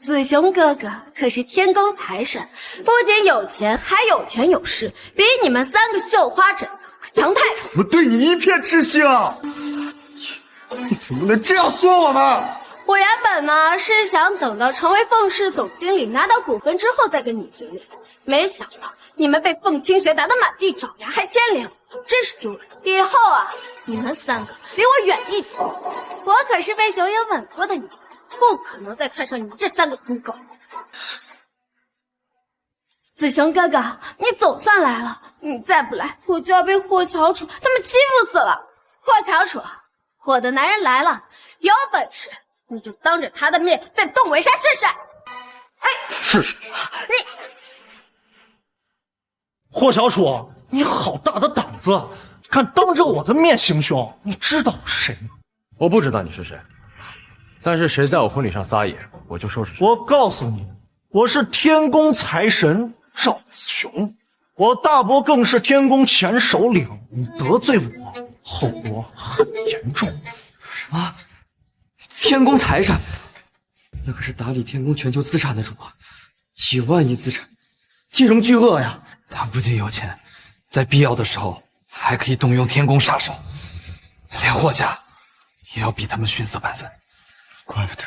子雄哥哥可是天宫财神，不仅有钱，还有权有势，比你们3个绣花枕可强太多。我们对你一片痴心啊！你怎么能这样说我们？我原本呢是想等到成为凤氏总经理拿到股份之后再跟你决裂，没想到你们被凤清雪打得满地找牙，还牵连我，真是丢人！以后啊，你们3个离我远一点。我可是被熊爷吻过的女人，不可能再看上你们这3个秃狗。子雄哥哥，你总算来了，你再不来，我就要被霍乔楚他们欺负死了。霍乔楚，我的男人来了，有本事你就当着他的面再动我一下试试。哎，试试你。霍小楚，你好大的胆子，敢当着我的面行凶！你知道我是谁吗？我不知道你是谁，但是谁在我婚礼上撒野，我就收拾谁。我告诉你，我是天宫财神赵子雄，我大伯更是天宫前首领，你得罪我，后果很严重。什么？天宫财神？那可是打理天宫全球资产的主啊，几万亿资产，金融巨鳄呀！他不仅有钱，在必要的时候还可以动用天宫杀手，连霍家也要比他们逊色半分。怪不得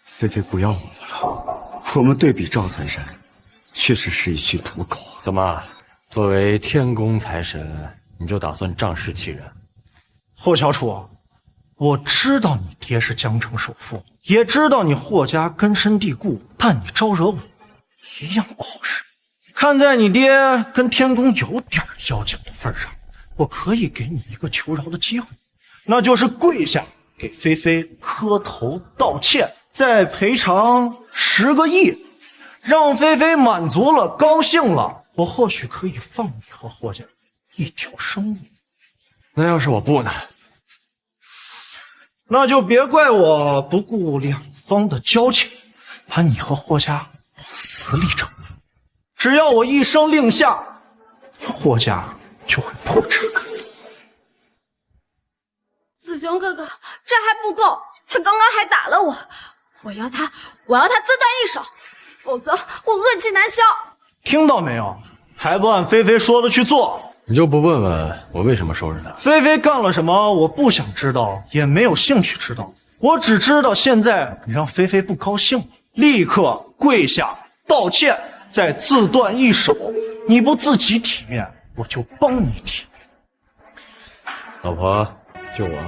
菲菲不要我们了，我们对比赵财神，确实是一群土狗。怎么，作为天宫财神，你就打算仗势欺人？霍乔楚，我知道你爹是江城首富，也知道你霍家根深蒂固，但你招惹我，一样不好使。看在你爹跟天宫有点交情的份上，我可以给你一个求饶的机会，那就是跪下给菲菲磕头道歉，再赔偿10个亿，让菲菲满足了，高兴了，我或许可以放你和霍家一条生路。那要是我不呢？那就别怪我不顾两方的交情，把你和霍家往死里整。只要我一声令下，霍家就会破产。子雄哥哥，这还不够，他刚刚还打了我，我要他自断一手，否则我恶气难消。听到没有？还不按菲菲说的去做？你就不问问我为什么收拾他？菲菲干了什么？我不想知道，也没有兴趣知道。我只知道现在你让菲菲不高兴了，立刻跪下道歉。再自断一手，你不自己体面，我就帮你体面。老婆，救我！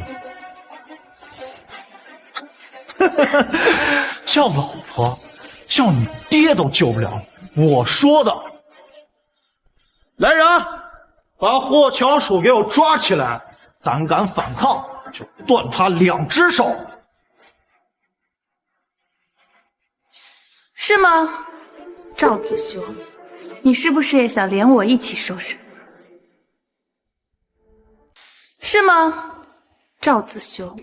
叫老婆，叫你爹都救不了你，我说的。来人，把霍乔楚给我抓起来，胆敢反抗，就断他2只手。是吗？赵子雄，你是不是也想连我一起收拾？是吗？赵子雄，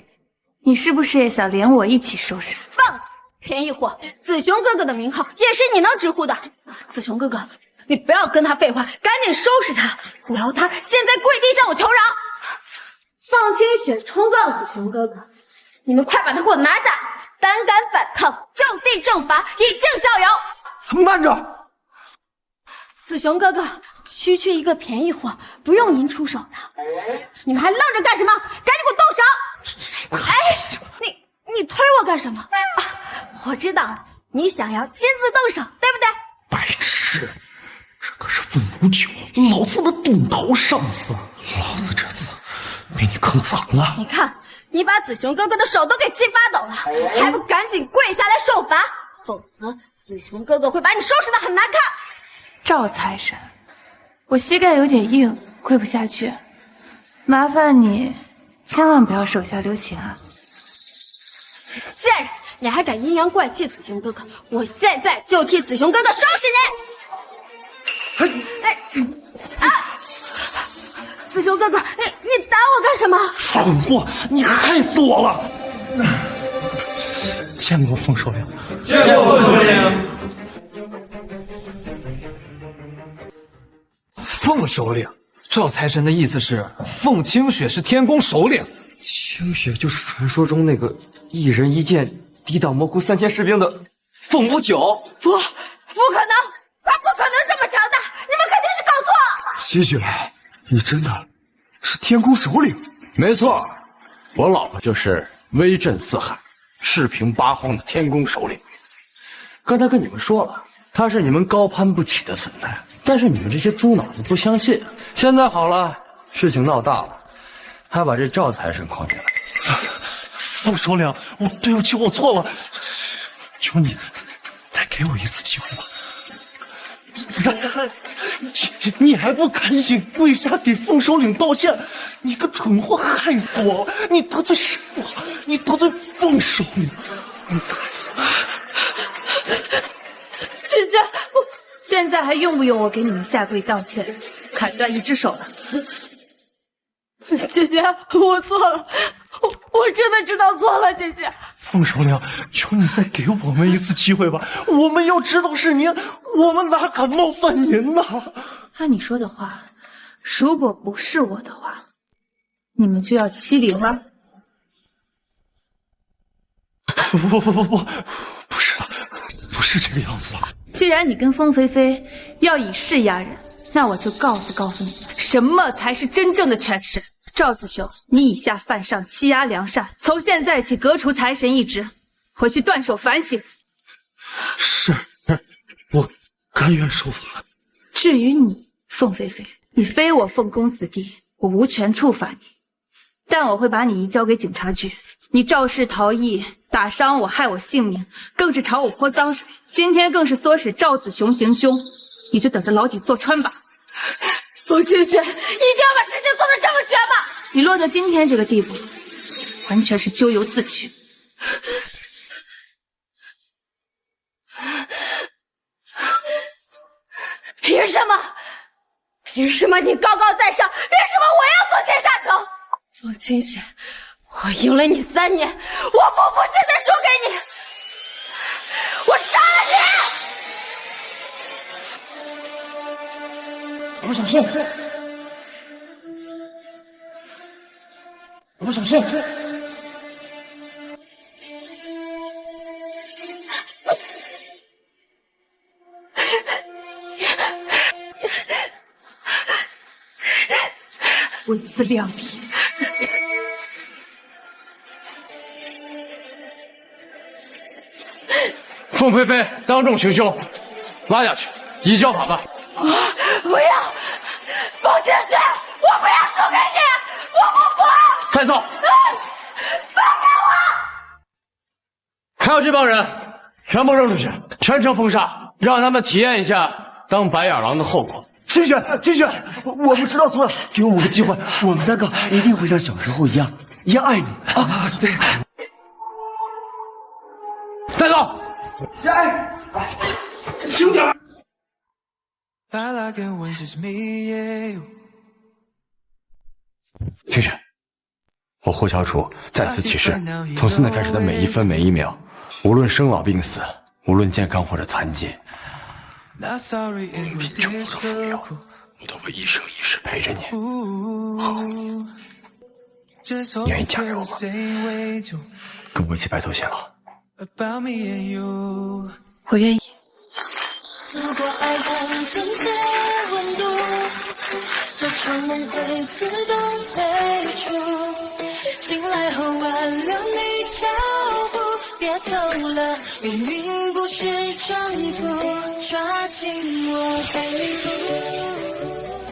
你是不是也想连我一起收拾？放肆！便宜货！子雄哥哥的名号也是你能直呼的。子雄哥哥，你不要跟他废话，赶紧收拾他，不然他现在跪地向我求饶。放清雪冲撞子雄哥哥，你们快把他给我拿下！胆敢反抗，就地正法，以儆效尤。慢着，子雄哥哥，区区一个便宜货，不用您出手的。你们还愣着干什么？赶紧给我动手！哎，你推我干什么？啊，我知道了，你想要亲自动手，对不对？白痴，这可是凤59，老子的顶头上司，老子这次被你坑惨了。你看，你把子雄哥哥的手都给气发抖了，还不赶紧跪下来受罚？否则子雄哥哥会把你收拾得很难看。赵财神，我膝盖有点硬，跪不下去，麻烦你千万不要手下留情啊！贱人，你还敢阴阳怪气子雄哥哥，我现在就替子雄哥哥收拾你！子雄哥哥，你打我干什么？蠢货，你害死我了！见过凤首领。见过首领。凤首领，赵财神的意思是凤清雪是天宫首领。清雪就是传说中那个一人一剑抵挡魔窟3000士兵的凤59。不可能，他不可能这么强大，你们肯定是搞错。齐雪，你真的是天宫首领？没错，我老婆就是威震四海、世平八荒的天宫首领。刚才跟你们说了，她是你们高攀不起的存在，但是你们这些猪脑子不相信。现在好了，事情闹大了，还把这赵财神诓进来。凤首领，对不起，我错了，求你再给我一次机会吧。你还不赶紧跪下给凤首领道歉！你个蠢货，害死我了！你得罪谁了？你得罪凤首领！姐姐，现在还用不用我给你们下跪道歉？砍断一只手了。姐姐，我错了，我真的知道错了，姐姐。凤首领，求你再给我们一次机会吧！我们要知道是您，我们哪敢冒犯您呢？按你说的话，如果不是我的话，你们就要欺凌了。不是的，不是这个样子的。既然你跟风菲菲要以势压人，那我就告诉你们，什么才是真正的权势。赵子雄，你以下犯上，欺压良善，从现在起革除财神一职，回去断手反省。是，我甘愿受罚。至于你，凤菲菲，你非我凤公子弟，我无权处罚你，但我会把你移交给警察局。你肇事逃逸，打伤我，害我性命，更是朝我泼脏水，今天更是唆使赵子雄行凶，你就等着牢底坐穿吧。凤清雪，你一定要把事情做得这么绝吗？你落到今天这个地步，完全是咎由自取。凭什么？凭什么你高高在上？凭什么我要做阶下囚？凤清雪，我赢了你3年，我不服现在输给你，我杀了你！我小心！我小心！为自量力。凤飞飞当众行凶，拉下去，移交法办。不要，凤清雪，我不要输给你，我不服！带走！放开我！还有这帮人，全部扔出去，全城封杀，让他们体验一下当白眼狼的后果。清雪，清雪，我们知道错了，给我们个机会，我们3个一定会像小时候一样爱你啊！对，带走！来，轻点。清雪，我霍小楚在此起誓，从现在开始的每一分每一秒，无论生老病死，无论健康或者残疾，秉承我的父命，我都会一生一世陪着你。好，你愿意嫁给我吗？跟我一起白头偕老。我愿意。如果爱它曾些温度，这场梦会自动退出。醒来后挽留你脚步，别走了，命运不是征途，抓紧我背部。